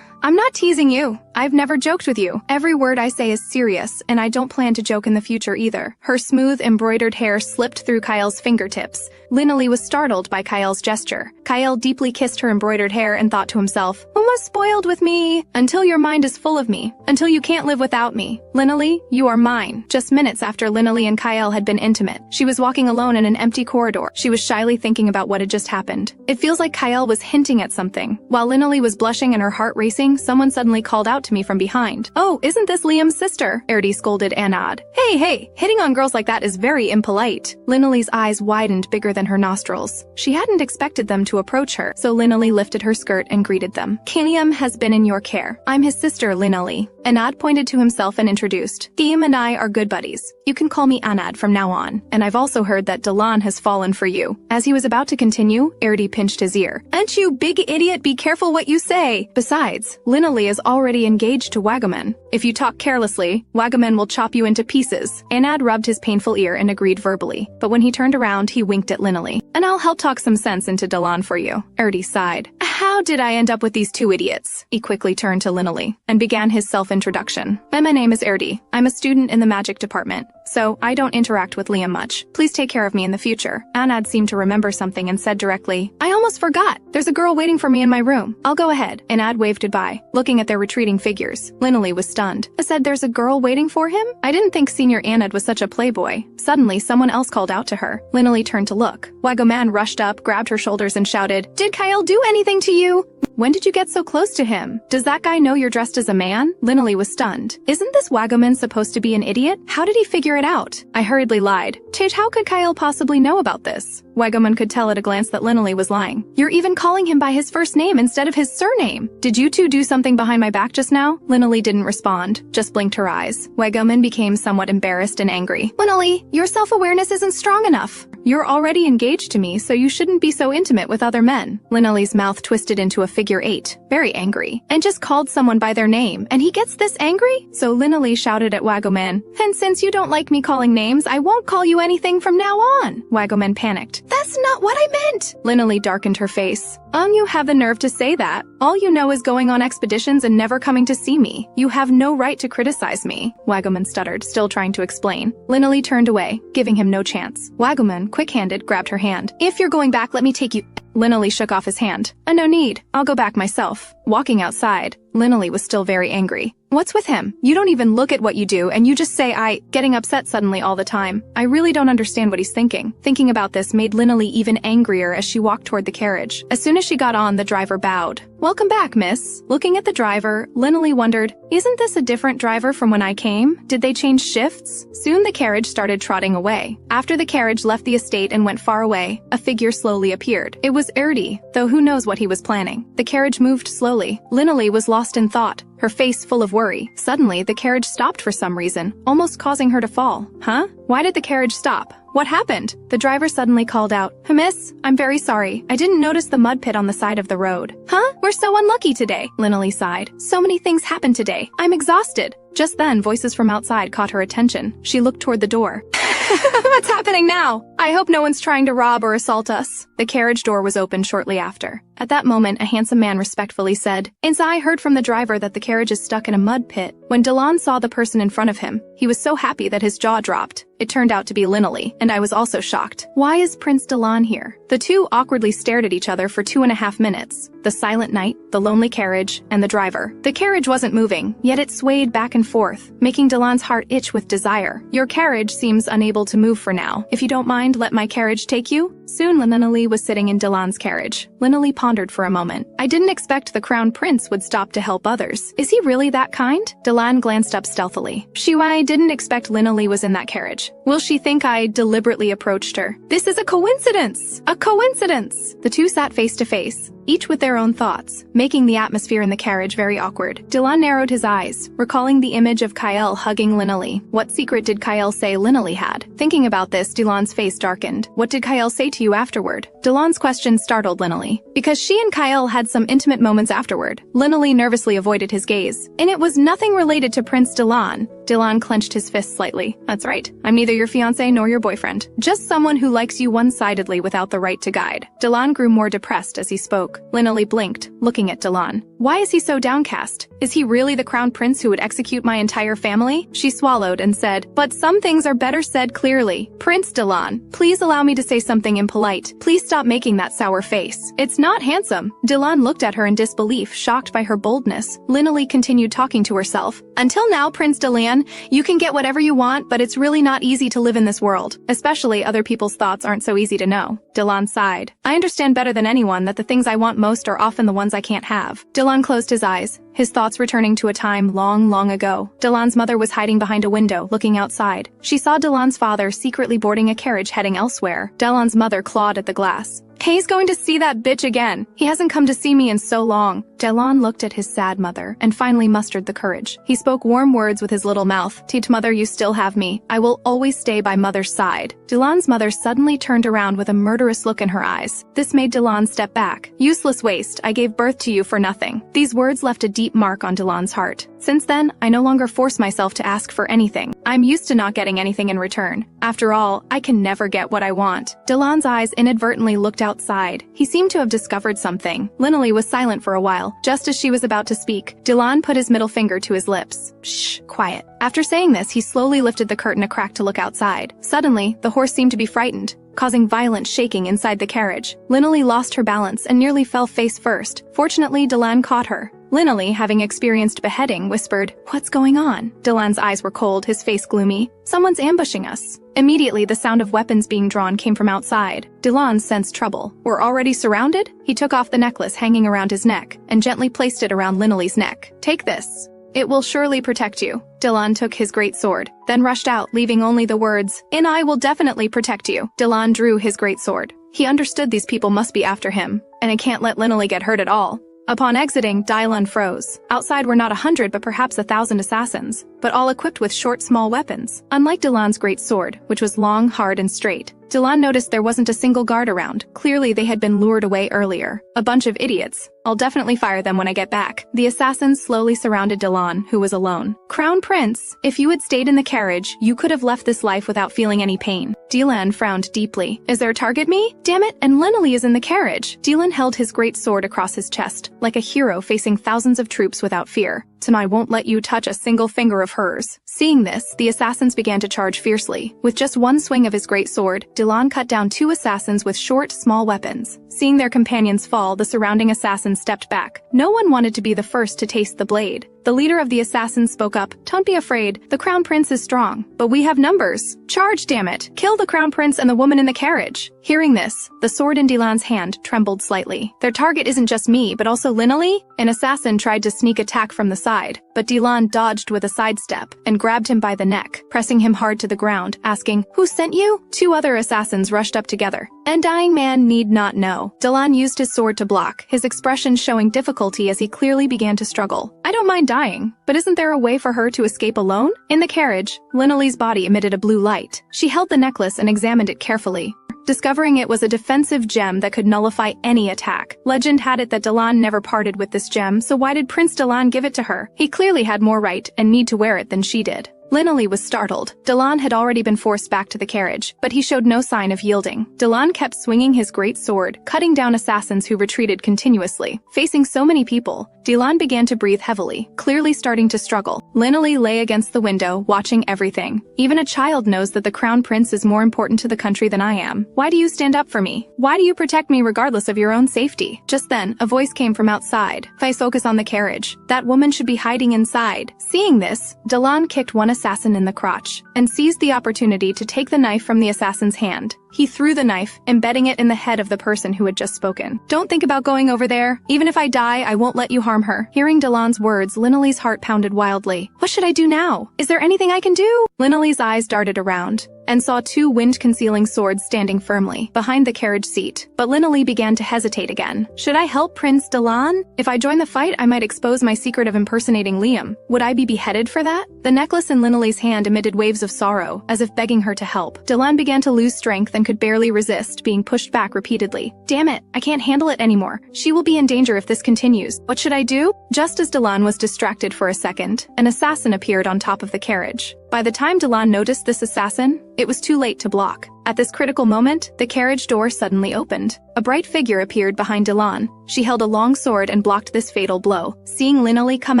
I'm not teasing you. I've never joked with you. Every word I say is serious, and I don't plan to joke in the future either. Her smooth, embroidered hair slipped through Kyle's fingertips. Linley was startled by Kyle's gesture. Kyle deeply kissed her embroidered hair and thought to himself, Mama's spoiled with me. Until your mind is full of me. Until you can't live without me. Linley, you are mine. Just minutes after Linley and Kyle had been intimate, she was walking alone in an empty corridor. She was shyly thinking about what had just happened. It feels like Kyle was hinting at something. While Linley was blushing and her heart racing, someone suddenly called out to me from behind. Oh, isn't this Liam's sister? Erdy scolded Anad. Hey, hitting on girls like that is very impolite. Linley's eyes widened bigger than than her nostrils. She hadn't expected them to approach her, so Linali lifted her skirt and greeted them. Kilium has been in your care. I'm his sister, Linali. Anad pointed to himself and introduced. Kilium and I are good buddies. You can call me Anad from now on, and I've also heard that Dalan has fallen for you. As he was about to continue, Erdi pinched his ear. And you big idiot, be careful what you say. Besides, Linali is already engaged to Wagaman. If you talk carelessly, Wagaman will chop you into pieces. Anad rubbed his painful ear and agreed verbally, but when he turned around, he winked at Linali. And I'll help talk some sense into Dalan for you. Erdi sighed. How did I end up with these two idiots? He quickly turned to Linali and began his self-introduction. My name is Erdi. I'm a student in the magic department, so I don't interact with Liam much. Please take care of me in the future. Anad seemed to remember something and said directly, I almost forgot. There's a girl waiting for me in my room. I'll go ahead. Anad waved goodbye. Looking at their retreating figures, Linali was stunned. I said there's a girl waiting for him? I didn't think Senior Anad was such a playboy. Suddenly, someone else called out to her. Linali turned to look. Wagaman rushed up, grabbed her shoulders and shouted, Did Kyle do anything to you? When did you get so close to him? Does that guy know you're dressed as a man? Linali was stunned. Isn't this Wagaman supposed to be an idiot? How did he figure it out? I hurriedly lied. Tate, how could Kyle possibly know about this? Wagaman could tell at a glance that Linali was lying. You're even calling him by his first name instead of his surname. Did you two do something behind my back just now? Linali didn't respond, just blinked her eyes. Wagaman became somewhat embarrassed and angry. Linali, your self-awareness isn't strong enough. You're already engaged to me, so you shouldn't be so intimate with other men. Linali's mouth twisted into a figure 8, very angry, and just called someone by their name, and he gets this angry? So Linali shouted at Wagaman, and since you don't like me calling names, I won't call you anything from now on. Wagaman panicked. That's not what I meant! Linali darkened her face. You have the nerve to say that. All you know is going on expeditions and never coming to see me. You have no right to criticize me. Wagaman stuttered, still trying to explain. Linali turned away, giving him no chance. Wagaman, quick-handed, grabbed her hand. If you're going back, let me take you. Linali shook off his hand. No need. I'll go back myself. Walking outside, Linali was still very angry. What's with him? You don't even look at what you do, and you just say getting upset suddenly all the time. I really don't understand what he's thinking. Thinking about this made Linali even angrier as she walked toward the carriage. As soon as she got on, the driver bowed. Welcome back, miss. Looking at the driver, Linali wondered, isn't this a different driver from when I came? Did they change shifts? Soon the carriage started trotting away. After the carriage left the estate and went far away, a figure slowly appeared. It was Erdi, though who knows what he was planning. The carriage moved slowly. Linali was lost in thought, her face full of worry. Suddenly, the carriage stopped for some reason, almost causing her to fall. Huh? Why did the carriage stop? What happened? The driver suddenly called out, Miss, I'm very sorry. I didn't notice the mud pit on the side of the road. Huh? We're so unlucky today. Linali sighed. So many things happened today. I'm exhausted. Just then, voices from outside caught her attention. She looked toward the door. What's happening now? I hope no one's trying to rob or assault us. The carriage door was opened shortly after. At that moment, a handsome man respectfully said, I heard from the driver that the carriage is stuck in a mud pit. When Dalan saw the person in front of him, he was so happy that his jaw dropped. It turned out to be Linali, and I was also shocked. Why is Prince Dalan here? The two awkwardly stared at each other for 2.5 minutes. The silent night, the lonely carriage, and the driver. The carriage wasn't moving, yet it swayed back and forth, making Dalan's heart itch with desire. Your carriage seems unable to move for now. If you don't mind, let my carriage take you? Soon Linali was sitting in Dalan's carriage. Linali pondered for a moment. I didn't expect the crown prince would stop to help others. Is he really that kind? Dalan glanced up stealthily. I didn't expect Linali was in that carriage. Will she think I deliberately approached her? This is a coincidence! A coincidence! The two sat face to face, each with their own thoughts, making the atmosphere in the carriage very awkward. Dalan narrowed his eyes, recalling the image of Kyle hugging Linali. What secret did Kyle say Linali had? Thinking about this, Dalan's face darkened. What did Kyle say to you afterward? Dalan's question startled Linali, because she and Kyle had some intimate moments afterward. Linali nervously avoided his gaze, and it was nothing related to Prince Dalan. Dalan clenched his fist slightly. That's right. I'm neither your fiancé nor your boyfriend. Just someone who likes you one-sidedly without the right to guide. Dalan grew more depressed as he spoke. Linali blinked, looking at Dalan. Why is he so downcast? Is he really the crown prince who would execute my entire family? She swallowed and said, but some things are better said clearly. Prince Dalan, please allow me to say something impolite. Please stop making that sour face. It's not handsome. Dalan looked at her in disbelief, shocked by her boldness. Linali continued talking to herself. Until now, Prince Dalan, Dylan, you can get whatever you want, but it's really not easy to live in this world. Especially other people's thoughts aren't so easy to know. Dylan sighed. I understand better than anyone that the things I want most are often the ones I can't have. Dylan closed his eyes, his thoughts returning to a time long, long ago. Dylan's mother was hiding behind a window, looking outside. She saw Dylan's father secretly boarding a carriage heading elsewhere. Dylan's mother clawed at the glass. He's going to see that bitch again. He hasn't come to see me in so long. Dylan looked at his sad mother and finally mustered the courage. He spoke warm words with his little mouth. Teat mother, you still have me. I will always stay by mother's side. Dylan's mother suddenly turned around with a murderous look in her eyes. This made Dylan step back. Useless waste, I gave birth to you for nothing. These words left a deep mark on Dylan's heart. Since then, I no longer force myself to ask for anything. I'm used to not getting anything in return. After all, I can never get what I want. Dylan's eyes inadvertently looked outside. He seemed to have discovered something. Linley was silent for a while. Just as she was about to speak, Dylan put his middle finger to his lips. Shh, quiet. After saying this, he slowly lifted the curtain a crack to look outside. Suddenly, the horse seemed to be frightened, causing violent shaking inside the carriage. Linley lost her balance and nearly fell face first. Fortunately, Dylan caught her. Linley, having experienced beheading, whispered, "What's going on?" Dylan's eyes were cold, his face gloomy. "Someone's ambushing us." Immediately, the sound of weapons being drawn came from outside. Dylan sensed trouble. We're already surrounded? He took off the necklace hanging around his neck and gently placed it around Linley's neck. Take this. It will surely protect you. Dylan took his great sword, then rushed out, leaving only the words, "And I will definitely protect you." Dylan drew his great sword. He understood these people must be after him, and I can't let Linley get hurt at all. Upon exiting, Dylan froze. Outside were not 100 but perhaps 1,000 assassins, but all equipped with short, small weapons. Unlike Dylan's great sword, which was long, hard, and straight, Dylan noticed there wasn't a single guard around. Clearly they had been lured away earlier. A bunch of idiots. I'll definitely fire them when I get back. The assassins slowly surrounded Dylan, who was alone. Crown Prince, if you had stayed in the carriage, you could have left this life without feeling any pain. Dylan frowned deeply. Is there a target me? Damn it, and Linley is in the carriage. Dylan held his great sword across his chest, like a hero facing thousands of troops without fear. I won't let you touch a single finger of hers. Seeing this, the assassins began to charge fiercely. With just one swing of his great sword, Dylan cut down 2 assassins with short, small weapons. Seeing their companions fall, the surrounding assassins stepped back. No one wanted to be the first to taste the blade. The leader of the assassins spoke up. Don't be afraid. The Crown Prince is strong. But we have numbers. Charge, damn it. Kill the Crown Prince and the woman in the carriage. Hearing this, the sword in Dylan's hand trembled slightly. Their target isn't just me, but also Linley? An assassin tried to sneak attack from the side, but Dylan dodged with a sidestep and grabbed him by the neck, pressing him hard to the ground, asking, "Who sent you?" 2 other assassins rushed up together. And dying man need not know. Dylan used his sword to block, his expression showing difficulty as he clearly began to struggle. I don't mind dying, but isn't there a way for her to escape alone? In the carriage, Linley's body emitted a blue light. She held the necklace and examined it carefully, discovering it was a defensive gem that could nullify any attack. Legend had it that Dylan never parted with this gem, so why did Prince Dylan give it to her? He clearly had more right and need to wear it than she did. Linley was startled. Dylan had already been forced back to the carriage, but he showed no sign of yielding. Dylan kept swinging his great sword, cutting down assassins who retreated continuously. Facing so many people, Dylan began to breathe heavily, clearly starting to struggle. Linley lay against the window, watching everything. Even a child knows that the Crown Prince is more important to the country than I am. Why do you stand up for me? Why do you protect me regardless of your own safety? Just then, a voice came from outside. Focus on the carriage. That woman should be hiding inside. Seeing this, Dylan kicked one assassin in the crotch and seized the opportunity to take the knife from the assassin's hand. He threw the knife, embedding it in the head of the person who had just spoken. Don't think about going over there. Even if I die, I won't let you harm her. Hearing Dylan's words, Linley's heart pounded wildly. What should I do now? Is there anything I can do? Linley's eyes darted around and saw 2 wind-concealing swords standing firmly behind the carriage seat. But Linley began to hesitate again. Should I help Prince Dylan? If I join the fight, I might expose my secret of impersonating Liam. Would I be beheaded for that? The necklace in Linley's hand emitted waves of sorrow, as if begging her to help. Dylan began to lose strength and could barely resist, being pushed back repeatedly. Damn it, I can't handle it anymore. She will be in danger if this continues. What should I do? Just as Dylan was distracted for a second, an assassin appeared on top of the carriage. By the time Dylan noticed this assassin, it was too late to block. At this critical moment, the carriage door suddenly opened. A bright figure appeared behind Dylan. She held a long sword and blocked this fatal blow. Seeing Linley come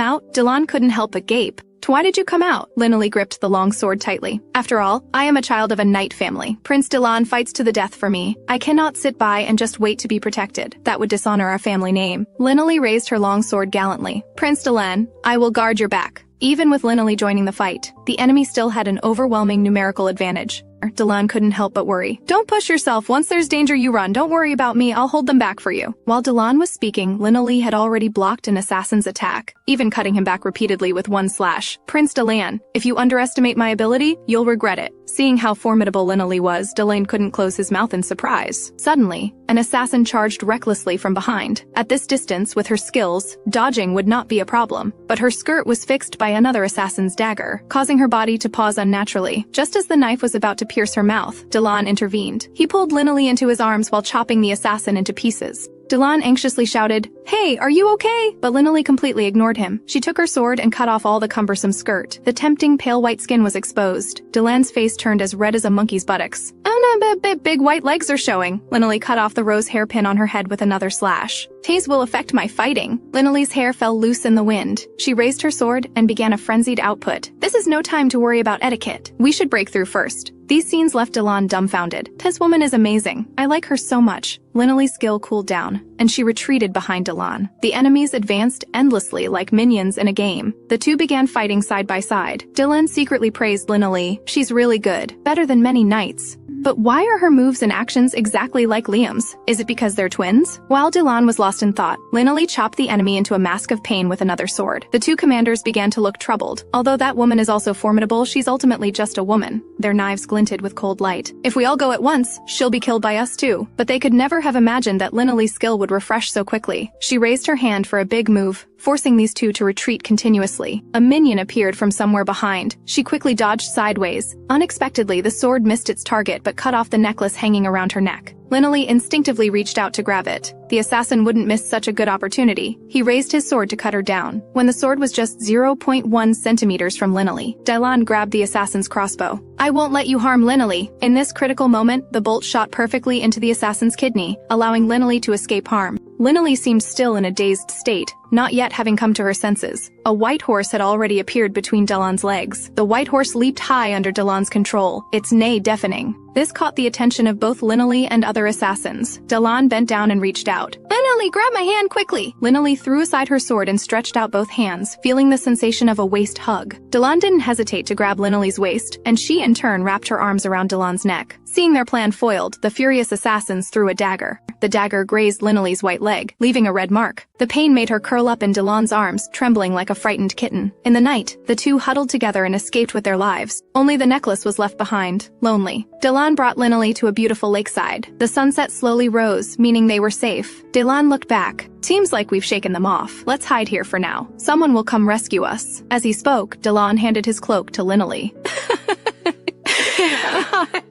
out, Dylan couldn't help but gape. Why did you come out? Linley gripped the long sword tightly. After all, I am a child of a knight family. Prince Dylan fights to the death for me. I cannot sit by and just wait to be protected. That would dishonor our family name. Linley raised her long sword gallantly. Prince Dylan, I will guard your back. Even with Linley joining the fight, the enemy still had an overwhelming numerical advantage. Delan couldn't help but worry. "Don't push yourself. Once there's danger, you run. Don't worry about me. I'll hold them back for you." While Delan was speaking, Linley had already blocked an assassin's attack, even cutting him back repeatedly with one slash. "Prince Delan, if you underestimate my ability, you'll regret it." Seeing how formidable Linley was, Delan couldn't close his mouth in surprise. Suddenly, an assassin charged recklessly from behind. At this distance, with her skills, dodging would not be a problem. But her skirt was fixed by another assassin's dagger, causing her body to pause unnaturally. Just as the knife was about to pierce her mouth, Delan intervened. He pulled Linley into his arms while chopping the assassin into pieces. Delan anxiously shouted, "Hey, are you okay?" But Linley completely ignored him. She took her sword and cut off all the cumbersome skirt. The tempting pale white skin was exposed. Delan's face turned as red as a monkey's buttocks. "Oh no, big white legs are showing." Linley cut off the rose hairpin on her head with another slash. "Tase will affect my fighting." Linley's hair fell loose in the wind. She raised her sword and began a frenzied output. "This is no time to worry about etiquette. We should break through first." These scenes left Delan dumbfounded. "This woman is amazing. I like her so much." Linley's skill cooled down, and she retreated behind Delan. The enemies advanced endlessly like minions in a game. The two began fighting side by side. Delan secretly praised Linley. "She's really good. Better than many knights." But why are her moves and actions exactly like Liam's? Is it because they're twins? While Delan was lost in thought, Linley chopped the enemy into a mask of pain with another sword. The two commanders began to look troubled. Although that woman is also formidable, she's ultimately just a woman. Their knives glinted with cold light. "If we all go at once, she'll be killed by us too." But they could never have imagined that Linley's skill would refresh so quickly. She raised her hand for a big move, forcing these two to retreat continuously. A minion appeared from somewhere behind. She quickly dodged sideways. Unexpectedly, the sword missed its target but cut off the necklace hanging around her neck. Linley instinctively reached out to grab it. The assassin wouldn't miss such a good opportunity. He raised his sword to cut her down. When the sword was just 0.1 centimeters from Linley, Delan grabbed the assassin's crossbow. "I won't let you harm Linley." In this critical moment, the bolt shot perfectly into the assassin's kidney, allowing Linley to escape harm. Linley seemed still in a dazed state, not yet having come to her senses. A white horse had already appeared between Delan's legs. The white horse leaped high under Delan's control, its neigh deafening. This caught the attention of both Linley and other assassins. Delan bent down and reached out. "Linley, grab my hand quickly!" Linley threw aside her sword and stretched out both hands, feeling the sensation of a waist hug. Delan didn't hesitate to grab Linley's waist, and she in turn wrapped her arms around Delan's neck. Seeing their plan foiled, the furious assassins threw a dagger. The dagger grazed Linley's white leg, leaving a red mark. The pain made her curl up in Delan's arms, trembling like a frightened kitten. In the night, the two huddled together and escaped with their lives. Only the necklace was left behind, lonely. Delan brought Linley to a beautiful lakeside. The sunset slowly rose, meaning they were safe. Delan looked back. "Seems like we've shaken them off. Let's hide here for now. Someone will come rescue us." As he spoke, Delan handed his cloak to Linley.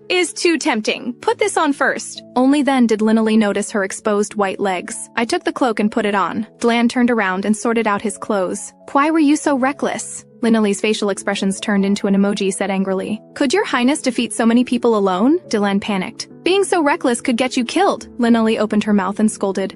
"Is too tempting. Put this on first." Only then did Linley notice her exposed white legs. "I took the cloak and put it on." Delan turned around and sorted out his clothes. "Why were you so reckless?" Linley's facial expressions turned into an emoji said angrily. "Could your highness defeat so many people alone?" Delan panicked. "Being so reckless could get you killed." Linley opened her mouth and scolded.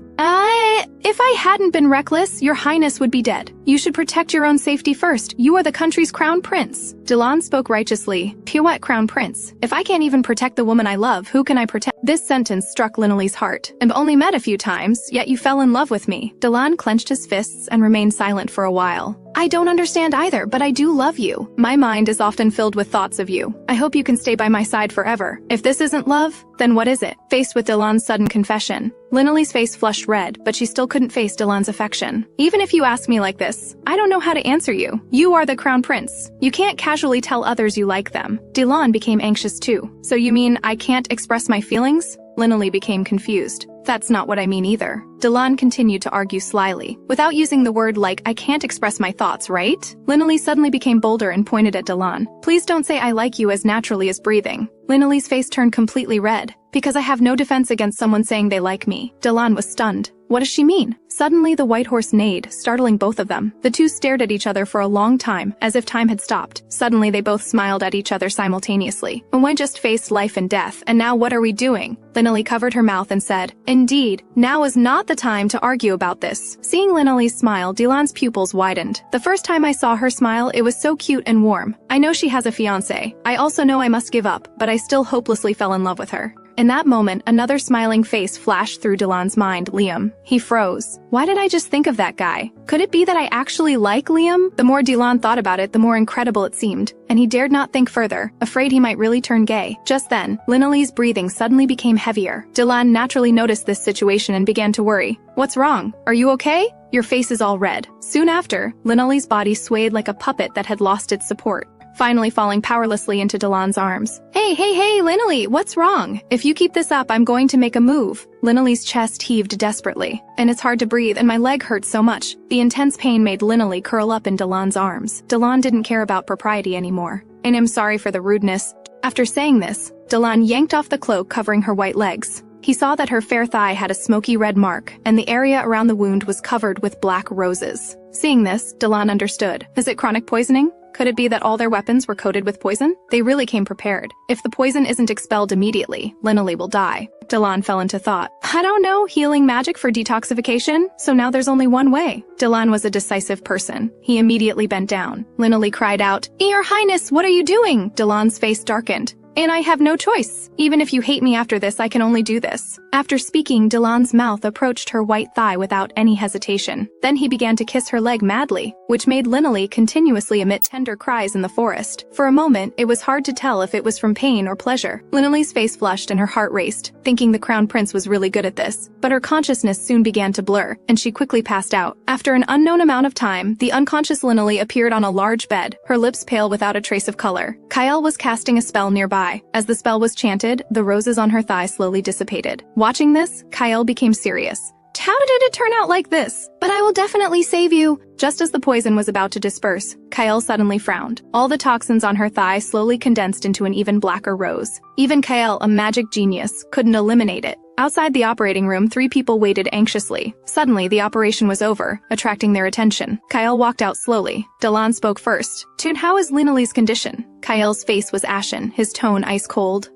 If I hadn't been reckless, your highness would be dead. You should protect your own safety first. You are the country's crown prince." Delan spoke righteously. "What crown prince? If I can't even protect the woman I love, who can I protect?" This sentence struck Linley's heart. "I've only met a few times, yet you fell in love with me." Delan clenched his fists and remained silent for a while. "I don't understand either, but I do love you. My mind is often filled with thoughts of you. I hope you can stay by my side forever. If this isn't love, then what is it?" Faced with Delan's sudden confession, Linley's face flushed red, but she still couldn't face Delan's affection. "Even if you ask me like this, I don't know how to answer you. You are the crown prince. You can't casually tell others you like them." Delan became anxious too. "So you mean I can't express my feelings?" Linley became confused. "That's not what I mean either." Delan continued to argue slyly, without using the word like, "I can't express my thoughts, right?" Linley suddenly became bolder and pointed at Delan. "Please don't say I like you as naturally as breathing." Linley's face turned completely red. "Because I have no defense against someone saying they like me." Delan was stunned. What does she mean? Suddenly the white horse neighed, startling both of them. The two stared at each other for a long time, as if time had stopped. Suddenly they both smiled at each other simultaneously. "And we just faced life and death, and now what are we doing?" Linley covered her mouth and said, "Indeed, now is not the time to argue about this." Seeing Linley's smile, Delan's pupils widened. "The first time I saw her smile, it was so cute and warm. I know she has a fiancé. I also know I must give up, but I still hopelessly fell in love with her." In that moment, another smiling face flashed through Dylan's mind, Liam. He froze. Why did I just think of that guy? Could it be that I actually like Liam? The more Dylan thought about it, the more incredible it seemed, and he dared not think further, afraid he might really turn gay. Just then, Linalie's breathing suddenly became heavier. Dylan naturally noticed this situation and began to worry. What's wrong? Are you okay? Your face is all red. Soon after, Linalie's body swayed like a puppet that had lost its support, finally falling powerlessly into Dylan's arms. Hey, Linalie, what's wrong? If you keep this up, I'm going to make a move. Linalie's chest heaved desperately, and it's hard to breathe, and my leg hurts so much. The intense pain made Linalie curl up in Dylan's arms. Dylan didn't care about propriety anymore, and I'm sorry for the rudeness. After saying this, Dylan yanked off the cloak covering her white legs. He saw that her fair thigh had a smoky red mark, and the area around the wound was covered with black roses. Seeing this, Dylan understood. Is it chronic poisoning? Could it be that all their weapons were coated with poison? They really came prepared. If the poison isn't expelled immediately, Linalie will die. Dylan fell into thought. I don't know, healing magic for detoxification? So now there's only one way. Dylan was a decisive person. He immediately bent down. Linalie cried out, Your Highness, what are you doing? Dylan's face darkened. And I have no choice. Even if you hate me after this, I can only do this. After speaking, Dylan's mouth approached her white thigh without any hesitation. Then he began to kiss her leg madly, which made Linalie continuously emit tender cries in the forest. For a moment, it was hard to tell if it was from pain or pleasure. Linalie's face flushed and her heart raced, thinking the crown prince was really good at this. But her consciousness soon began to blur, and she quickly passed out. After an unknown amount of time, the unconscious Linalie appeared on a large bed, her lips pale without a trace of color. Kyle was casting a spell nearby. As the spell was chanted, the roses on her thigh slowly dissipated. Watching this, Kyle became serious. How did it turn out like this? But I will definitely save you. Just as the poison was about to disperse, Kyle suddenly frowned. All the toxins on her thigh slowly condensed into an even blacker rose. Even Kyle, a magic genius, couldn't eliminate it. Outside the operating room, 3 people waited anxiously. Suddenly, the operation was over, attracting their attention. Kyle walked out slowly. Dylan spoke first. Dude, how is Linalie's condition? Kyle's face was ashen, his tone ice cold.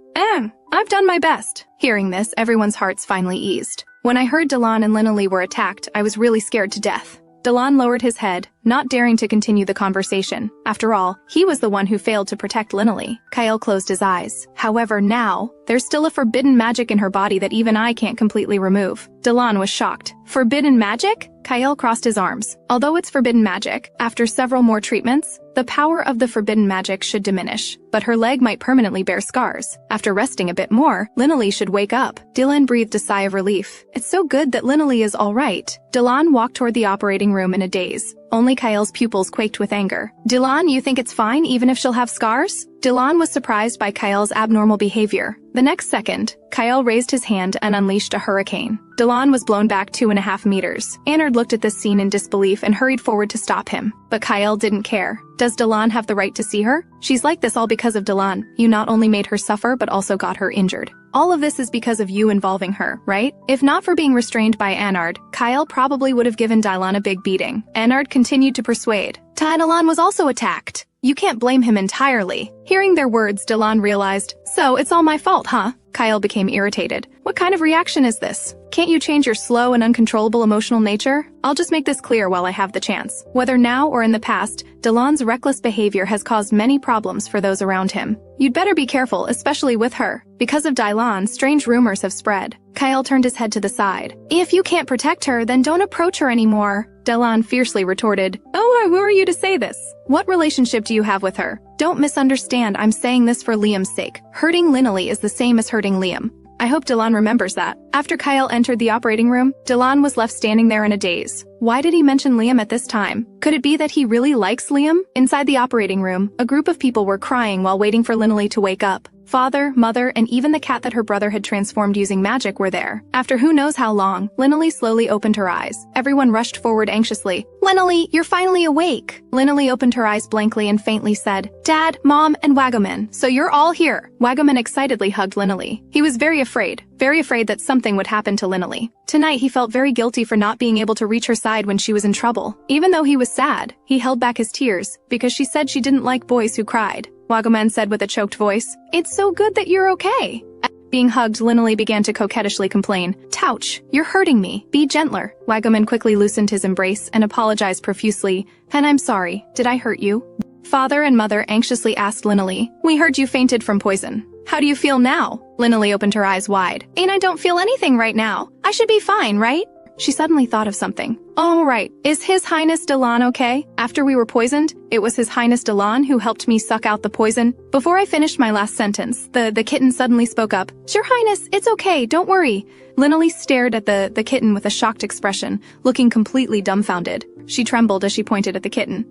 I've done my best. Hearing this, everyone's hearts finally eased. When I heard Dylan and Linalie were attacked, I was really scared to death. Dylan lowered his head, not daring to continue the conversation. After all, he was the one who failed to protect Linalie. Kyle closed his eyes. However, now, there's still a forbidden magic in her body that even I can't completely remove. Dylan was shocked. Forbidden magic? Kyle crossed his arms. Although it's forbidden magic, after several more treatments, the power of the forbidden magic should diminish, but her leg might permanently bear scars. After resting a bit more, Linalie should wake up. Dylan breathed a sigh of relief. It's so good that Linalie is all right. Dylan walked toward the operating room in a daze. Only Kyle's pupils quaked with anger. Dylan, you think it's fine even if she'll have scars? Dylan was surprised by Kyle's abnormal behavior. The next second, Kyle raised his hand and unleashed a hurricane. Dylan was blown back 2.5 meters. Anard looked at this scene in disbelief and hurried forward to stop him. But Kyle didn't care. Does Dylan have the right to see her? She's like this all because of Dylan. You not only made her suffer but also got her injured. All of this is because of you involving her, right? If not for being restrained by Anard, Kyle probably would have given Dylan a big beating. Anard continued to persuade. Dylan was also attacked. You can't blame him entirely. Hearing their words, Dylan realized, so it's all my fault, huh? Kyle became irritated. What kind of reaction is this? Can't you change your slow and uncontrollable emotional nature? I'll just make this clear while I have the chance. Whether now or in the past, Dylan's reckless behavior has caused many problems for those around him. You'd better be careful, especially with her. Because of Dylan, strange rumors have spread. Kyle turned his head to the side. If you can't protect her, then don't approach her anymore. Dylan fiercely retorted. Oh, who are you to say this? What relationship do you have with her? Don't misunderstand, I'm saying this for Liam's sake. Hurting Linalie is the same as hurting Liam. I hope Dylan remembers that. After Kyle entered the operating room, Dylan was left standing there in a daze. Why did he mention Liam at this time? Could it be that he really likes Liam? Inside the operating room, a group of people were crying while waiting for Linalie to wake up. Father, mother, and even the cat that her brother had transformed using magic were there. After who knows how long, Linalie slowly opened her eyes. Everyone rushed forward anxiously. Linalie, you're finally awake. Linalie opened her eyes blankly and faintly said, Dad, Mom, and Wagaman, so you're all here. Wagaman excitedly hugged Linalie. He was very afraid that something would happen to Linalie. Tonight he felt very guilty for not being able to reach her side when she was in trouble. Even though he was sad, he held back his tears, because she said she didn't like boys who cried. Wagaman said with a choked voice, It's so good that you're okay. Being hugged, Linalie began to coquettishly complain. Touch, you're hurting me. Be gentler. Wagaman quickly loosened his embrace and apologized profusely. And I'm sorry, did I hurt you? Father and mother anxiously asked Linalie. We heard you fainted from poison. How do you feel now? Lynley opened her eyes wide. I don't feel anything right now. I should be fine, right? She suddenly thought of something. Oh, right. Is His Highness Delan okay? After we were poisoned, it was His Highness Delan who helped me suck out the poison. Before I finished my last sentence, the kitten suddenly spoke up. Your Highness, it's okay, don't worry. Lynley stared at the kitten with a shocked expression, looking completely dumbfounded. She trembled as she pointed at the kitten.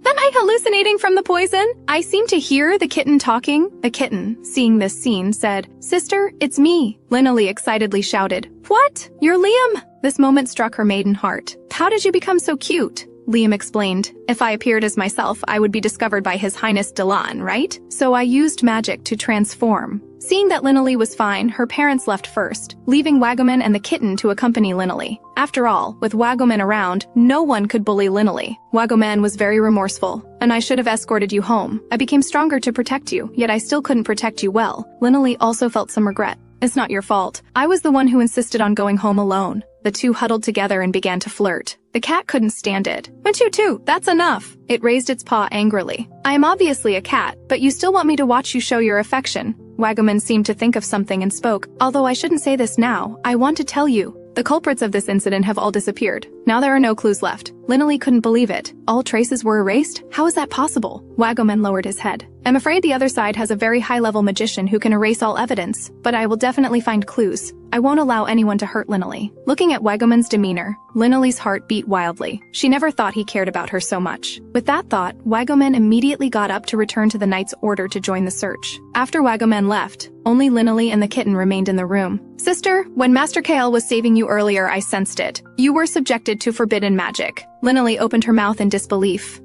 Am I hallucinating from the poison? I seem to hear the kitten talking. The kitten, seeing this scene, said, Sister, it's me. Lynley excitedly shouted, What? You're Liam? This moment struck her maiden heart. How did you become so cute? Liam explained, If I appeared as myself, I would be discovered by His Highness Delan, right? So I used magic to transform. Seeing that Lynley was fine, her parents left first, leaving Wagoman and the kitten to accompany Lynley. After all, with Wagoman around, no one could bully Lynley. Wagoman was very remorseful, and I should have escorted you home. I became stronger to protect you, yet I still couldn't protect you well. Lynley also felt some regret. It's not your fault. I was the one who insisted on going home alone. The two huddled together and began to flirt. The cat couldn't stand it. Went you too, that's enough. It raised its paw angrily. I am obviously a cat, but you still want me to watch you show your affection. Wagoman seemed to think of something and spoke. Although I shouldn't say this now, I want to tell you. The culprits of this incident have all disappeared. Now there are no clues left. Lynley couldn't believe it. All traces were erased? How is that possible? Wagoman lowered his head. I'm afraid the other side has a very high-level magician who can erase all evidence, but I will definitely find clues. I won't allow anyone to hurt Lynley. Looking at Wagoman's demeanor, Lynley's heart beat wildly. She never thought he cared about her so much. With that thought, Wagoman immediately got up to return to the knight's order to join the search. After Wagoman left, only Lynley and the kitten remained in the room. Sister, when Master Kale was saving you earlier, I sensed it. You were subjected to forbidden magic. Lynley opened her mouth in disbelief.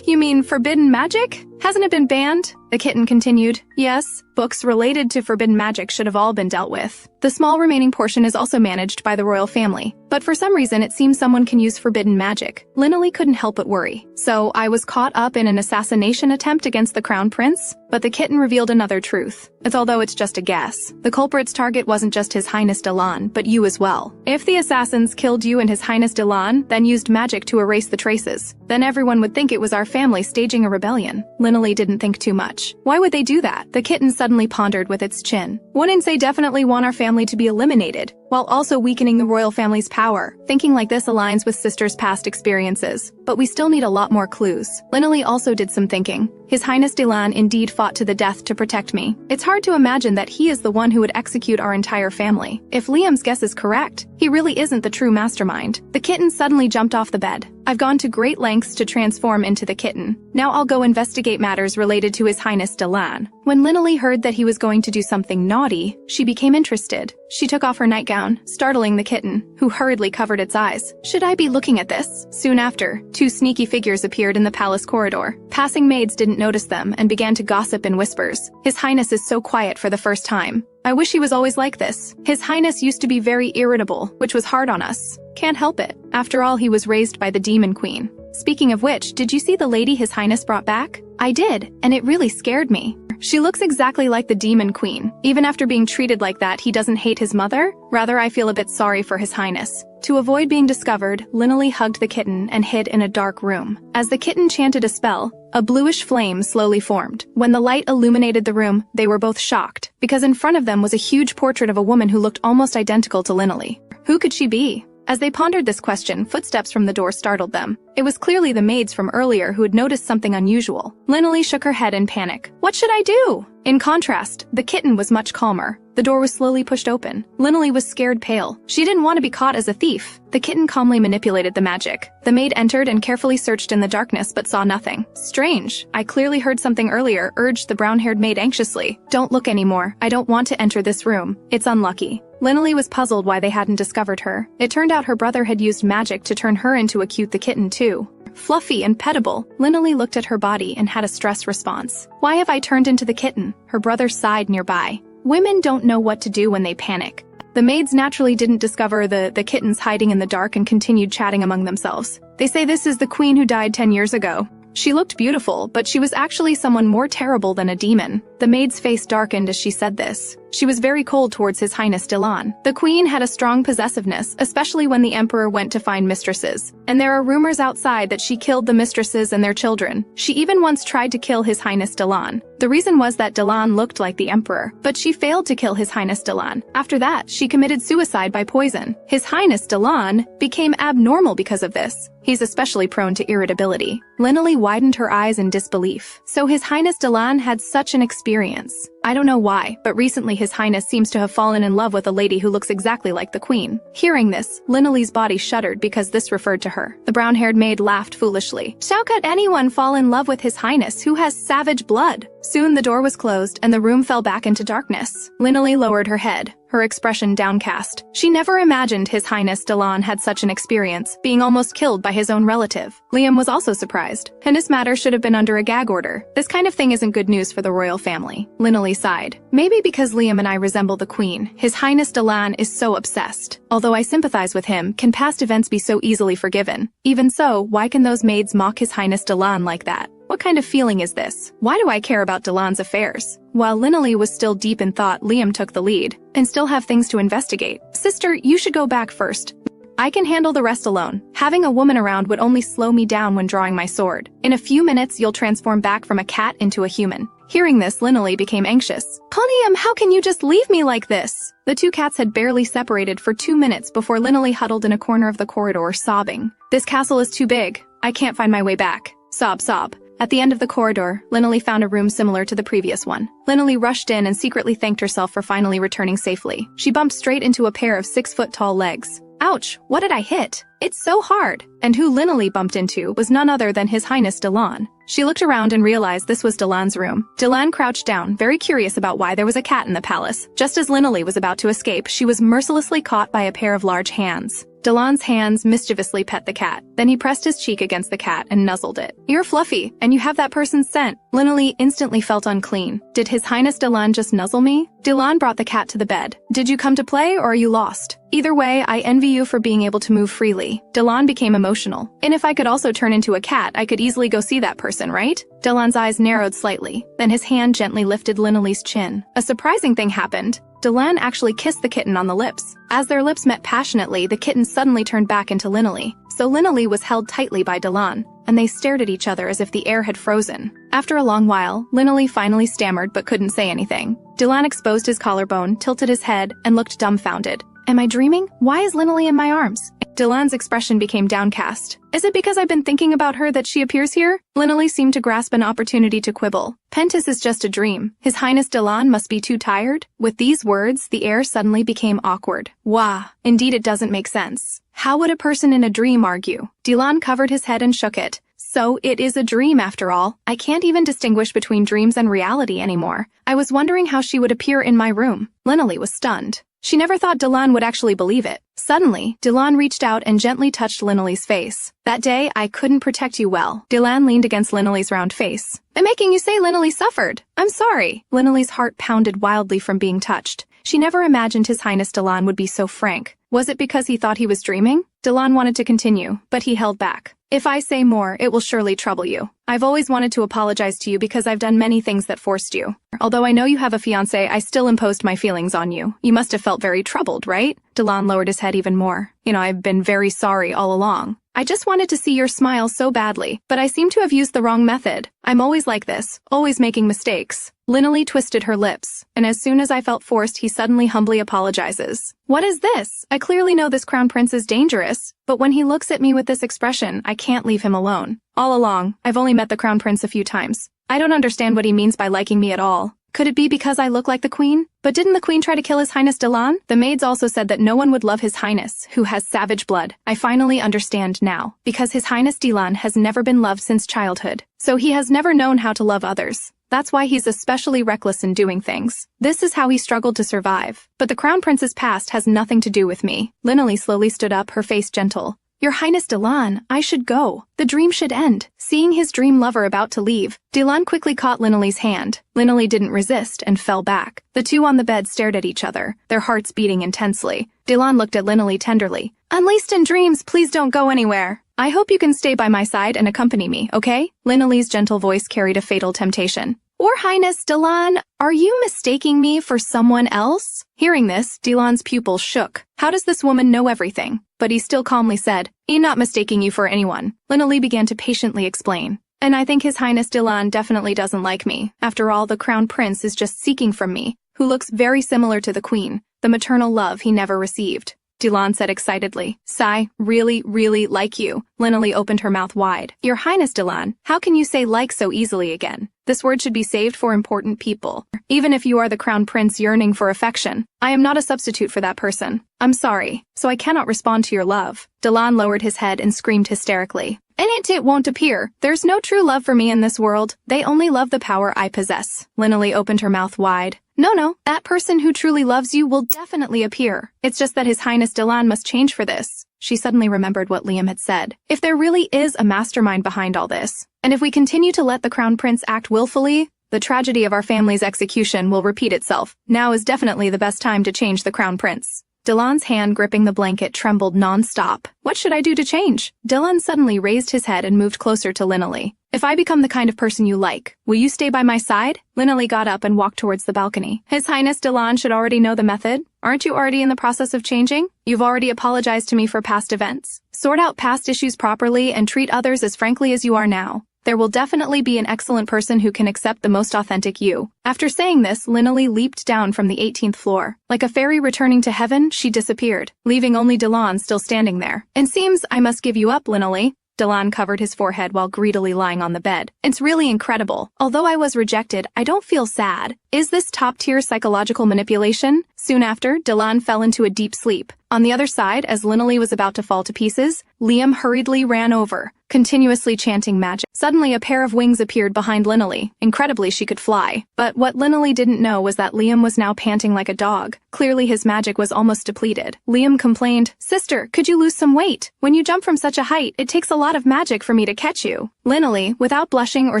You mean forbidden magic? Hasn't it been banned? The kitten continued. Yes, books related to forbidden magic should have all been dealt with. The small remaining portion is also managed by the royal family. But for some reason, it seems someone can use forbidden magic. Lynley couldn't help but worry. So I was caught up in an assassination attempt against the crown prince? But the kitten revealed another truth. Although it's just a guess. The culprit's target wasn't just His Highness Delan, but you as well. If the assassins killed you and His Highness Delan, then used magic to erase the traces, then everyone would think it was our family staging a rebellion. Lynley didn't think too much. Why would they do that? The kitten suddenly pondered with its chin. Wouldn't they definitely want our family to be eliminated, while also weakening the royal family's power? Thinking like this aligns with Sister's past experiences. But we still need a lot more clues. Lynley also did some thinking. His Highness Delan indeed fought to the death to protect me. It's hard to imagine that he is the one who would execute our entire family. If Liam's guess is correct, he really isn't the true mastermind. The kitten suddenly jumped off the bed. I've gone to great lengths to transform into the kitten. Now I'll go investigate matters related to His Highness Delan. When Lynley heard that he was going to do something naughty, she became interested. She took off her nightgown, startling the kitten, who hurriedly covered its eyes. Should I be looking at this? Soon after, two sneaky figures appeared in the palace corridor. Passing maids didn't notice them and began to gossip in whispers. His Highness is so quiet for the first time. I wish he was always like this. His Highness used to be very irritable, which was hard on us. Can't help it. After all, he was raised by the Demon Queen. Speaking of which, did you see the lady His Highness brought back? I did, and it really scared me. She looks exactly like the Demon Queen. Even after being treated like that, he doesn't hate his mother? Rather, I feel a bit sorry for His Highness. To avoid being discovered, Lynley hugged the kitten and hid in a dark room. As the kitten chanted a spell, a bluish flame slowly formed. When the light illuminated the room, they were both shocked, because in front of them was a huge portrait of a woman who looked almost identical to Lynley. Who could she be? As they pondered this question, footsteps from the door startled them. It was clearly the maids from earlier who had noticed something unusual. Lynley shook her head in panic. What should I do? In contrast, the kitten was much calmer. The door was slowly pushed open. Lynley was scared pale. She didn't want to be caught as a thief. The kitten calmly manipulated the magic. The maid entered and carefully searched in the darkness but saw nothing. Strange. I clearly heard something earlier, urged the brown-haired maid anxiously. Don't look anymore. I don't want to enter this room. It's unlucky. Lynley was puzzled why they hadn't discovered her. It turned out her brother had used magic to turn her into a cute the kitten too. Fluffy and pettable, Lynley looked at her body and had a stress response. Why have I turned into the kitten? Her brother sighed nearby. Women don't know what to do when they panic. The maids naturally didn't discover the kittens hiding in the dark and continued chatting among themselves. They say this is the queen who died 10 years ago. She looked beautiful, but she was actually someone more terrible than a demon. The maid's face darkened as she said this. She was very cold towards His Highness Dilan. The queen had a strong possessiveness, especially when the emperor went to find mistresses. And there are rumors outside that she killed the mistresses and their children. She even once tried to kill His Highness Dilan. The reason was that Dilan looked like the emperor, but she failed to kill His Highness Dilan. After that, she committed suicide by poison. His Highness Dilan became abnormal because of this. He's especially prone to irritability. Linley widened her eyes in disbelief. So His Highness Dilan had such an experience. I don't know why, but recently His Highness seems to have fallen in love with a lady who looks exactly like the queen. Hearing this, Linley's body shuddered because this referred to her. The brown-haired maid laughed foolishly. How could anyone fall in love with His Highness who has savage blood? Soon the door was closed and the room fell back into darkness. Linley lowered her head, her expression downcast. She never imagined His Highness Dilan had such an experience, being almost killed by his own relative. Liam was also surprised, and this matter should have been under a gag order. This kind of thing isn't good news for the royal family. Linley sighed. Maybe because Liam and I resemble the queen, His Highness Dilan is so obsessed. Although I sympathize with him, can past events be so easily forgiven? Even so, why can those maids mock His Highness Dilan like that? What kind of feeling is this? Why do I care about Dilan's affairs? While Linley was still deep in thought, Liam took the lead. And still have things to investigate. Sister, you should go back first. I can handle the rest alone. Having a woman around would only slow me down when drawing my sword. In a few minutes, you'll transform back from a cat into a human. Hearing this, Linley became anxious. Liam, how can you just leave me like this? The two cats had barely separated for 2 minutes before Linley huddled in a corner of the corridor, sobbing. This castle is too big. I can't find my way back. Sob, sob. At the end of the corridor, Linley found a room similar to the previous one. Linley rushed in and secretly thanked herself for finally returning safely. She bumped straight into a pair of 6-foot-tall legs. Ouch, what did I hit? It's so hard. And who Linley bumped into was none other than His Highness Dilan. She looked around and realized this was Dilan's room. Dilan crouched down, very curious about why there was a cat in the palace. Just as Linley was about to escape, she was mercilessly caught by a pair of large hands. Dilan's hands mischievously pet the cat. Then he pressed his cheek against the cat and nuzzled it. You're fluffy, and you have that person's scent. Linley instantly felt unclean. Did His Highness Dilan just nuzzle me? Dilan brought the cat to the bed. Did you come to play, or are you lost? Either way, I envy you for being able to move freely. Dilan became emotional. And if I could also turn into a cat, I could easily go see that person, right? Dilan's eyes narrowed slightly. Then his hand gently lifted Linley's chin. A surprising thing happened. Dilan actually kissed the kitten on the lips. As their lips met passionately, the kitten suddenly turned back into Linley. So Linley was held tightly by Dilan, and they stared at each other as if the air had frozen. After a long while, Linley finally stammered but couldn't say anything. Dilan exposed his collarbone, tilted his head, and looked dumbfounded. Am I dreaming? Why is Linley in my arms? Dilan's expression became downcast. Is it because I've been thinking about her that she appears here? Linley seemed to grasp an opportunity to quibble. Pentis is just a dream. His Highness Dilan must be too tired? With these words, the air suddenly became awkward. Wah, indeed it doesn't make sense. How would a person in a dream argue? Dilan covered his head and shook it. So it is a dream after all. I can't even distinguish between dreams and reality anymore. I was wondering how she would appear in my room. Linley was stunned. She never thought Dilan would actually believe it. Suddenly, Dilan reached out and gently touched Linley's face. That day, I couldn't protect you well. Dilan leaned against Linley's round face. I'm making you say Linley suffered. I'm sorry. Linley's heart pounded wildly from being touched. She never imagined His Highness Dilan would be so frank. Was it because he thought he was dreaming? Dilan wanted to continue, but he held back. If I say more, it will surely trouble you. I've always wanted to apologize to you because I've done many things that forced you. Although I know you have a fiancé, I still imposed my feelings on you. You must have felt very troubled, right? Dilan lowered his head even more. I've been very sorry all along. I just wanted to see your smile so badly, but I seem to have used the wrong method. I'm always like this, always making mistakes. Linley twisted her lips, and as soon as I felt forced, he suddenly humbly apologizes. What is this? I clearly know this crown prince is dangerous, but when he looks at me with this expression, I can't leave him alone. All along, I've only met the crown prince a few times. I don't understand what he means by liking me at all. Could it be because I look like the queen? But didn't the queen try to kill His Highness Dilan? The maids also said that no one would love His Highness, who has savage blood. I finally understand now. Because His Highness Dilan has never been loved since childhood. So he has never known how to love others. That's why he's especially reckless in doing things. This is how he struggled to survive. But the crown prince's past has nothing to do with me. Linley slowly stood up, her face gentle. Your Highness Dilan, I should go. The dream should end. Seeing his dream lover about to leave, Dilan quickly caught Linley's hand. Linley didn't resist and fell back. The two on the bed stared at each other, their hearts beating intensely. Dilan looked at Linley tenderly. Unleashed in dreams, please don't go anywhere. I hope you can stay by my side and accompany me, okay? Linley's gentle voice carried a fatal temptation. Your Highness Dylan, are you mistaking me for someone else? Hearing this, Dylan's pupils shook. How does this woman know everything? But he still calmly said, I'm not mistaking you for anyone. Lina Lee began to patiently explain. And I think His Highness Dylan definitely doesn't like me. After all, the crown prince is just seeking from me, who looks very similar to the queen, the maternal love he never received. Dylan said excitedly. Sigh, really like you. Lina Lee opened her mouth wide. Your Highness Dylan, how can you say like so easily again? This word should be saved for important people. Even if you are the crown prince yearning for affection, I am not a substitute for that person. I'm sorry, so I cannot respond to your love. Dylan lowered his head and screamed hysterically. And it won't appear. There's no true love for me in this world. They only love the power I possess. Lina Lee opened her mouth wide. No, that person who truly loves you will definitely appear. It's just that His Highness Dylan must change for this. She suddenly remembered what Liam had said. If there really is a mastermind behind all this, and if we continue to let the crown prince act willfully, the tragedy of our family's execution will repeat itself. Now is definitely the best time to change the crown prince. Dylan's hand gripping the blanket trembled non-stop. What should I do to change? Dylan suddenly raised his head and moved closer to Lina Lee. If I become the kind of person you like, will you stay by my side? Lina Lee got up and walked towards the balcony. His Highness Dylan should already know the method. Aren't you already in the process of changing? You've already apologized to me for past events. Sort out past issues properly and treat others as frankly as you are now. There will definitely be an excellent person who can accept the most authentic you. After saying this, Lina Lee leaped down from the 18th floor. Like a fairy returning to heaven, she disappeared, leaving only Dylan still standing there. It seems I must give you up, Lina Lee. Dylan covered his forehead while greedily lying on the bed. It's really incredible. Although I was rejected, I don't feel sad. Is this top-tier psychological manipulation? Soon after, Dylan fell into a deep sleep. On the other side, as Lina Lee was about to fall to pieces, Liam hurriedly ran over, continuously chanting magic. Suddenly, a pair of wings appeared behind Lina Lee. Incredibly, she could fly. But what Lina Lee didn't know was that Liam was now panting like a dog. Clearly, his magic was almost depleted. Liam complained, Sister, could you lose some weight? When you jump from such a height, it takes a lot of magic for me to catch you. Lina Lee, without blushing or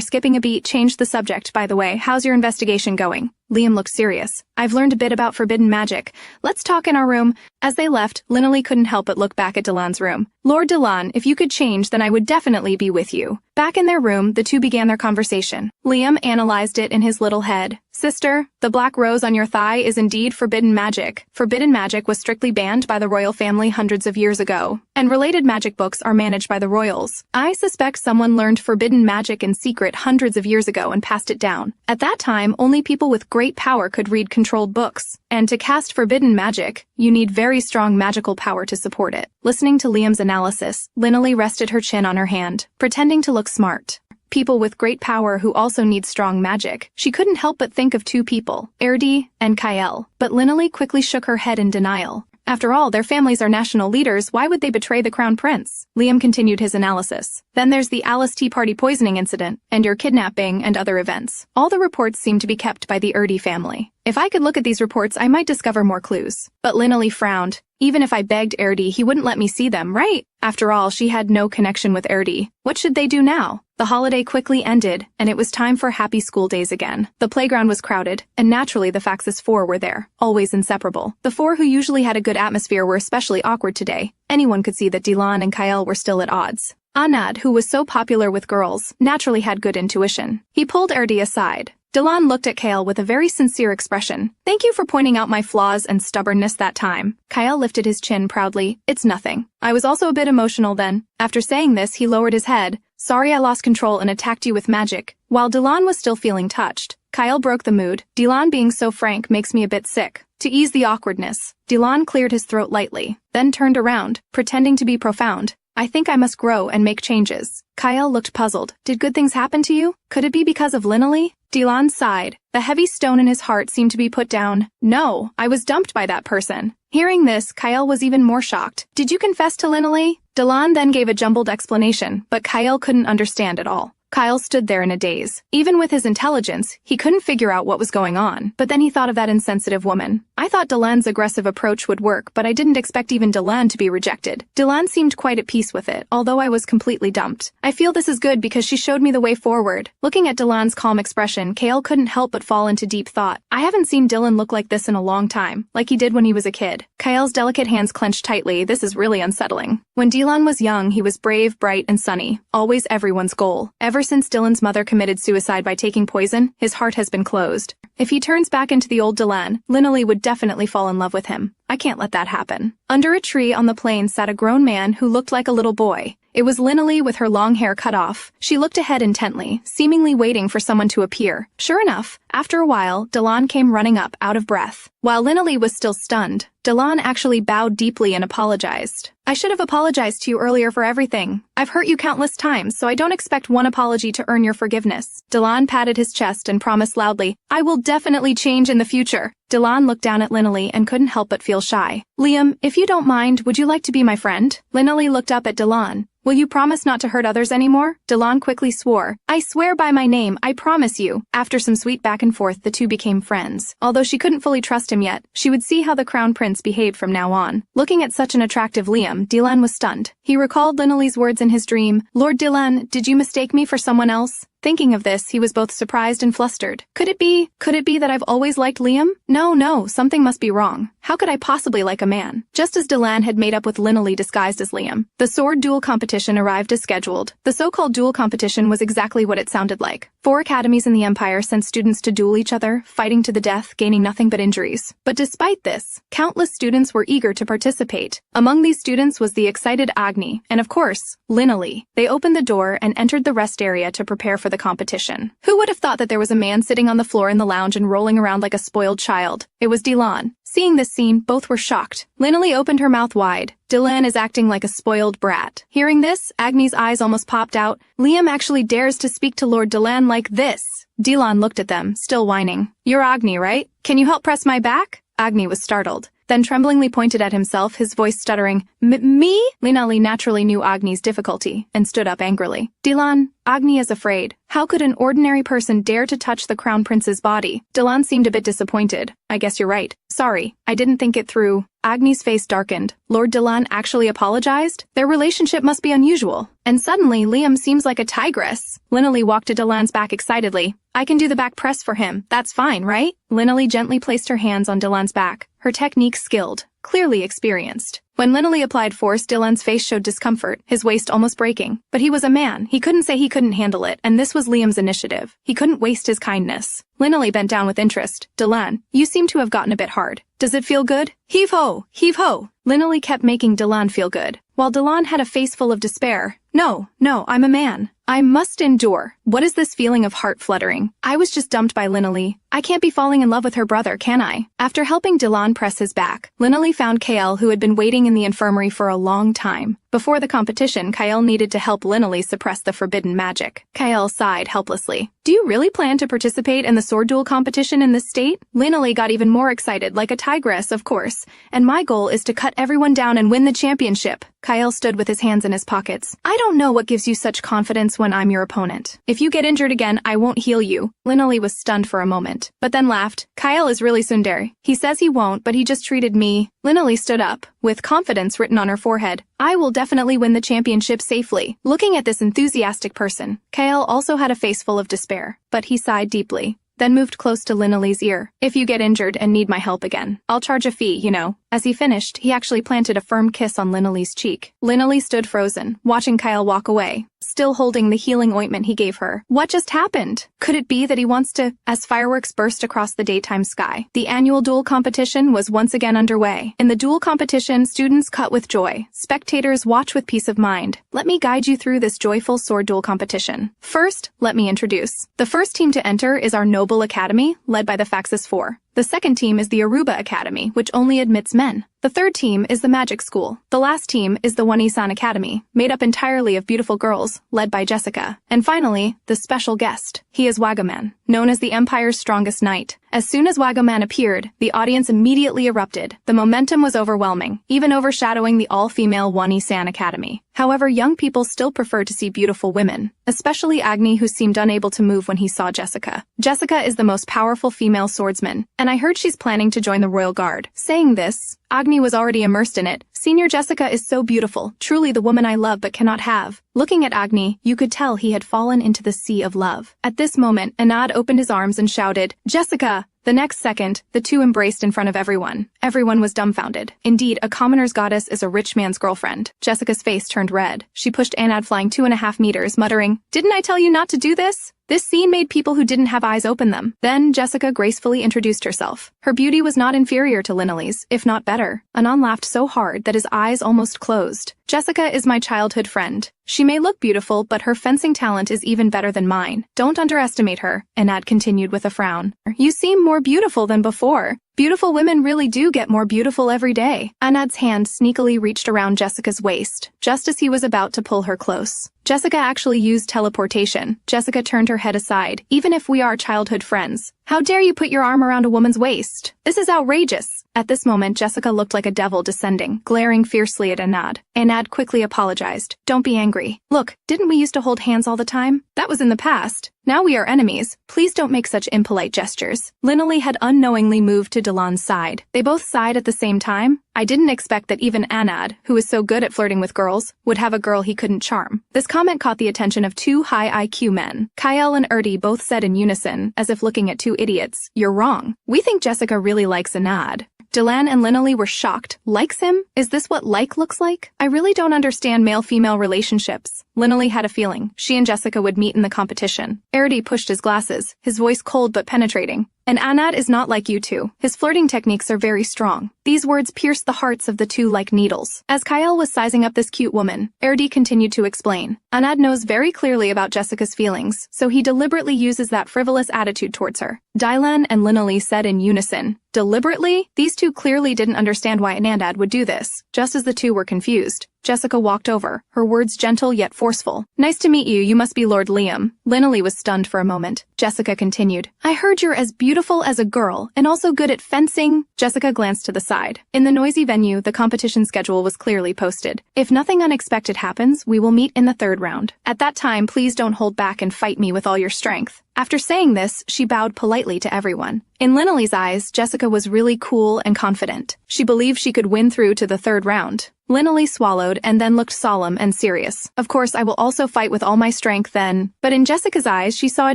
skipping a beat, changed the subject. By the way, how's your investigation going? Liam looked serious. I've learned a bit about forbidden magic. Let's talk in our room. As they left, Lina Lee couldn't help but look back at Dylan's room. Lord Dylan, if you could change, then I would definitely be with you. Back in their room, the two began their conversation. Liam analyzed it in his little head. Sister, the black rose on your thigh is indeed forbidden magic. Forbidden magic was strictly banned by the royal family hundreds of years ago, and related magic books are managed by the royals. I suspect someone learned forbidden magic in secret hundreds of years ago and passed it down. At that time, only people with great power could read controlled books, and to cast forbidden magic, you need very strong magical power to support it. Listening to Liam's analysis, Lina Lee rested her chin on her hand, pretending to look smart. People with great power who also need strong magic. She couldn't help but think of two people, Erdi and Kyle, but Lina Lee quickly shook her head in denial. After all, their families are national leaders, why would they betray the crown prince? Liam continued his analysis. Then there's the Alice Tea Party poisoning incident, and your kidnapping and other events. All the reports seem to be kept by the Erdi family. If I could look at these reports, I might discover more clues. But Lina Lee frowned. Even if I begged Erdi, he wouldn't let me see them, right? After all, she had no connection with Erdi. What should they do now? The holiday quickly ended, and it was time for happy school days again. The playground was crowded, and naturally the Faxes four were there, always inseparable. The four who usually had a good atmosphere were especially awkward today. Anyone could see that Dylan and Kyle were still at odds. Anad, who was so popular with girls, naturally had good intuition. He pulled Erdi aside. Dylan looked at Kyle with a very sincere expression. Thank you for pointing out my flaws and stubbornness that time. Kyle lifted his chin proudly. It's nothing. I was also a bit emotional then. After saying this, he lowered his head. Sorry I lost control and attacked you with magic. While Dylan was still feeling touched, Kyle broke the mood. Dylan being so frank makes me a bit sick. To ease the awkwardness, Dylan cleared his throat lightly, then turned around, pretending to be profound. I think I must grow and make changes. Kyle looked puzzled. Did good things happen to you? Could it be because of Lina Lee? Dylan sighed. The heavy stone in his heart seemed to be put down. No, I was dumped by that person. Hearing this, Kyle was even more shocked. Did you confess to Lina Lee? Dylan then gave a jumbled explanation, but Kyle couldn't understand at all. Kyle stood there in a daze. Even with his intelligence, he couldn't figure out what was going on. But then he thought of that insensitive woman. I thought Dylan's aggressive approach would work, but I didn't expect even Dylan to be rejected. Dylan seemed quite at peace with it, although I was completely dumped. I feel this is good because she showed me the way forward. Looking at Dylan's calm expression, Kale couldn't help but fall into deep thought. I haven't seen Dylan look like this in a long time, like he did when he was a kid. Kyle's delicate hands clenched tightly. This is really unsettling. When Dylan was young, he was brave, bright, and sunny, always everyone's goal. Ever since Dylan's mother committed suicide by taking poison, his heart has been closed. If he turns back into the old Dylan, Linley would definitely fall in love with him. I can't let that happen. Under a tree on the plain sat a grown man who looked like a little boy. It was Linley with her long hair cut off. She looked ahead intently, seemingly waiting for someone to appear. Sure enough, after a while, Dylan came running up, out of breath. While Linley was still stunned, Dylan actually bowed deeply and apologized. I should have apologized to you earlier for everything. I've hurt you countless times, so I don't expect one apology to earn your forgiveness. Dylan patted his chest and promised loudly, I will definitely change in the future. Dylan looked down at Linley and couldn't help but feel shy. Liam, if you don't mind, would you like to be my friend? Linley looked up at Dylan. Will you promise not to hurt others anymore? Dylan quickly swore. I swear by my name, I promise you. After some sweet back and forth, the two became friends. Although she couldn't fully trust him yet, she would see how the crown prince behaved from now on. Looking at such an attractive Liam, Dylan was stunned. He recalled Linley's words in his dream. Lord Dylan, did you mistake me for someone else? Thinking of this, he was both surprised and flustered. Could it be that I've always liked Liam? No, something must be wrong. How could I possibly like a man? Just as Dylan had made up with Linley disguised as Liam, the sword duel competition arrived as scheduled. The so-called duel competition was exactly what it sounded like. 4 academies in the Empire sent students to duel each other, fighting to the death, gaining nothing but injuries. But despite this, countless students were eager to participate. Among these students was the excited Agni, and of course, Linley. They opened the door and entered the rest area to prepare for the competition. Who would have thought that there was a man sitting on the floor in the lounge and rolling around like a spoiled child? It was Dylan. Seeing this scene, both were shocked. Linley opened her mouth wide. Dylan is acting like a spoiled brat. Hearing this, Agni's eyes almost popped out. Liam actually dares to speak to Lord Dylan like this. Dylan looked at them, still whining. You're Agni, right? Can you help press my back? Agni was startled. Then tremblingly pointed at himself, his voice stuttering. Me? Linley naturally knew Agni's difficulty, and stood up angrily. Dylan, Agni is afraid. How could an ordinary person dare to touch the crown prince's body? Dylan seemed a bit disappointed. I guess you're right. Sorry, I didn't think it through. Agni's face darkened. Lord Dylan actually apologized? Their relationship must be unusual. And suddenly, Liam seems like a tigress. Linley walked to Dylan's back excitedly. I can do the back press for him. That's fine, right? Linley gently placed her hands on Dylan's back. Her technique skilled, clearly experienced. When Linley applied force, Dylan's face showed discomfort, his waist almost breaking. But he was a man. He couldn't say he couldn't handle it, and this was Liam's initiative. He couldn't waste his kindness. Linley bent down with interest. Dylan, you seem to have gotten a bit hard. Does it feel good? Heave ho! Heave ho! Linley kept making Dylan feel good, while Dylan had a face full of despair. No, I'm a man. I must endure. What is this feeling of heart fluttering? I was just dumped by Linley. I can't be falling in love with her brother, can I? After helping Dylan press his back, Linley found Kael, who had been waiting in the infirmary for a long time. Before the competition, Kael needed to help Linley suppress the forbidden magic. Kael sighed helplessly. Do you really plan to participate in the sword duel competition in this state? Linley got even more excited, like a tigress, of course. And my goal is to cut everyone down and win the championship. Kael stood with his hands in his pockets. I don't know what gives you such confidence when I'm your opponent. If you get injured again, I won't heal you. Linley was stunned for a moment, but then laughed. Kael is really tsundere. He says he won't, but he just treated me. Linley stood up, with confidence written on her forehead. I will definitely win the championship safely. Looking at this enthusiastic person, Kael also had a face full of despair, but he sighed deeply, then moved close to Linley's ear. If you get injured and need my help again, I'll charge a fee, you know. As he finished, he actually planted a firm kiss on Linley's cheek. Linley stood frozen, watching Kael walk away, still holding the healing ointment he gave her. What just happened? Could it be that he wants to? As fireworks burst across the daytime sky, the annual duel competition was once again underway. In the duel competition, students cut with joy. Spectators watch with peace of mind. Let me guide you through this joyful sword duel competition. First, let me introduce. The first team to enter is our Noble Academy, led by the Faxis 4. The second team is the Aruba Academy, which only admits men. The third team is the Magic School. The last team is the One-Isan Academy, made up entirely of beautiful girls, led by Jessica. And finally, the special guest. He is Wagaman, known as the Empire's strongest knight. As soon as Wagaman appeared, the audience immediately erupted. The momentum was overwhelming, even overshadowing the all-female One-Isan Academy. However, young people still preferred to see beautiful women, especially Agni, who seemed unable to move when he saw Jessica. Jessica is the most powerful female swordsman, and I heard she's planning to join the Royal Guard. Saying this, Agni was already immersed in it. Senior Jessica is so beautiful, truly the woman I love but cannot have. Looking at Agni, you could tell he had fallen into the sea of love. At this moment, Anad opened his arms and shouted, Jessica! The next second, the two embraced in front of everyone. Everyone was dumbfounded. Indeed, a commoner's goddess is a rich man's girlfriend. Jessica's face turned red. She pushed Anad flying 2.5 meters, muttering, "Didn't I tell you not to do this?" This scene made people who didn't have eyes open them. Then Jessica gracefully introduced herself. Her beauty was not inferior to Linaley's, if not better. Anand laughed so hard that his eyes almost closed. Jessica is my childhood friend. She may look beautiful, but her fencing talent is even better than mine. Don't underestimate her, Anad continued with a frown. You seem more beautiful than before. Beautiful women really do get more beautiful every day. Anad's hand sneakily reached around Jessica's waist, just as he was about to pull her close. Jessica actually used teleportation. Jessica turned her head aside. Even if we are childhood friends, how dare you put your arm around a woman's waist? This is outrageous. At this moment, Jessica looked like a devil descending, glaring fiercely at Anad. Anad quickly apologized. Don't be angry. Look, didn't we used to hold hands all the time? That was in the past. Now we are enemies. Please don't make such impolite gestures. Linaley had unknowingly moved to Delan's side. They both sighed at the same time. I didn't expect that even Anad, who is so good at flirting with girls, would have a girl he couldn't charm. This comment caught the attention of two high IQ men. Kyle and Erdi both said in unison, as if looking at two idiots, "You're wrong. We think Jessica really likes Anad." Delan and Linaley were shocked. Likes him? Is this what like looks like? I really don't understand male-female relationships. Linaley had a feeling. She and Jessica would meet in the competition. Erdi pushed his glasses, his voice cold but penetrating. And Anad is not like you two. His flirting techniques are very strong. These words pierced the hearts of the two like needles. As Kyle was sizing up this cute woman, Erdi continued to explain. Anad knows very clearly about Jessica's feelings, so he deliberately uses that frivolous attitude towards her. Dylan and Linaley said in unison, "Deliberately?" These two clearly didn't understand why Anad would do this. Just as the two were confused, Jessica walked over, her words gentle yet forceful. "Nice to meet you, you must be Lord Liam." Linaley was stunned for a moment. Jessica continued, "I heard you're as beautiful as a girl, and also good at fencing." Jessica glanced to the side. In the noisy venue, the competition schedule was clearly posted. If nothing unexpected happens, we will meet in the third round. At that time, please don't hold back and fight me with all your strength. After saying this, she bowed politely to everyone. In Linaley's eyes, Jessica was really cool and confident. She believed she could win through to the third round. Linaley swallowed and then looked solemn and serious. "Of course, I will also fight with all my strength then." But in Jessica's eyes, she saw a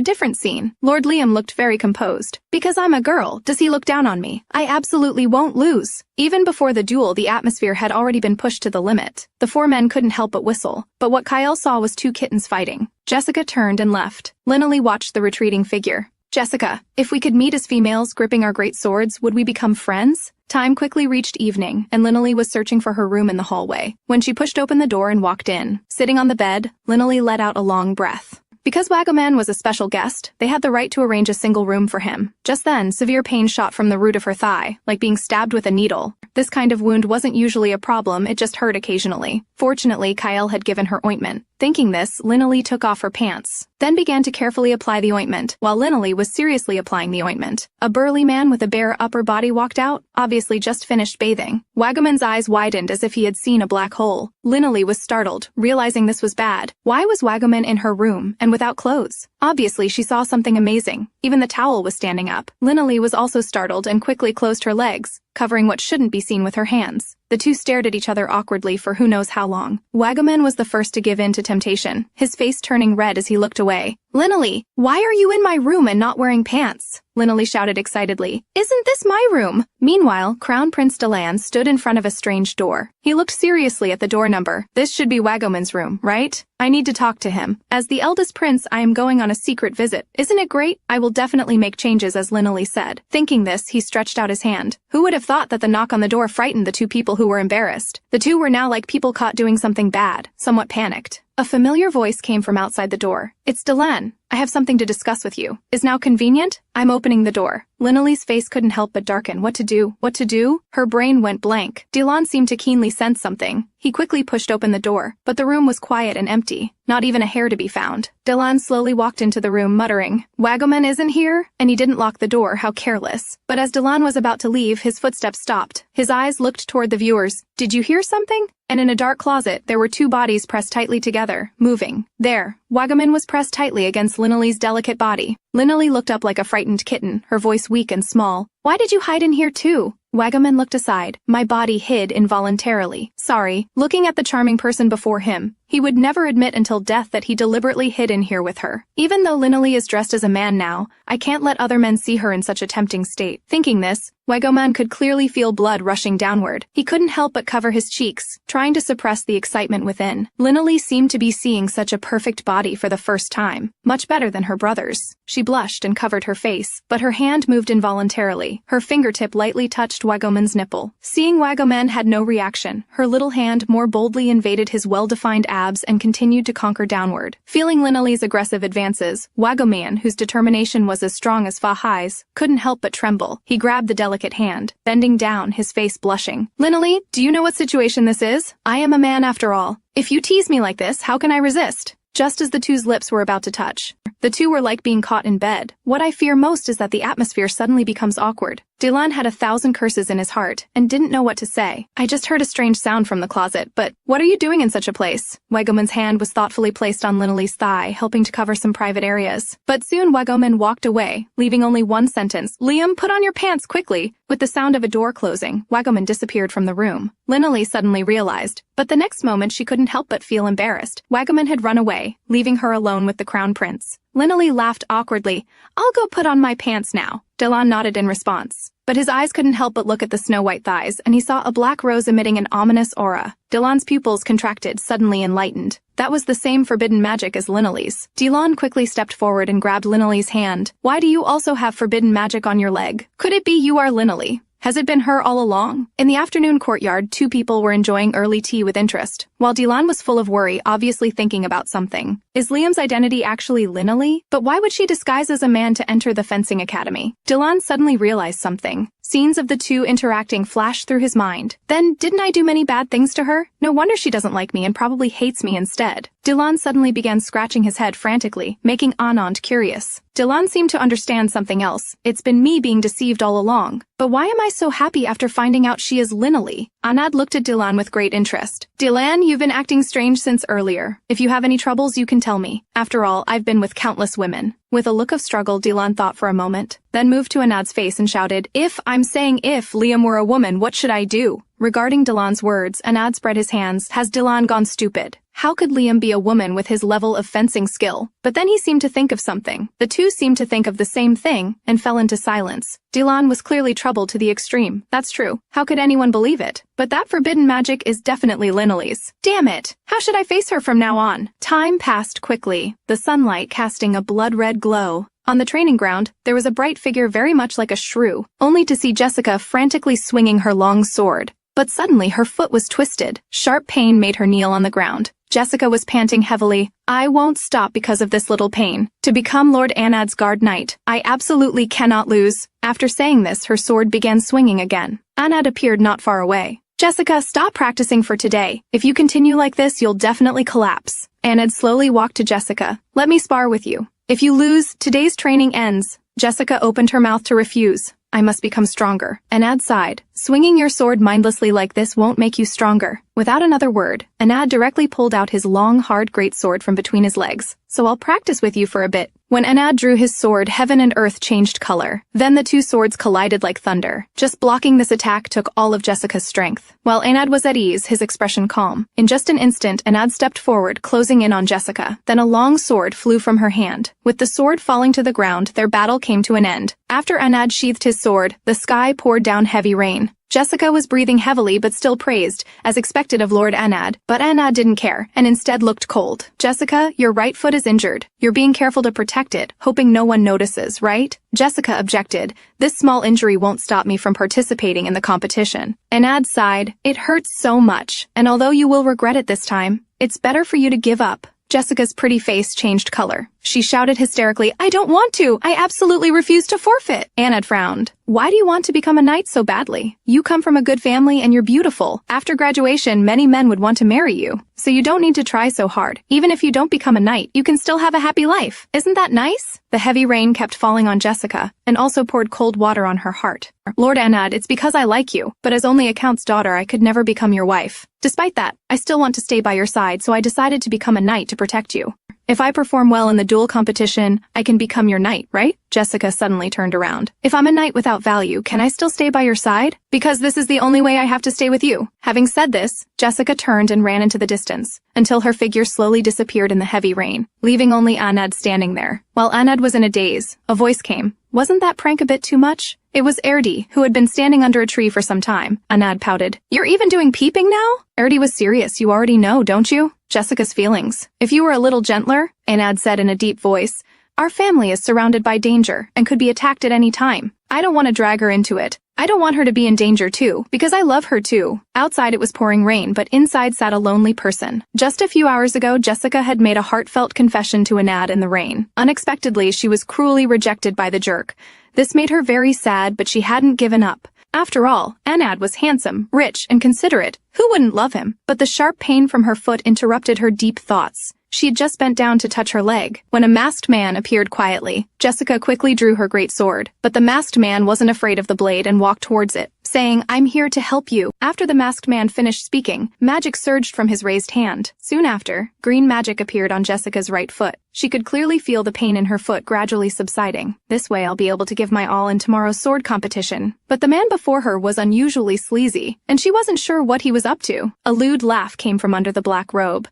different scene. Lord Liam looked very composed. "Because I'm a girl, does he look down on me? I absolutely won't lose." Even before the duel, the atmosphere had already been pushed to the limit. The four men couldn't help but whistle. But what Kyle saw was two kittens fighting. Jessica turned and left. Linaley watched the retreating figure. "Jessica, if we could meet as females gripping our great swords, would we become friends?" Time quickly reached evening, and Linaley was searching for her room in the hallway. When she pushed open the door and walked in, sitting on the bed, Linaley let out a long breath. Because Wagaman was a special guest, they had the right to arrange a single room for him. Just then, severe pain shot from the root of her thigh, like being stabbed with a needle. This kind of wound wasn't usually a problem, it just hurt occasionally. Fortunately, Kyle had given her ointment. Thinking this, Linaley took off her pants, then began to carefully apply the ointment, while Linaley was seriously applying the ointment. A burly man with a bare upper body walked out, obviously just finished bathing. Wagaman's eyes widened as if he had seen a black hole. Linaley was startled, realizing this was bad. Why was Wagaman in her room, and without clothes? Obviously, she saw something amazing. Even the towel was standing up. Linaley was also startled and quickly closed her legs, covering what shouldn't be seen with her hands. The two stared at each other awkwardly for who knows how long. Wagaman was the first to give in to temptation, his face turning red as he looked away. "Linaley, why are you in my room and not wearing pants?" Linaley shouted excitedly. "Isn't this my room?" Meanwhile, Crown Prince Delan stood in front of a strange door. He looked seriously at the door number. "This should be Wagaman's room, right? I need to talk to him. As the eldest prince, I am going on a secret visit. Isn't it great? I will definitely make changes," as Linaley said. Thinking this, he stretched out his hand. Who would have thought that the knock on the door frightened the two people who were embarrassed? The two were now like people caught doing something bad, somewhat panicked. A familiar voice came from outside the door. "It's Delan. I have something to discuss with you. Is now convenient?" "I'm opening the door." Linaley's face couldn't help but darken. What to do? What to do? Her brain went blank. Delan seemed to keenly sense something. He quickly pushed open the door, but the room was quiet and empty. Not even a hair to be found. Delan slowly walked into the room, muttering, "Wagaman isn't here?" And he didn't lock the door, how careless. But as Delan was about to leave, his footsteps stopped. His eyes looked toward the viewers. "Did you hear something?" And in a dark closet, there were two bodies pressed tightly together, moving. There, Wagaman was pressed tightly against Linaley's delicate body. Linley looked up like a frightened kitten, her voice weak and small. Why did you hide in here too? Wagaman looked aside. My body hid involuntarily. Sorry. Looking at the charming person before him, he would never admit until death that he deliberately hid in here with her. Even though Linley is dressed as a man now, I can't let other men see her in such a tempting state. Thinking this, Wagaman could clearly feel blood rushing downward. He couldn't help but cover his cheeks, trying to suppress the excitement within. Linley seemed to be seeing such a perfect body for the first time, much better than her brother's. She blushed and covered her face, but her hand moved involuntarily. Her fingertip lightly touched Wagaman's nipple. Seeing Wagaman had no reaction, her little hand more boldly invaded his well-defined abs and continued to conquer downward. Feeling Linley's aggressive advances, Wagaman, whose determination was as strong as Fahai's, couldn't help but tremble. He grabbed the delicate hand, bending down, his face blushing. Linley, do you know what situation this is? I am a man after all. If you tease me like this, how can I resist? Just as the two's lips were about to touch, the two were like being caught in bed. What I fear most is that the atmosphere suddenly becomes awkward. Dylan had 1,000 curses in his heart and didn't know what to say. I just heard a strange sound from the closet, but what are you doing in such a place? Wagaman's hand was thoughtfully placed on Linley's thigh, helping to cover some private areas. But soon Wagaman walked away, leaving only one sentence. Liam, put on your pants quickly. With the sound of a door closing, Wagaman disappeared from the room. Linley suddenly realized, but the next moment she couldn't help but feel embarrassed. Wagaman had run away, leaving her alone with the crown prince. Linley laughed awkwardly. I'll go put on my pants now. Dylan nodded in response. But his eyes couldn't help but look at the snow-white thighs, and he saw a black rose emitting an ominous aura. Dylan's pupils contracted, suddenly enlightened. That was the same forbidden magic as Linley's. Dylan quickly stepped forward and grabbed Linley's hand. Why do you also have forbidden magic on your leg? Could it be you are Linley? Has it been her all along? In the afternoon courtyard, two people were enjoying early tea with interest, while Dylan was full of worry, obviously thinking about something. Is Liam's identity actually Linley? But why would she disguise as a man to enter the fencing academy? Dylan suddenly realized something. Scenes of the two interacting flashed through his mind. Then, didn't I do many bad things to her? No wonder she doesn't like me and probably hates me instead. Dylan suddenly began scratching his head frantically, making Anand curious. Dylan seemed to understand something else. It's been me being deceived all along. But why am I so happy after finding out she is Linley? Anand looked at Dylan with great interest. Dylan, you've been acting strange since earlier. If you have any troubles, you can tell me. After all, I've been with countless women. With a look of struggle, Dylan thought for a moment, then moved to Anand's face and shouted, if Liam were a woman, what should I do? Regarding Dylan's words, Anand spread his hands. Has Dylan gone stupid? How could Liam be a woman with his level of fencing skill? But then he seemed to think of something. The two seemed to think of the same thing and fell into silence. Dylan was clearly troubled to the extreme. That's true. How could anyone believe it? But that forbidden magic is definitely Linley's. Damn it! How should I face her from now on? Time passed quickly, the sunlight casting a blood-red glow. On the training ground, there was a bright figure very much like a shrew, only to see Jessica frantically swinging her long sword. But suddenly her foot was twisted. Sharp pain made her kneel on the ground. Jessica was panting heavily. I won't stop because of this little pain. To become Lord Anad's guard knight, I absolutely cannot lose. After saying this, her sword began swinging again. Anad appeared not far away. Jessica, stop practicing for today. If you continue like this, you'll definitely collapse. Anad slowly walked to Jessica. Let me spar with you. If you lose, today's training ends. Jessica opened her mouth to refuse. I must become stronger. Anad sighed. Swinging your sword mindlessly like this won't make you stronger. Without another word, Anad directly pulled out his long, hard greatsword from between his legs. So I'll practice with you for a bit. When Anad drew his sword, heaven and earth changed color. Then the two swords collided like thunder. Just blocking this attack took all of Jessica's strength. While Anad was at ease, his expression calm. In just an instant, Anad stepped forward, closing in on Jessica. Then a long sword flew from her hand. With the sword falling to the ground, their battle came to an end. After Anad sheathed his sword, the sky poured down heavy rain. Jessica was breathing heavily but still praised, as expected of Lord Anad, but Anad didn't care, and instead looked cold. Jessica, your right foot is injured. You're being careful to protect it, hoping no one notices, right? Jessica objected. This small injury won't stop me from participating in the competition. Anad sighed. It hurts so much, and although you will regret it this time, it's better for you to give up. Jessica's pretty face changed color. She shouted hysterically, I don't want to! I absolutely refuse to forfeit! Anad frowned. Why do you want to become a knight so badly? You come from a good family and you're beautiful. After graduation, many men would want to marry you. So you don't need to try so hard. Even if you don't become a knight, you can still have a happy life. Isn't that nice? The heavy rain kept falling on Jessica, and also poured cold water on her heart. Lord Anad, it's because I like you, but as only a count's daughter, I could never become your wife. Despite that, I still want to stay by your side, so I decided to become a knight to protect you. If I perform well in the duel competition, I can become your knight, right? Jessica suddenly turned around. If I'm a knight without value, can I still stay by your side? Because this is the only way I have to stay with you. Having said this, Jessica turned and ran into the distance, until her figure slowly disappeared in the heavy rain, leaving only Anad standing there. While Anad was in a daze, a voice came. Wasn't that prank a bit too much? It was Erdi, who had been standing under a tree for some time. Anad pouted. You're even doing peeping now? Erdi was serious, you already know, don't you? Jessica's feelings. If you were a little gentler, Anad said in a deep voice. Our family is surrounded by danger and could be attacked at any time. I don't want to drag her into it. I don't want her to be in danger too, because I love her too. Outside it was pouring rain, but inside sat a lonely person. Just a few hours ago, Jessica had made a heartfelt confession to Anad in the rain. Unexpectedly, she was cruelly rejected by the jerk. This made her very sad, but she hadn't given up. After all, Anad was handsome, rich, and considerate. Who wouldn't love him? But the sharp pain from her foot interrupted her deep thoughts. She had just bent down to touch her leg, when a masked man appeared quietly. Jessica quickly drew her great sword, but the masked man wasn't afraid of the blade and walked towards it, saying, I'm here to help you. After the masked man finished speaking, magic surged from his raised hand. Soon after, green magic appeared on Jessica's right foot. She could clearly feel the pain in her foot gradually subsiding. This way I'll be able to give my all in tomorrow's sword competition. But the man before her was unusually sleazy, and she wasn't sure what he was up to. A lewd laugh came from under the black robe.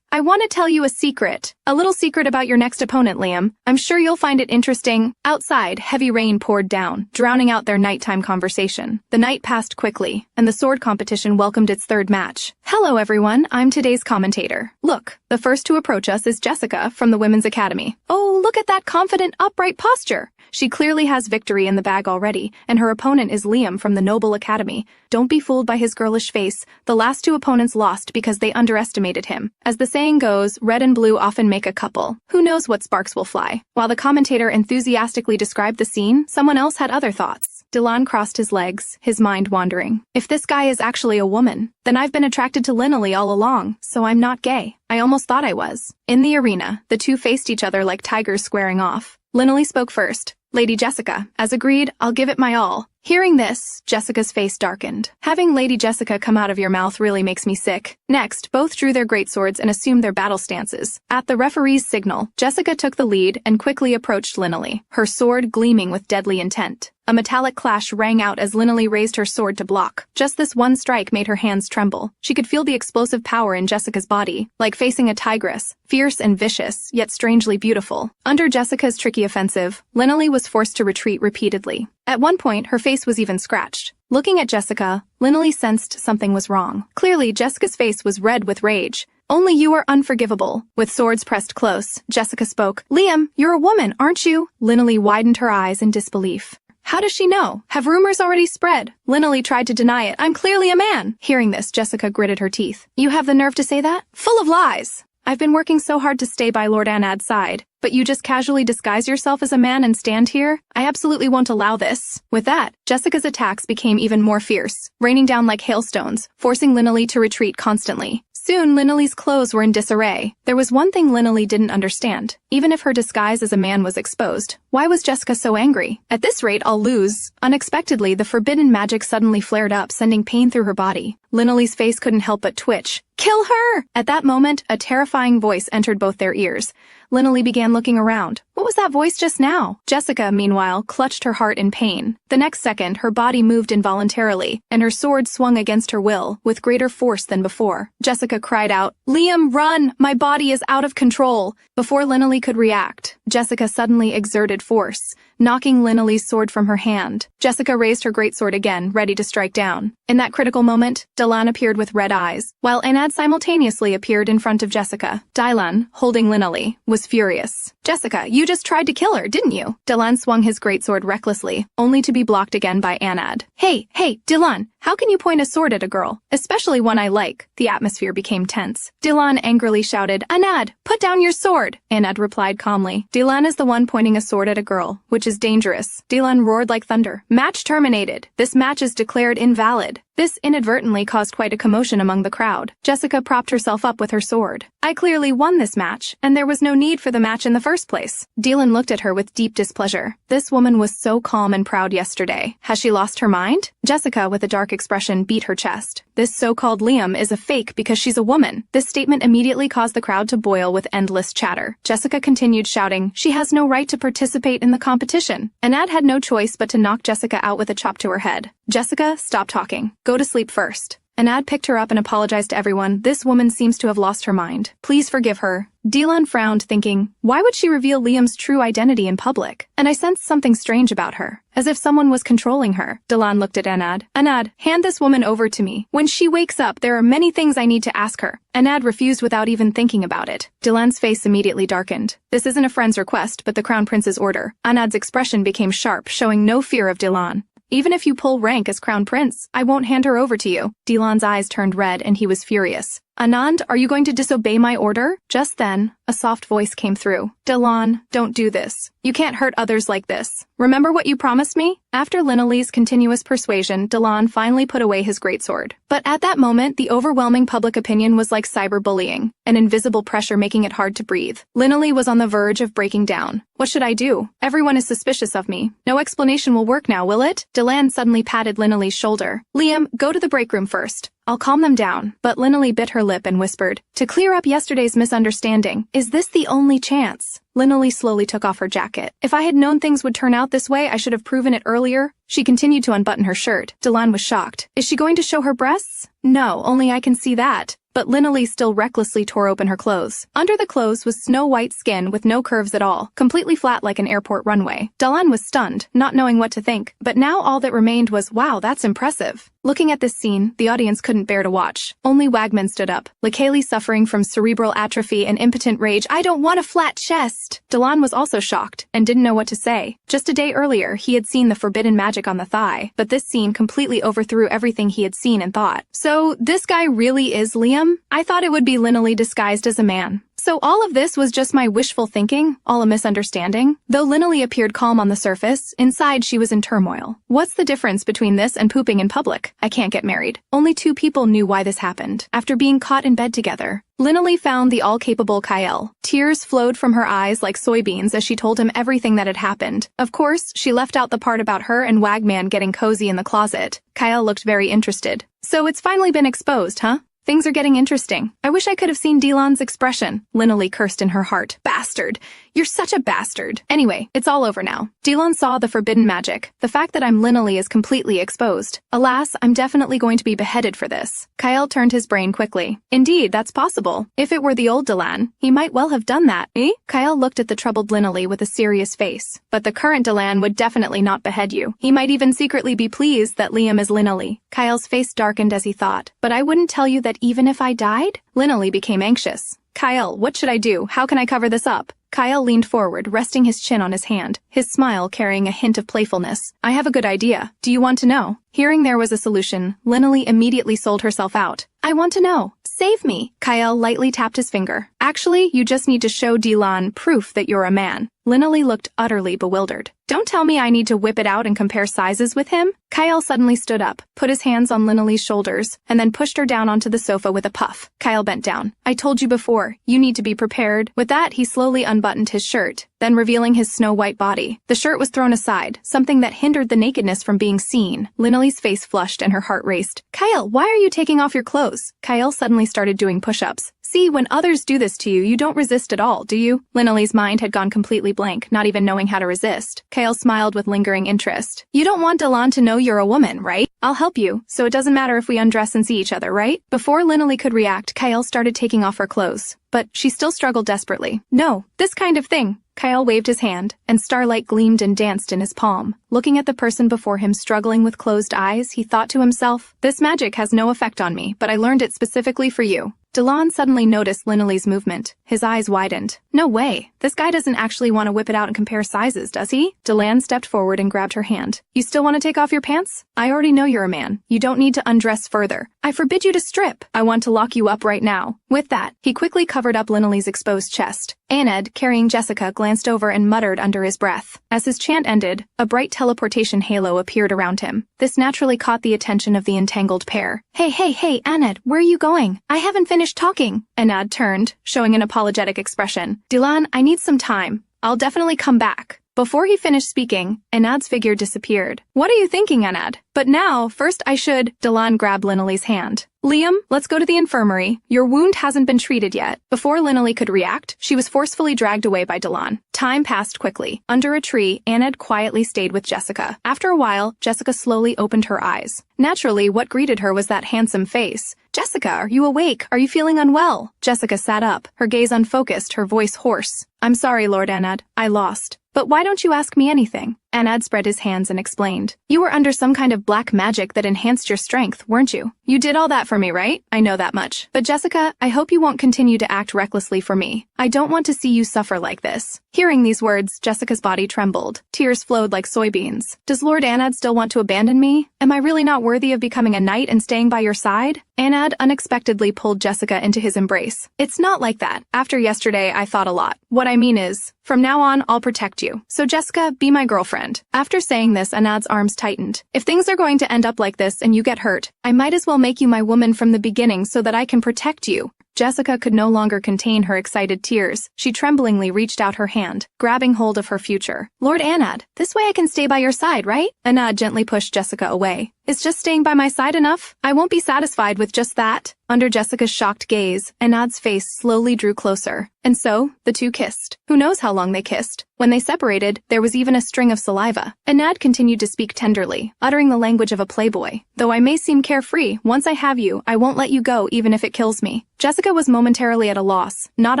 I want to tell you a secret. A little secret about your next opponent, Liam. I'm sure you'll find it interesting. Outside, heavy rain poured down, drowning out their nighttime conversation. The night passed quickly, and the sword competition welcomed its third match. Hello everyone, I'm today's commentator. Look, the first to approach us is Jessica from the Women's Academy. Oh, look at that confident, upright posture. She clearly has victory in the bag already, and her opponent is Liam from the Noble Academy. Don't be fooled by his girlish face. The last two opponents lost because they underestimated him. As the saying goes, red and blue often make a couple. Who knows what sparks will fly? While the commentator enthusiastically described the scene, someone else had other thoughts. Dylan crossed his legs, his mind wandering. If this guy is actually a woman, then I've been attracted to Linley all along, so I'm not gay. I almost thought I was. In the arena, the two faced each other like tigers squaring off. Linley spoke first. Lady Jessica, as agreed, I'll give it my all. Hearing this, Jessica's face darkened. Having Lady Jessica come out of your mouth really makes me sick. Next, both drew their greatswords and assumed their battle stances. At the referee's signal, Jessica took the lead and quickly approached Linley, her sword gleaming with deadly intent. A metallic clash rang out as Linley raised her sword to block. Just this one strike made her hands tremble. She could feel the explosive power in Jessica's body, like facing a tigress, fierce and vicious, yet strangely beautiful. Under Jessica's tricky offensive, Linley was forced to retreat repeatedly. At one point, her face was even scratched. Looking at Jessica, Linley sensed something was wrong. Clearly, Jessica's face was red with rage. Only you are unforgivable. With swords pressed close, Jessica spoke. Liam, you're a woman, aren't you? Linley widened her eyes in disbelief. How does she know? Have rumors already spread? Linley tried to deny it. I'm clearly a man. Hearing this, Jessica gritted her teeth. You have the nerve to say that? Full of lies. I've been working so hard to stay by Lord Anad's side, but you just casually disguise yourself as a man and stand here? I absolutely won't allow this. With that, Jessica's attacks became even more fierce, raining down like hailstones, forcing Linley to retreat constantly. Soon, Linley's clothes were in disarray. There was one thing Linley didn't understand. Even if her disguise as a man was exposed, why was Jessica so angry? At this rate, I'll lose. Unexpectedly, the forbidden magic suddenly flared up, sending pain through her body. Linley's face couldn't help but twitch. Kill her! At that moment, a terrifying voice entered both their ears. Linley began looking around. What was that voice just now? Jessica, meanwhile, clutched her heart in pain. The next second, her body moved involuntarily, and her sword swung against her will, with greater force than before. Jessica cried out, Liam, run! My body is out of control! Before Linley could react, Jessica suddenly exerted force, knocking Linley's sword from her hand. Jessica raised her greatsword again, ready to strike down. In that critical moment, Dylan appeared with red eyes, while Anad simultaneously appeared in front of Jessica. Dylan, holding Linley, was furious. Jessica, you just tried to kill her, didn't you? Dylan swung his greatsword recklessly, only to be blocked again by Anad. Hey, Dylan, how can you point a sword at a girl, especially one I like? The atmosphere became tense. Dylan angrily shouted, Anad, put down your sword! Anad replied calmly. Dylan is the one pointing a sword at a girl, which is dangerous. Dylan roared like thunder. Match terminated. This match is declared invalid. This inadvertently caused quite a commotion among the crowd. Jessica propped herself up with her sword. I clearly won this match, and there was no need for the match in the first place. Dylan looked at her with deep displeasure. This woman was so calm and proud yesterday. Has she lost her mind? Jessica, with a dark expression, beat her chest. This so-called Liam is a fake because she's a woman. This statement immediately caused the crowd to boil with endless chatter. Jessica continued shouting, she has no right to participate in the competition. Anad had no choice but to knock Jessica out with a chop to her head. Jessica, stop talking. Go to sleep first. Anad picked her up and apologized to everyone. This woman seems to have lost her mind. Please forgive her. Dylan frowned, thinking, why would she reveal Liam's true identity in public? And I sensed something strange about her, as if someone was controlling her. Dylan looked at Anad. Anad, hand this woman over to me. When she wakes up, there are many things I need to ask her. Anad refused without even thinking about it. Dylan's face immediately darkened. This isn't a friend's request, but the Crown Prince's order. Anad's expression became sharp, showing no fear of Dylan. Even if you pull rank as Crown Prince, I won't hand her over to you. Dylan's eyes turned red and he was furious. Anand, are you going to disobey my order? Just then, a soft voice came through. Dylan, don't do this. You can't hurt others like this. Remember what you promised me? After Linalee's continuous persuasion, Dylan finally put away his greatsword. But at that moment, the overwhelming public opinion was like cyberbullying, an invisible pressure making it hard to breathe. Linalee was on the verge of breaking down. What should I do? Everyone is suspicious of me. No explanation will work now, will it? Dylan suddenly patted Linalee's shoulder. Liam, go to the break room first. I'll calm them down. But Linalee bit her lip and whispered, to clear up yesterday's misunderstanding, is this the only chance? Linalee slowly took off her jacket. If I had known things would turn out this way, I should have proven it earlier. She continued to unbutton her shirt. Dylan was shocked. Is she going to show her breasts? No, only I can see that. But Linalee still recklessly tore open her clothes. Under the clothes was snow-white skin with no curves at all, completely flat like an airport runway. Dylan was stunned, not knowing what to think. But now all that remained was, wow, that's impressive. Looking at this scene, the audience couldn't bear to watch. Only Wagman stood up. Lakaylee, suffering from cerebral atrophy and impotent rage, I don't want a flat chest. Dylan was also shocked and didn't know what to say. Just a day earlier, he had seen the forbidden magic on the thigh, but this scene completely overthrew everything he had seen and thought. So, this guy really is Liam? I thought it would be Linalee disguised as a man. So all of this was just my wishful thinking, all a misunderstanding? Though Linalee appeared calm on the surface, inside she was in turmoil. What's the difference between this and pooping in public? I can't get married. Only 2 people knew why this happened. After being caught in bed together, Linalee found the all-capable Kyle. Tears flowed from her eyes like soybeans as she told him everything that had happened. Of course, she left out the part about her and Wagman getting cozy in the closet. Kyle looked very interested. So it's finally been exposed, huh? Things are getting interesting. I wish I could have seen Dylan's expression. Linalee cursed in her heart. Bastard. You're such a bastard. Anyway, it's all over now. Dylan saw the forbidden magic. The fact that I'm Linalee is completely exposed. Alas, I'm definitely going to be beheaded for this. Kyle turned his brain quickly. Indeed, that's possible. If it were the old Dylan, he might well have done that, eh? Kyle looked at the troubled Linalee with a serious face. But the current Dylan would definitely not behead you. He might even secretly be pleased that Liam is Linalee. Kyle's face darkened as he thought. But I wouldn't tell you that even if I died? Linalee became anxious. Kyle, what should I do? How can I cover this up? Kyle leaned forward, resting his chin on his hand, his smile carrying a hint of playfulness. I have a good idea. Do you want to know? Hearing there was a solution, Linalee immediately sold herself out. I want to know. Save me. Kyle lightly tapped his finger. Actually, you just need to show Dylan proof that you're a man. Linalee looked utterly bewildered. Don't tell me I need to whip it out and compare sizes with him? Kyle suddenly stood up, put his hands on Linalee's shoulders, and then pushed her down onto the sofa with a puff. Kyle bent down. I told you before, you need to be prepared. With that, he slowly unbuttoned his shirt, then revealing his snow-white body. The shirt was thrown aside, something that hindered the nakedness from being seen. Linalee's face flushed and her heart raced. Kyle, why are you taking off your clothes? Kyle suddenly started doing push-ups. See, when others do this to you, you don't resist at all, do you? Linalee's mind had gone completely blank, not even knowing how to resist. Kyle smiled with lingering interest. You don't want Dylan to know you're a woman, right? I'll help you, so it doesn't matter if we undress and see each other, right? Before Linalee could react, Kyle started taking off her clothes. But she still struggled desperately. No, this kind of thing. Kyle waved his hand, and starlight gleamed and danced in his palm. Looking at the person before him struggling with closed eyes, he thought to himself, this magic has no effect on me, but I learned it specifically for you. Dylan suddenly noticed Linalee's movement. His eyes widened. No way. This guy doesn't actually want to whip it out and compare sizes, does he? Dylan stepped forward and grabbed her hand. You still want to take off your pants? I already know you're a man. You don't need to undress further. I forbid you to strip. I want to lock you up right now. With that, he quickly covered up Linalee's exposed chest. Aned, carrying Jessica, glanced over and muttered under his breath. As his chant ended, a bright teleportation halo appeared around him. This naturally caught the attention of the entangled pair. Hey, Aned, where are you going? I haven't finished talking. Aned turned, showing an apologetic expression. Dylan, I need some time. I'll definitely come back. Before he finished speaking, Anad's figure disappeared. What are you thinking, Anad? But now, first I should— Dylan grabbed Linnelly's hand. Liam, let's go to the infirmary. Your wound hasn't been treated yet. Before Linnelly could react, she was forcefully dragged away by Dylan. Time passed quickly. Under a tree, Aned quietly stayed with Jessica. After a while, Jessica slowly opened her eyes. Naturally, what greeted her was that handsome face. Jessica, are you awake? Are you feeling unwell? Jessica sat up, her gaze unfocused, her voice hoarse. I'm sorry, Lord Anad. I lost. But why don't you ask me anything? Anad spread his hands and explained. You were under some kind of black magic that enhanced your strength, weren't you? You did all that for me, right? I know that much. But Jessica, I hope you won't continue to act recklessly for me. I don't want to see you suffer like this. Hearing these words, Jessica's body trembled. Tears flowed like soybeans. Does Lord Anad still want to abandon me? Am I really not worthy of becoming a knight and staying by your side? Anad unexpectedly pulled Jessica into his embrace. It's not like that. After yesterday, I thought a lot. What I mean is, from now on, I'll protect you. So Jessica, be my girlfriend. After saying this, Anad's arms tightened. If things are going to end up like this and you get hurt, I might as well make you my woman from the beginning so that I can protect you. Jessica could no longer contain her excited tears. She tremblingly reached out her hand, grabbing hold of her future. Lord Anad, this way I can stay by your side, right? Anad gently pushed Jessica away. Is just staying by my side enough? I won't be satisfied with just that. Under Jessica's shocked gaze, Anad's face slowly drew closer. And so, the two kissed. Who knows how long they kissed? When they separated, there was even a string of saliva. Anad continued to speak tenderly, uttering the language of a playboy. Though I may seem carefree, once I have you, I won't let you go even if it kills me. Jessica was momentarily at a loss, not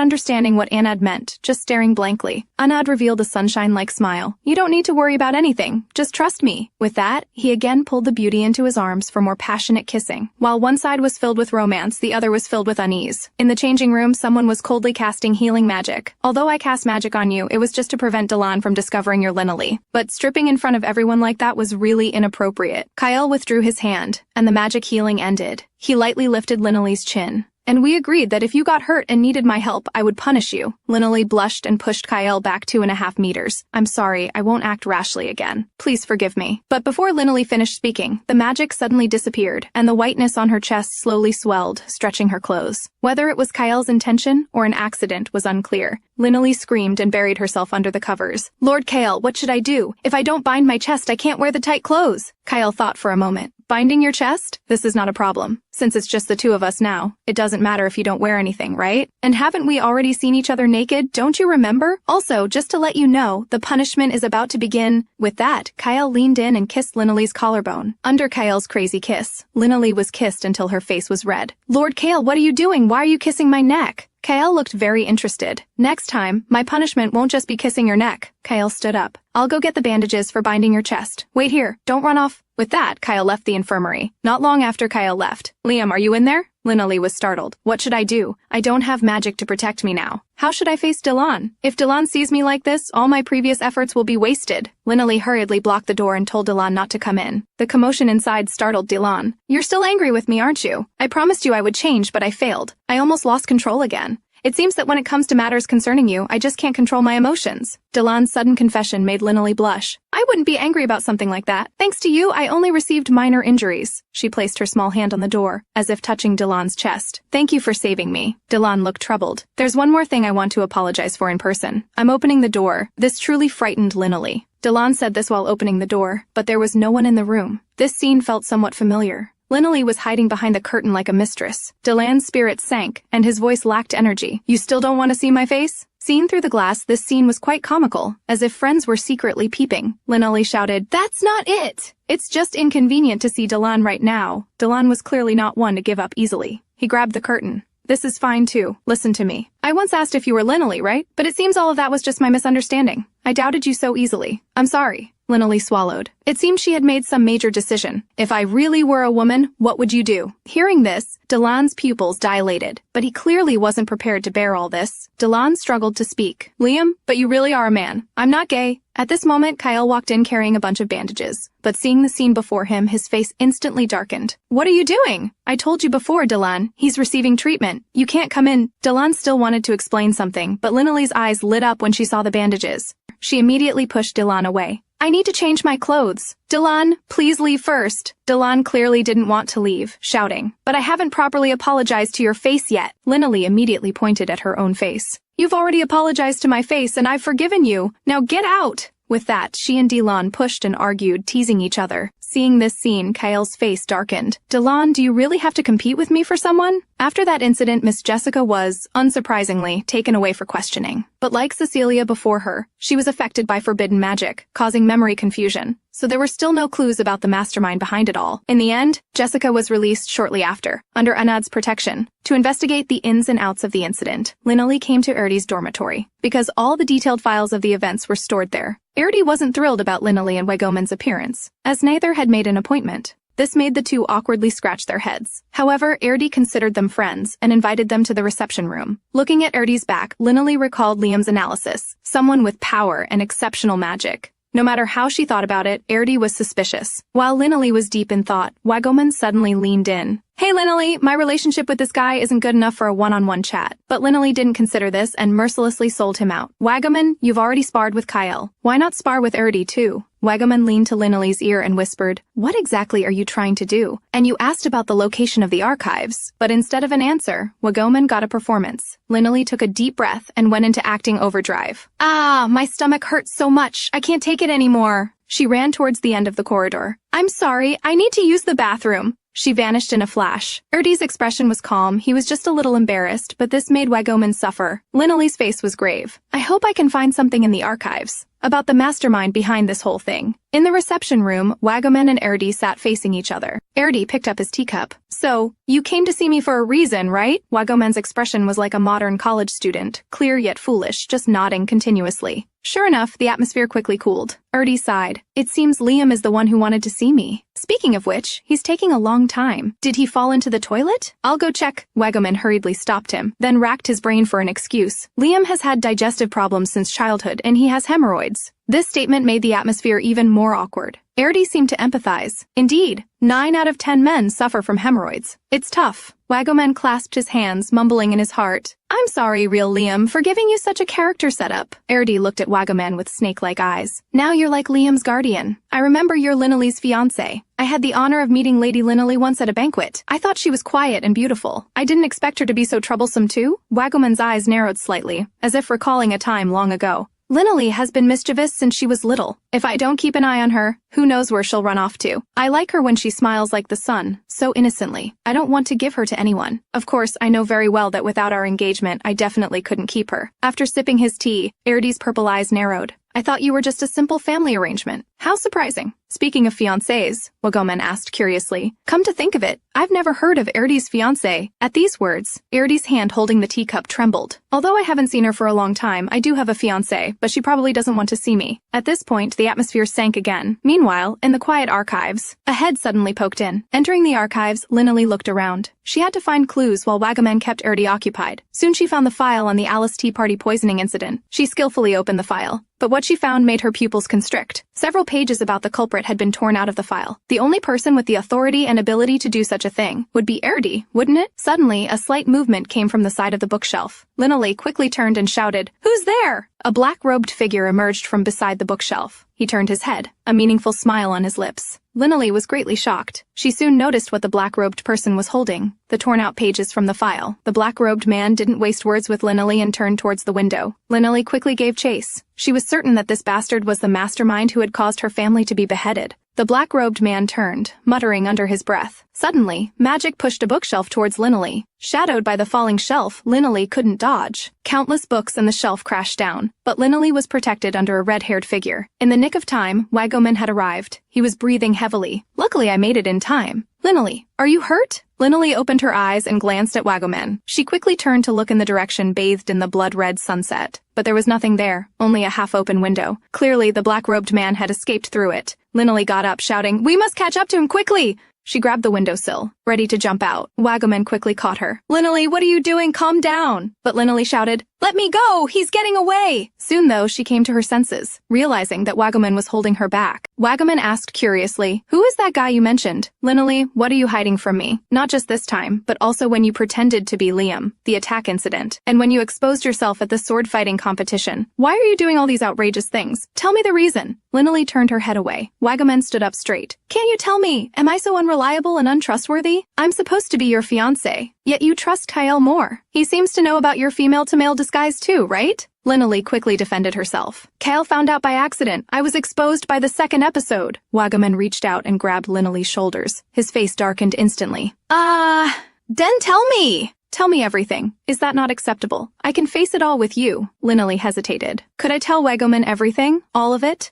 understanding what Anad meant, just staring blankly. Anad revealed a sunshine-like smile. You don't need to worry about anything. Just trust me. With that, he again pulled the beauty into his arms for more passionate kissing. While one side was filled with romance, the other was filled with unease. In the changing room, someone was coldly casting healing magic. Although I cast magic on you, it was just to prevent Dylan from discovering your Linnelly. But stripping in front of everyone like that was really inappropriate. Kyle withdrew his hand, and the magic healing ended. He lightly lifted Linnelly's chin. And we agreed that if you got hurt and needed my help, I would punish you. Linnelly blushed and pushed Kyle back 2.5 meters. I'm sorry, I won't act rashly again. Please forgive me. But before Linnelly finished speaking, the magic suddenly disappeared, and the whiteness on her chest slowly swelled, stretching her clothes. Whether it was Kyle's intention or an accident was unclear. Linnelly screamed and buried herself under the covers. Lord Kyle, what should I do? If I don't bind my chest, I can't wear the tight clothes. Kyle thought for a moment. Binding your chest? This is not a problem. Since it's just the two of us now, it doesn't matter if you don't wear anything, right? And haven't we already seen each other naked? Don't you remember? Also, just to let you know, the punishment is about to begin. With that, Kyle leaned in and kissed Linnelly's collarbone. Under Kyle's crazy kiss, Linnelly was kissed until her face was red. Lord Kyle, what are you doing? Why are you kissing my neck? Kyle looked very interested. Next time, my punishment won't just be kissing your neck. Kyle stood up. I'll go get the bandages for binding your chest. Wait here, don't run off. With that, Kyle left the infirmary. Not long after Kyle left. Liam, are you in there? Linnelly was startled. What should I do? I don't have magic to protect me now. How should I face Dylan? If Dylan sees me like this, all my previous efforts will be wasted. Linnelly hurriedly blocked the door and told Dylan not to come in. The commotion inside startled Dylan. You're still angry with me, aren't you? I promised you I would change, but I failed. I almost lost control again. It seems that when it comes to matters concerning you, I just can't control my emotions. Dylan's sudden confession made Linnelly blush. I wouldn't be angry about something like that. Thanks to you, I only received minor injuries. She placed her small hand on the door, as if touching Dylan's chest. Thank you for saving me. Dylan looked troubled. There's one more thing I want to apologize for in person. I'm opening the door. This truly frightened Linnelly. Dylan said this while opening the door, but there was no one in the room. This scene felt somewhat familiar. Linnelly was hiding behind the curtain like a mistress. Dylan's spirits sank, and his voice lacked energy. You still don't want to see my face? Seen through the glass, this scene was quite comical, as if friends were secretly peeping. Linnelly shouted, That's not it! It's just inconvenient to see Dylan right now. Dylan was clearly not one to give up easily. He grabbed the curtain. This is fine too. Listen to me. I once asked if you were Linnelly, right? But it seems all of that was just my misunderstanding. I doubted you so easily. I'm sorry. Linley swallowed. It seemed she had made some major decision. If I really were a woman, what would you do? Hearing this, Delan's pupils dilated, but he clearly wasn't prepared to bear all this. Delan struggled to speak. Liam, but you really are a man. I'm not gay. At this moment, Kyle walked in carrying a bunch of bandages, but seeing the scene before him, his face instantly darkened. What are you doing? I told you before, Delan. He's receiving treatment. You can't come in. Delan still wanted to explain something, but Linley's eyes lit up when she saw the bandages. She immediately pushed Delan away. I need to change my clothes. Delan, please leave first. Delan clearly didn't want to leave, shouting. But I haven't properly apologized to your face yet. Linley immediately pointed at her own face. You've already apologized to my face and I've forgiven you. Now get out. With that, she and Delan pushed and argued, teasing each other. Seeing this scene, Kyle's face darkened. Delan, do you really have to compete with me for someone? After that incident, Miss Jessica was, unsurprisingly, taken away for questioning. But like Cecilia before her, she was affected by forbidden magic, causing memory confusion. So there were still no clues about the mastermind behind it all. In the end, Jessica was released shortly after, under Anad's protection. To investigate the ins and outs of the incident, Linley came to Erdy's dormitory, because all the detailed files of the events were stored there. Erdy wasn't thrilled about Linley and Wagoman's appearance, as neither had made an appointment. This made the two awkwardly scratch their heads. However, Erdy considered them friends and invited them to the reception room. Looking at Erdy's back, Linley recalled Liam's analysis, someone with power and exceptional magic. No matter how she thought about it, Erdy was suspicious. While Linley was deep in thought, Wagoman suddenly leaned in. Hey Linley, my relationship with this guy isn't good enough for a one-on-one chat. But Linley didn't consider this and mercilessly sold him out. Wagoman, you've already sparred with Kyle. Why not spar with Erdy too? Wagoman leaned to Linley's ear and whispered, What exactly are you trying to do? And you asked about the location of the archives. But instead of an answer, Wagoman got a performance. Linley took a deep breath and went into acting overdrive. Ah, my stomach hurts so much. I can't take it anymore. She ran towards the end of the corridor. I'm sorry, I need to use the bathroom. She vanished in a flash. Erdy's expression was calm. He was just a little embarrassed, but this made Wagoman suffer. Linley's face was grave. I hope I can find something in the archives about the mastermind behind this whole thing. In the reception room, Wagoman and Erdy sat facing each other. Erdy picked up his teacup. So, you came to see me for a reason, right? Wagoman's expression was like a modern college student, clear yet foolish, just nodding continuously. Sure enough, the atmosphere quickly cooled. Erdy sighed. It seems Liam is the one who wanted to see me. Speaking of which, he's taking a long time. Did he fall into the toilet? I'll go check. Wagoman hurriedly stopped him, then racked his brain for an excuse. Liam has had digestive problems since childhood, and he has hemorrhoids. This statement made the atmosphere even more awkward. Erdy seemed to empathize. Indeed, 9 out of 10 men suffer from hemorrhoids. It's tough. Wagoman clasped his hands, mumbling in his heart. I'm sorry, real Liam, for giving you such a character setup. Erdy looked at Wagoman with snake-like eyes. Now you're like Liam's guardian. I remember you're Linley's fiancé. I had the honor of meeting Lady Linley once at a banquet. I thought she was quiet and beautiful. I didn't expect her to be so troublesome too. Wagoman's eyes narrowed slightly, as if recalling a time long ago. Linley has been mischievous since she was little. If I don't keep an eye on her, who knows where she'll run off to. I like her when she smiles like the sun, so innocently. I don't want to give her to anyone. Of course, I know very well that without our engagement, I definitely couldn't keep her. After sipping his tea, Erdy's purple eyes narrowed. I thought you were just a simple family arrangement. How surprising. Speaking of fiancés, Wagoman asked curiously. Come to think of it, I've never heard of Erdy's fiancé. At these words, Erdy's hand holding the teacup trembled. Although I haven't seen her for a long time, I do have a fiancé, but she probably doesn't want to see me. At this point, the atmosphere sank again. Meanwhile, in the quiet archives, a head suddenly poked in. Entering the archives, Linley looked around. She had to find clues while Wagoman kept Erdy occupied. Soon she found the file on the Alice Tea Party poisoning incident. She skillfully opened the file, but what she found made her pupils constrict. Several pages about the culprit had been torn out of the file. The only person with the authority and ability to do such a thing would be Erdy, wouldn't it? Suddenly, a slight movement came from the side of the bookshelf. Linley quickly turned and shouted, "Who's there?" A black-robed figure emerged from beside the bookshelf. He turned his head, a meaningful smile on his lips. Linley was greatly shocked. She soon noticed what the black-robed person was holding, the torn-out pages from the file. The black-robed man didn't waste words with Linley and turned towards the window. Linley quickly gave chase. She was certain that this bastard was the mastermind who had caused her family to be beheaded. The black-robed man turned, muttering under his breath, Suddenly, magic pushed a bookshelf towards Linley. Shadowed by the falling shelf, Linley couldn't dodge. Countless books and the shelf crashed down, but Linley was protected under a red-haired figure. In the nick of time, Wagoman had arrived. He was breathing heavily. Luckily, I made it in time. Linley, are you hurt? Linley opened her eyes and glanced at Wagoman. She quickly turned to look in the direction bathed in the blood-red sunset. But there was nothing there, only a half-open window. Clearly, the black-robed man had escaped through it. Linley got up, shouting, "We must catch up to him quickly!" She grabbed the windowsill, ready to jump out. Wagoman quickly caught her. "Linley, what are you doing? Calm down!" But Linley shouted, "Let me go! He's getting away!" Soon, though, she came to her senses, realizing that Wagoman was holding her back. Wagoman asked curiously, "Who is that guy you mentioned?" "Linley, what are you hiding from me? Not just this time, but also when you pretended to be Liam, the attack incident, and when you exposed yourself at the sword-fighting competition. Why are you doing all these outrageous things? Tell me the reason." Linley turned her head away. Wagoman stood up straight. "Can't you tell me? Am I so unreliable and untrustworthy? I'm supposed to be your fiancé, yet you trust Kyle more. He seems to know about your female-to-male disguise too, right?" Linley quickly defended herself. "Kyle found out by accident. I was exposed by the second episode." Wagoman reached out and grabbed Linley's shoulders. His face darkened instantly. Then tell me! Tell me everything. Is that not acceptable? I can face it all with you." Linley hesitated. "Could I tell Wagoman everything? All of it?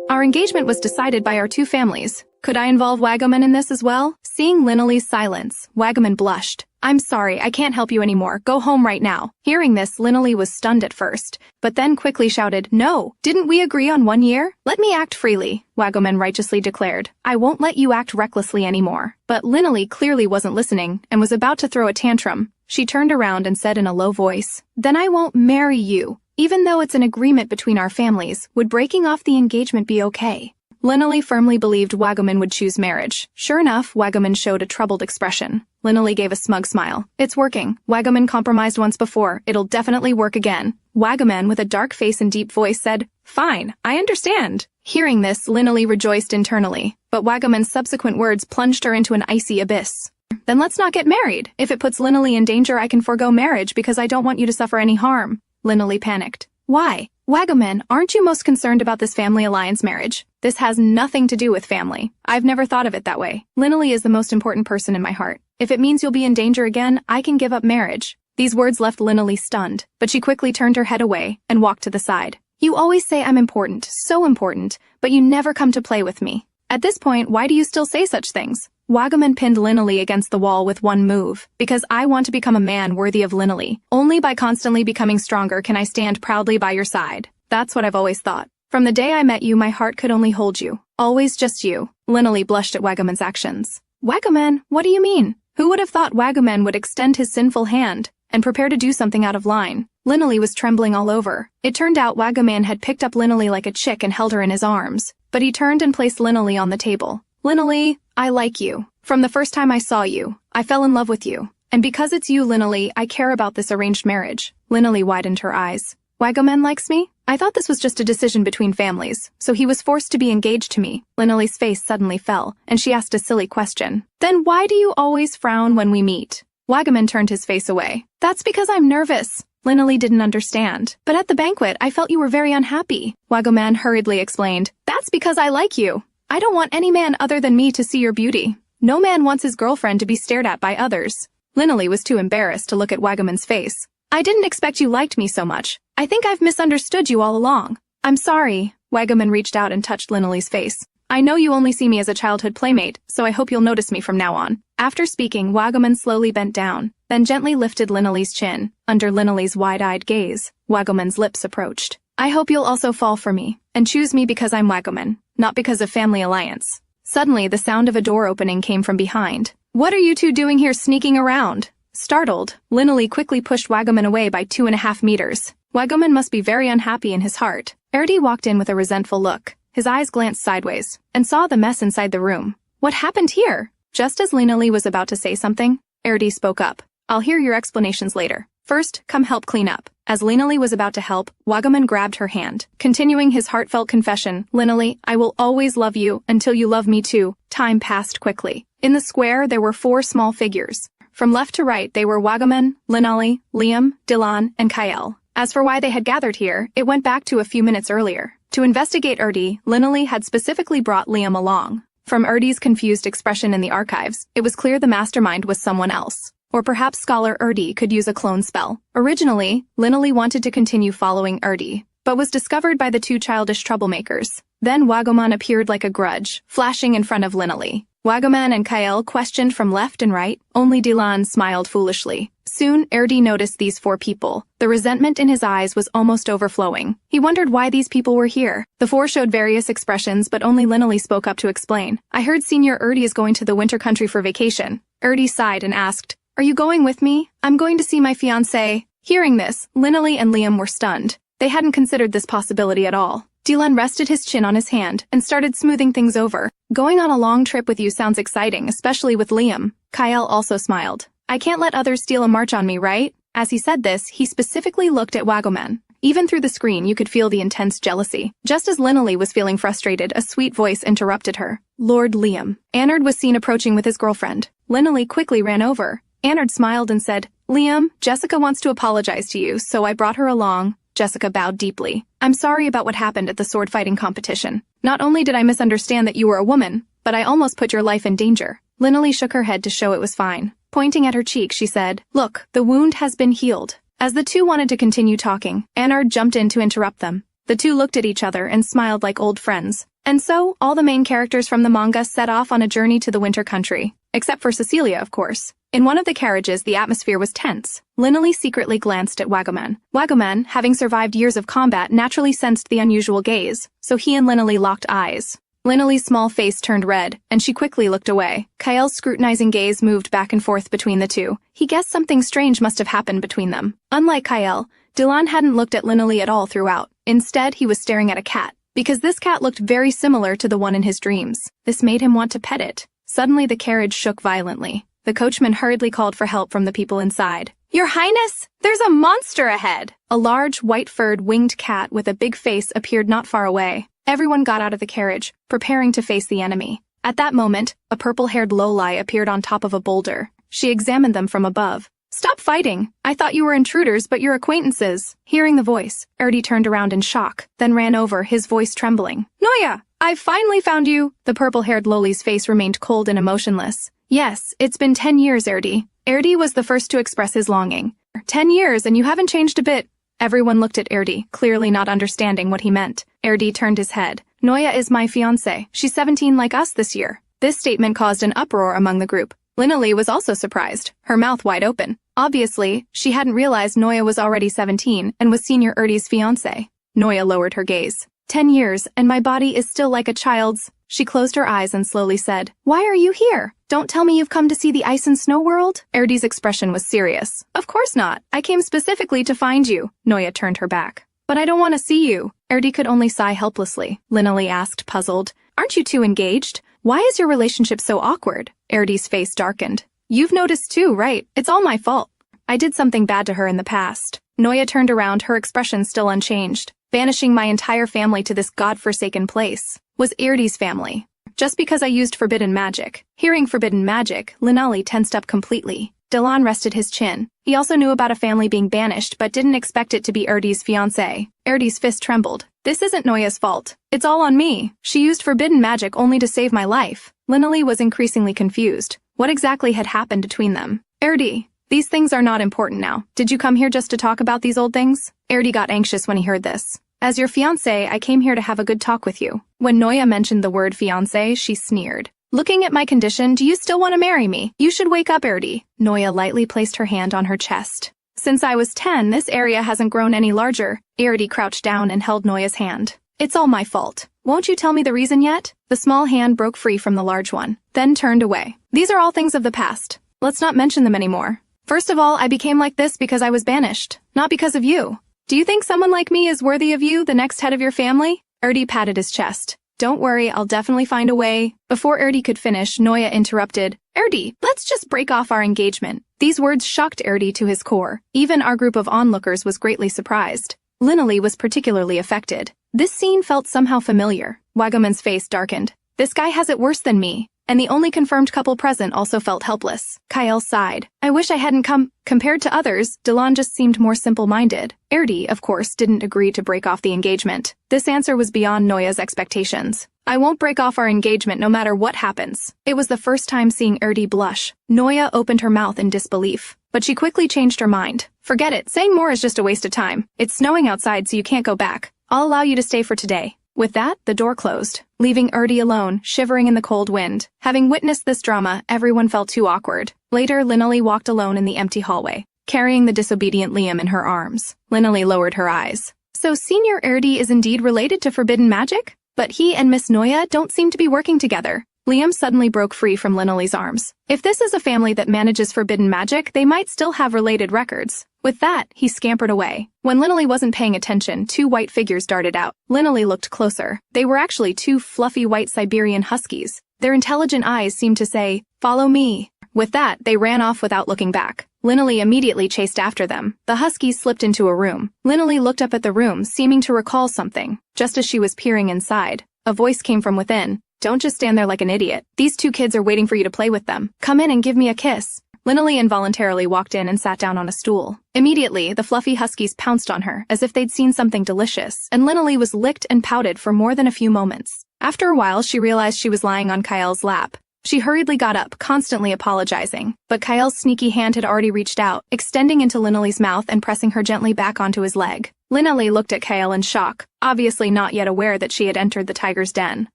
Our engagement was decided by our two families. Could I involve Wagoman in this as well?" Seeing Linley's silence, Wagoman blushed. "I'm sorry, I can't help you anymore. Go home right now." Hearing this, Linley was stunned at first, but then quickly shouted, "No, didn't we agree on 1 year? Let me act freely," Wagoman righteously declared. "I won't let you act recklessly anymore." But Linley clearly wasn't listening and was about to throw a tantrum. She turned around and said in a low voice, "Then I won't marry you. Even though it's an agreement between our families, would breaking off the engagement be okay?" Linley firmly believed Wagoman would choose marriage. Sure enough, Wagoman showed a troubled expression. Linley gave a smug smile. "It's working. Wagoman compromised once before. It'll definitely work again." Wagoman, with a dark face and deep voice, said, "Fine, I understand." Hearing this, Linley rejoiced internally, but Wagoman's subsequent words plunged her into an icy abyss. "Then let's not get married. If it puts Linley in danger, I can forego marriage because I don't want you to suffer any harm." Linley panicked. "Why? Wagoman, aren't you most concerned about this family alliance marriage? This has nothing to do with family. I've never thought of it that way. Linley is the most important person in my heart. If it means you'll be in danger again, I can give up marriage." These words left Linley stunned, but she quickly turned her head away and walked to the side. "You always say I'm important, so important, but you never come to play with me. At this point, why do you still say such things?" Wagoman pinned Linley against the wall with one move. "Because I want to become a man worthy of Linley. Only by constantly becoming stronger can I stand proudly by your side. That's what I've always thought. From the day I met you, my heart could only hold you. Always just you." Linley blushed at Wagoman's actions. "Wagoman, what do you mean? Who would have thought Wagoman would extend his sinful hand and prepare to do something out of line?" Linley was trembling all over. It turned out Wagoman had picked up Linley like a chick and held her in his arms. But he turned and placed Linley on the table. "Linley, I like you. From the first time I saw you, I fell in love with you. And because it's you, Linley, I care about this arranged marriage." Linley widened her eyes. "Wagoman likes me? I thought this was just a decision between families, so he was forced to be engaged to me." Linley's face suddenly fell, and she asked a silly question. "Then why do you always frown when we meet?" Wagoman turned his face away. "That's because I'm nervous." Linley didn't understand. "But at the banquet, I felt you were very unhappy." Wagoman hurriedly explained. "That's because I like you. I don't want any man other than me to see your beauty. No man wants his girlfriend to be stared at by others." Linley was too embarrassed to look at Wagoman's face. "I didn't expect you liked me so much. I think I've misunderstood you all along." "I'm sorry." Wagoman reached out and touched Linley's face. "I know you only see me as a childhood playmate, so I hope you'll notice me from now on." After speaking, Wagoman slowly bent down, then gently lifted Linley's chin. Under Linley's wide-eyed gaze, Wagoman's lips approached. "I hope you'll also fall for me, and choose me because I'm Wagoman, not because of family alliance." Suddenly, the sound of a door opening came from behind. "What are you two doing here sneaking around?" Startled, Linley quickly pushed Wagoman away by 2.5 meters. Wagoman must be very unhappy in his heart. Erdi walked in with a resentful look. His eyes glanced sideways, and saw the mess inside the room. "What happened here?" Just as Linley was about to say something, Erdi spoke up. "I'll hear your explanations later. First, come help clean up." As Linley was about to help, Wagoman grabbed her hand. Continuing his heartfelt confession, "Linley, I will always love you until you love me too." Time passed quickly. In the square, there were 4 small figures. From left to right, they were Wagoman, Linley, Liam, Dylan, and Kyle. As for why they had gathered here, it went back to a few minutes earlier. To investigate Erdi, Linley had specifically brought Liam along. From Erdi's confused expression in the archives, it was clear the mastermind was someone else. Or perhaps Scholar Erdi could use a clone spell. Originally, Linley wanted to continue following Erdi, but was discovered by the two childish troublemakers. Then Wagoman appeared like a grudge, flashing in front of Linley. Wagoman and Kael questioned from left and right. Only Dylan smiled foolishly. Soon, Erdi noticed these four people. The resentment in his eyes was almost overflowing. He wondered why these people were here. The four showed various expressions, but only Linley spoke up to explain. I heard Senior Erdi is going to the winter country for vacation. Erdi sighed and asked, Are you going with me? I'm going to see my fiancé. Hearing this, Linley and Liam were stunned. They hadn't considered this possibility at all. Dylan rested his chin on his hand and started smoothing things over. Going on a long trip with you sounds exciting, especially with Liam. Kael also smiled. I can't let others steal a march on me, right? As he said this, he specifically looked at Wagoman. Even through the screen, you could feel the intense jealousy. Just as Linley was feeling frustrated, a sweet voice interrupted her. Lord Liam. Annard was seen approaching with his girlfriend. Linley quickly ran over. Annard smiled and said, Liam, Jessica wants to apologize to you, so I brought her along. Jessica bowed deeply. I'm sorry about what happened at the sword fighting competition. Not only did I misunderstand that you were a woman, but I almost put your life in danger. Linley shook her head to show it was fine. Pointing at her cheek, she said, Look, the wound has been healed. As the two wanted to continue talking, Annard jumped in to interrupt them. The two looked at each other and smiled like old friends. And so, all the main characters from the manga set off on a journey to the winter country. Except for Cecilia, of course. In one of the carriages, the atmosphere was tense. Linley secretly glanced at Wagoman. Wagoman, having survived years of combat, naturally sensed the unusual gaze, so he and Linley locked eyes. Linley's small face turned red, and she quickly looked away. Kael's scrutinizing gaze moved back and forth between the two. He guessed something strange must have happened between them. Unlike Kael, Dylan hadn't looked at Linley at all throughout. Instead, he was staring at a cat. Because this cat looked very similar to the one in his dreams. This made him want to pet it. Suddenly the carriage shook violently. The coachman hurriedly called for help from the people inside. Your Highness, there's a monster ahead! A large, white-furred, winged cat with a big face appeared not far away. Everyone got out of the carriage, preparing to face the enemy. At that moment, a purple-haired lowlie appeared on top of a boulder. She examined them from above. Stop fighting! I thought you were intruders, but you're acquaintances. Hearing the voice, Erdi turned around in shock, then ran over, his voice trembling. Noya! I've finally found you! The purple-haired lowlie's face remained cold and emotionless. Yes, it's been 10 years, Erdi. Erdi was the first to express his longing. 10 years and you haven't changed a bit. Everyone looked at Erdi, clearly not understanding what he meant. Erdi turned his head. Noya is my fiancé. She's 17 like us this year. This statement caused an uproar among the group. Linley was also surprised, her mouth wide open. Obviously, she hadn't realized Noya was already 17 and was Senior Erdi's fiancé. Noya lowered her gaze. 10 years, and my body is still like a child's. She closed her eyes and slowly said, Why are you here? Don't tell me you've come to see the ice and snow world? Erdi's expression was serious. Of course not. I came specifically to find you. Noya turned her back. But I don't want to see you. Erdi could only sigh helplessly. Linley asked, puzzled. Aren't you two engaged? Why is your relationship so awkward? Erdi's face darkened. You've noticed too, right? It's all my fault. I did something bad to her in the past. Noya turned around, her expression still unchanged. Banishing my entire family to this godforsaken place was Erdi's family. Just because I used forbidden magic. Hearing forbidden magic, Linley tensed up completely. Dylan rested his chin. He also knew about a family being banished but didn't expect it to be Erdi's fiancé. Erdi's fist trembled. This isn't Noya's fault. It's all on me. She used forbidden magic only to save my life. Linley was increasingly confused. What exactly had happened between them? Erdi, these things are not important now. Did you come here just to talk about these old things? Erdi got anxious when he heard this. As your fiancé, I came here to have a good talk with you. When Noya mentioned the word fiancé, she sneered. Looking at my condition, do you still want to marry me? You should wake up, Erdi. Noya lightly placed her hand on her chest. Since I was 10, this area hasn't grown any larger. Erdi crouched down and held Noya's hand. It's all my fault. Won't you tell me the reason yet? The small hand broke free from the large one, then turned away. These are all things of the past. Let's not mention them anymore. First of all, I became like this because I was banished, not because of you. Do you think someone like me is worthy of you, the next head of your family? Erdi patted his chest. Don't worry, I'll definitely find a way. Before Erdi could finish, Noya interrupted. Erdi, let's just break off our engagement. These words shocked Erdi to his core. Even our group of onlookers was greatly surprised. Linley was particularly affected. This scene felt somehow familiar. Wagoman's face darkened. This guy has it worse than me. and the only confirmed couple present also felt helpless. Kyle sighed. I wish I hadn't come. Compared to others, Dylan just seemed more simple-minded. Erdi, of course, didn't agree to break off the engagement. This answer was beyond Noya's expectations. I won't break off our engagement no matter what happens. It was the first time seeing Erdi blush. Noya opened her mouth in disbelief, but she quickly changed her mind. Forget it, saying more is just a waste of time. It's snowing outside, so you can't go back. I'll allow you to stay for today. With that, the door closed, leaving Erdi alone, shivering in the cold wind. Having witnessed this drama, everyone felt too awkward. Later, Linnalee walked alone in the empty hallway, carrying the disobedient Liam in her arms. Linnalee lowered her eyes. So Senior Erdi is indeed related to forbidden magic? But he and Miss Noya don't seem to be working together. Liam suddenly broke free from Linnalee's arms. If this is a family that manages forbidden magic, they might still have related records. With that, he scampered away. When Linnalee wasn't paying attention, two white figures darted out. Linnalee looked closer. They were actually two fluffy white Siberian huskies. Their intelligent eyes seemed to say, "Follow me." With that, they ran off without looking back. Linnalee immediately chased after them. The huskies slipped into a room. Linnalee looked up at the room, seeming to recall something. Just as she was peering inside, a voice came from within. Don't just stand there like an idiot. These two kids are waiting for you to play with them. Come in and give me a kiss. Linnalee involuntarily walked in and sat down on a stool. Immediately, the fluffy huskies pounced on her, as if they'd seen something delicious, and Linnalee was licked and pouted for more than a few moments. After a while, she realized she was lying on Kyle's lap. She hurriedly got up, constantly apologizing, but Kyle's sneaky hand had already reached out, extending into Linnalee's mouth and pressing her gently back onto his leg. Linnalee looked at Kyle in shock, obviously not yet aware that she had entered the tiger's den.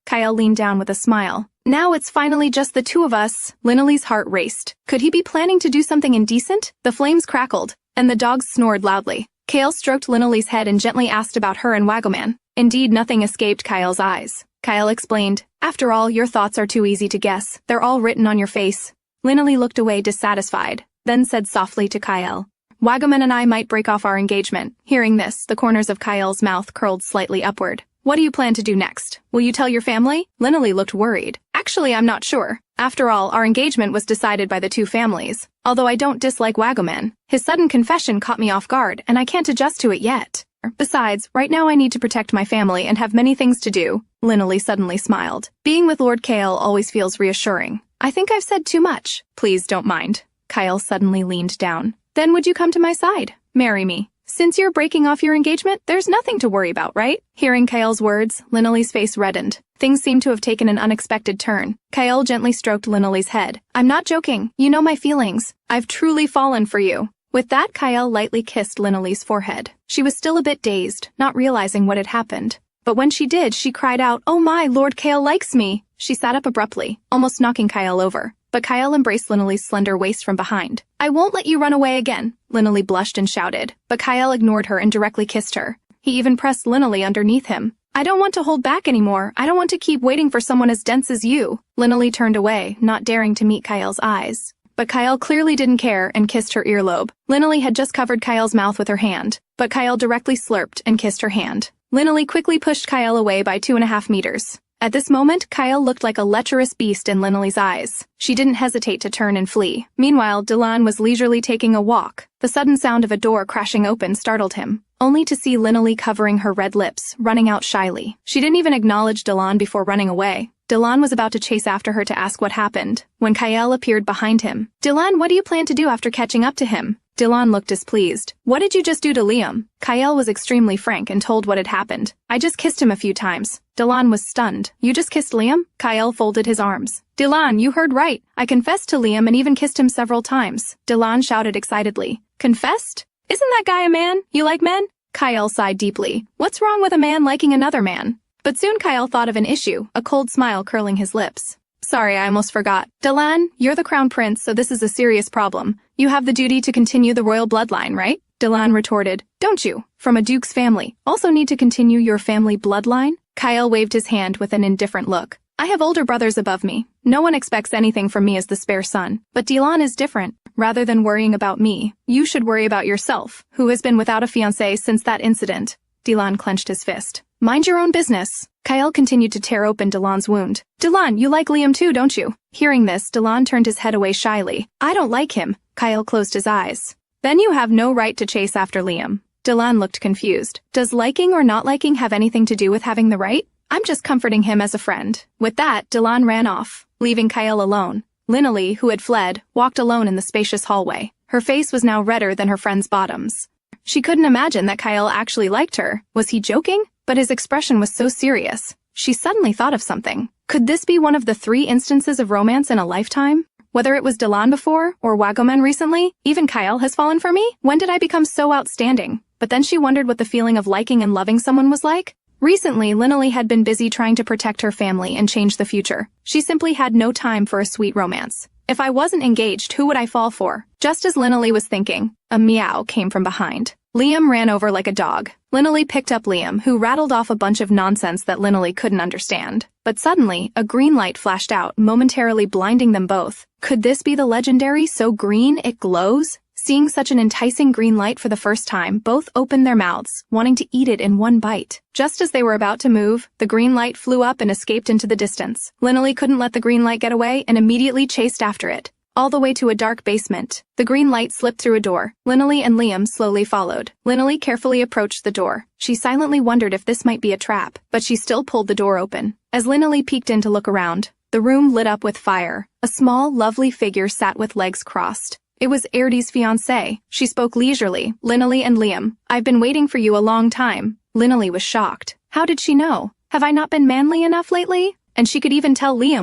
Kyle leaned down with a smile. Now it's finally just the two of us. Linnalee's heart raced. Could he be planning to do something indecent? The flames crackled, and the dogs snored loudly. Kyle stroked Linnalee's head and gently asked about her and Waggoman. Indeed, nothing escaped Kyle's eyes. Kyle explained, "After all, your thoughts are too easy to guess. They're all written on your face." Linnalee looked away dissatisfied, then said softly to Kyle, "Waggoman and I might break off our engagement." Hearing this, the corners of Kyle's mouth curled slightly upward. "What do you plan to do next? Will you tell your family?" Linnalee looked worried. "Actually, I'm not sure. After all, our engagement was decided by the two families. Although I don't dislike Waggoman, his sudden confession caught me off guard, and I can't adjust to it yet. Besides, right now I need to protect my family and have many things to do." Linnalee suddenly smiled. "Being with Lord Kale always feels reassuring. I think I've said too much. Please don't mind." Kyle suddenly leaned down. "Then would you come to my side? Marry me? Since you're breaking off your engagement, there's nothing to worry about, right?" Hearing Kyle's words, Linnalee's face reddened. Things seemed to have taken an unexpected turn. Kyle gently stroked Linnalee's head. "I'm not joking. You know my feelings. I've truly fallen for you." With that, Kyle lightly kissed Linnalee's forehead. She was still a bit dazed, not realizing what had happened. But when she did, she cried out, "Oh my, Lord Kale likes me!" She sat up abruptly, almost knocking Kyle over. But Kyle embraced Linnalee's slender waist from behind. "I won't let you run away again," Linnalee blushed and shouted. But Kyle ignored her and directly kissed her. He even pressed Linnalee underneath him. "I don't want to hold back anymore. I don't want to keep waiting for someone as dense as you." Linnalee turned away, not daring to meet Kyle's eyes. But Kyle clearly didn't care and kissed her earlobe. Linnalee had just covered Kyle's mouth with her hand, but Kyle directly slurped and kissed her hand. Linnalee quickly pushed Kyle away by 2.5 meters. At this moment, Kyle looked like a lecherous beast in Linnalee's eyes. She didn't hesitate to turn and flee. Meanwhile, Dylan was leisurely taking a walk. The sudden sound of a door crashing open startled him, only to see Linnalee covering her red lips, running out shyly. She didn't even acknowledge Dylan before running away. Dylan was about to chase after her to ask what happened, when Kyle appeared behind him. "Dylan, what do you plan to do after catching up to him?" Dylan looked displeased. "What did you just do to Liam?" Kyle was extremely frank and told what had happened. "I just kissed him a few times." Dylan was stunned. "You just kissed Liam?" Kyle folded his arms. "Dylan, you heard right. I confessed to Liam and even kissed him several times." Dylan shouted excitedly. "Confessed? Isn't that guy a man? You like men?" Kyle sighed deeply. "What's wrong with a man liking another man?" But soon Kyle thought of an issue, a cold smile curling his lips. "Sorry, I almost forgot. Dylan, you're the crown prince, so this is a serious problem. You have the duty to continue the royal bloodline, right?" Dylan retorted. "Don't you, from a duke's family, also need to continue your family bloodline?" Kyle waved his hand with an indifferent look. "I have older brothers above me. No one expects anything from me as the spare son. But Dylan is different. Rather than worrying about me, you should worry about yourself, who has been without a fiancé since that incident." Dylan clenched his fist. "Mind your own business." Kyle continued to tear open Dylan's wound. "Dylan, you like Liam too, don't you?" Hearing this, Dylan turned his head away shyly. "I don't like him." Kyle closed his eyes. "Then you have no right to chase after Liam." Dylan looked confused. "Does liking or not liking have anything to do with having the right? I'm just comforting him as a friend." With that, Dylan ran off, leaving Kyle alone. Linnalee, who had fled, walked alone in the spacious hallway. Her face was now redder than her friend's bottoms. She couldn't imagine that Kyle actually liked her. Was he joking? But his expression was so serious. She suddenly thought of something. Could this be one of the 3 instances of romance in a lifetime? Whether it was Dylan before, or Wagoman recently, even Kyle has fallen for me? When did I become so outstanding? But then she wondered what the feeling of liking and loving someone was like. Recently, Linnalee had been busy trying to protect her family and change the future. She simply had no time for a sweet romance. If I wasn't engaged, who would I fall for? Just as Linnalee was thinking, a meow came from behind. Liam ran over like a dog. Linnalee picked up Liam, who rattled off a bunch of nonsense that Linnalee couldn't understand. But suddenly, a green light flashed out, momentarily blinding them both. Could this be the legendary "so green it glows"? Seeing such an enticing green light for the first time, both opened their mouths, wanting to eat it in one bite. Just as they were about to move, the green light flew up and escaped into the distance. Linnalee couldn't let the green light get away and immediately chased after it, all the way to a dark basement. The green light slipped through a door. Linnalee and Liam slowly followed. Linnalee carefully approached the door. She silently wondered if this might be a trap, but she still pulled the door open. As Linnalee peeked in to look around, the room lit up with fire. A small, lovely figure sat with legs crossed. It was Erdy's fiancé. She spoke leisurely. Linnalee and Liam, I've been waiting for you a long time. Linnalee was shocked. How did she know? Have I not been manly enough lately? And she could even tell Liam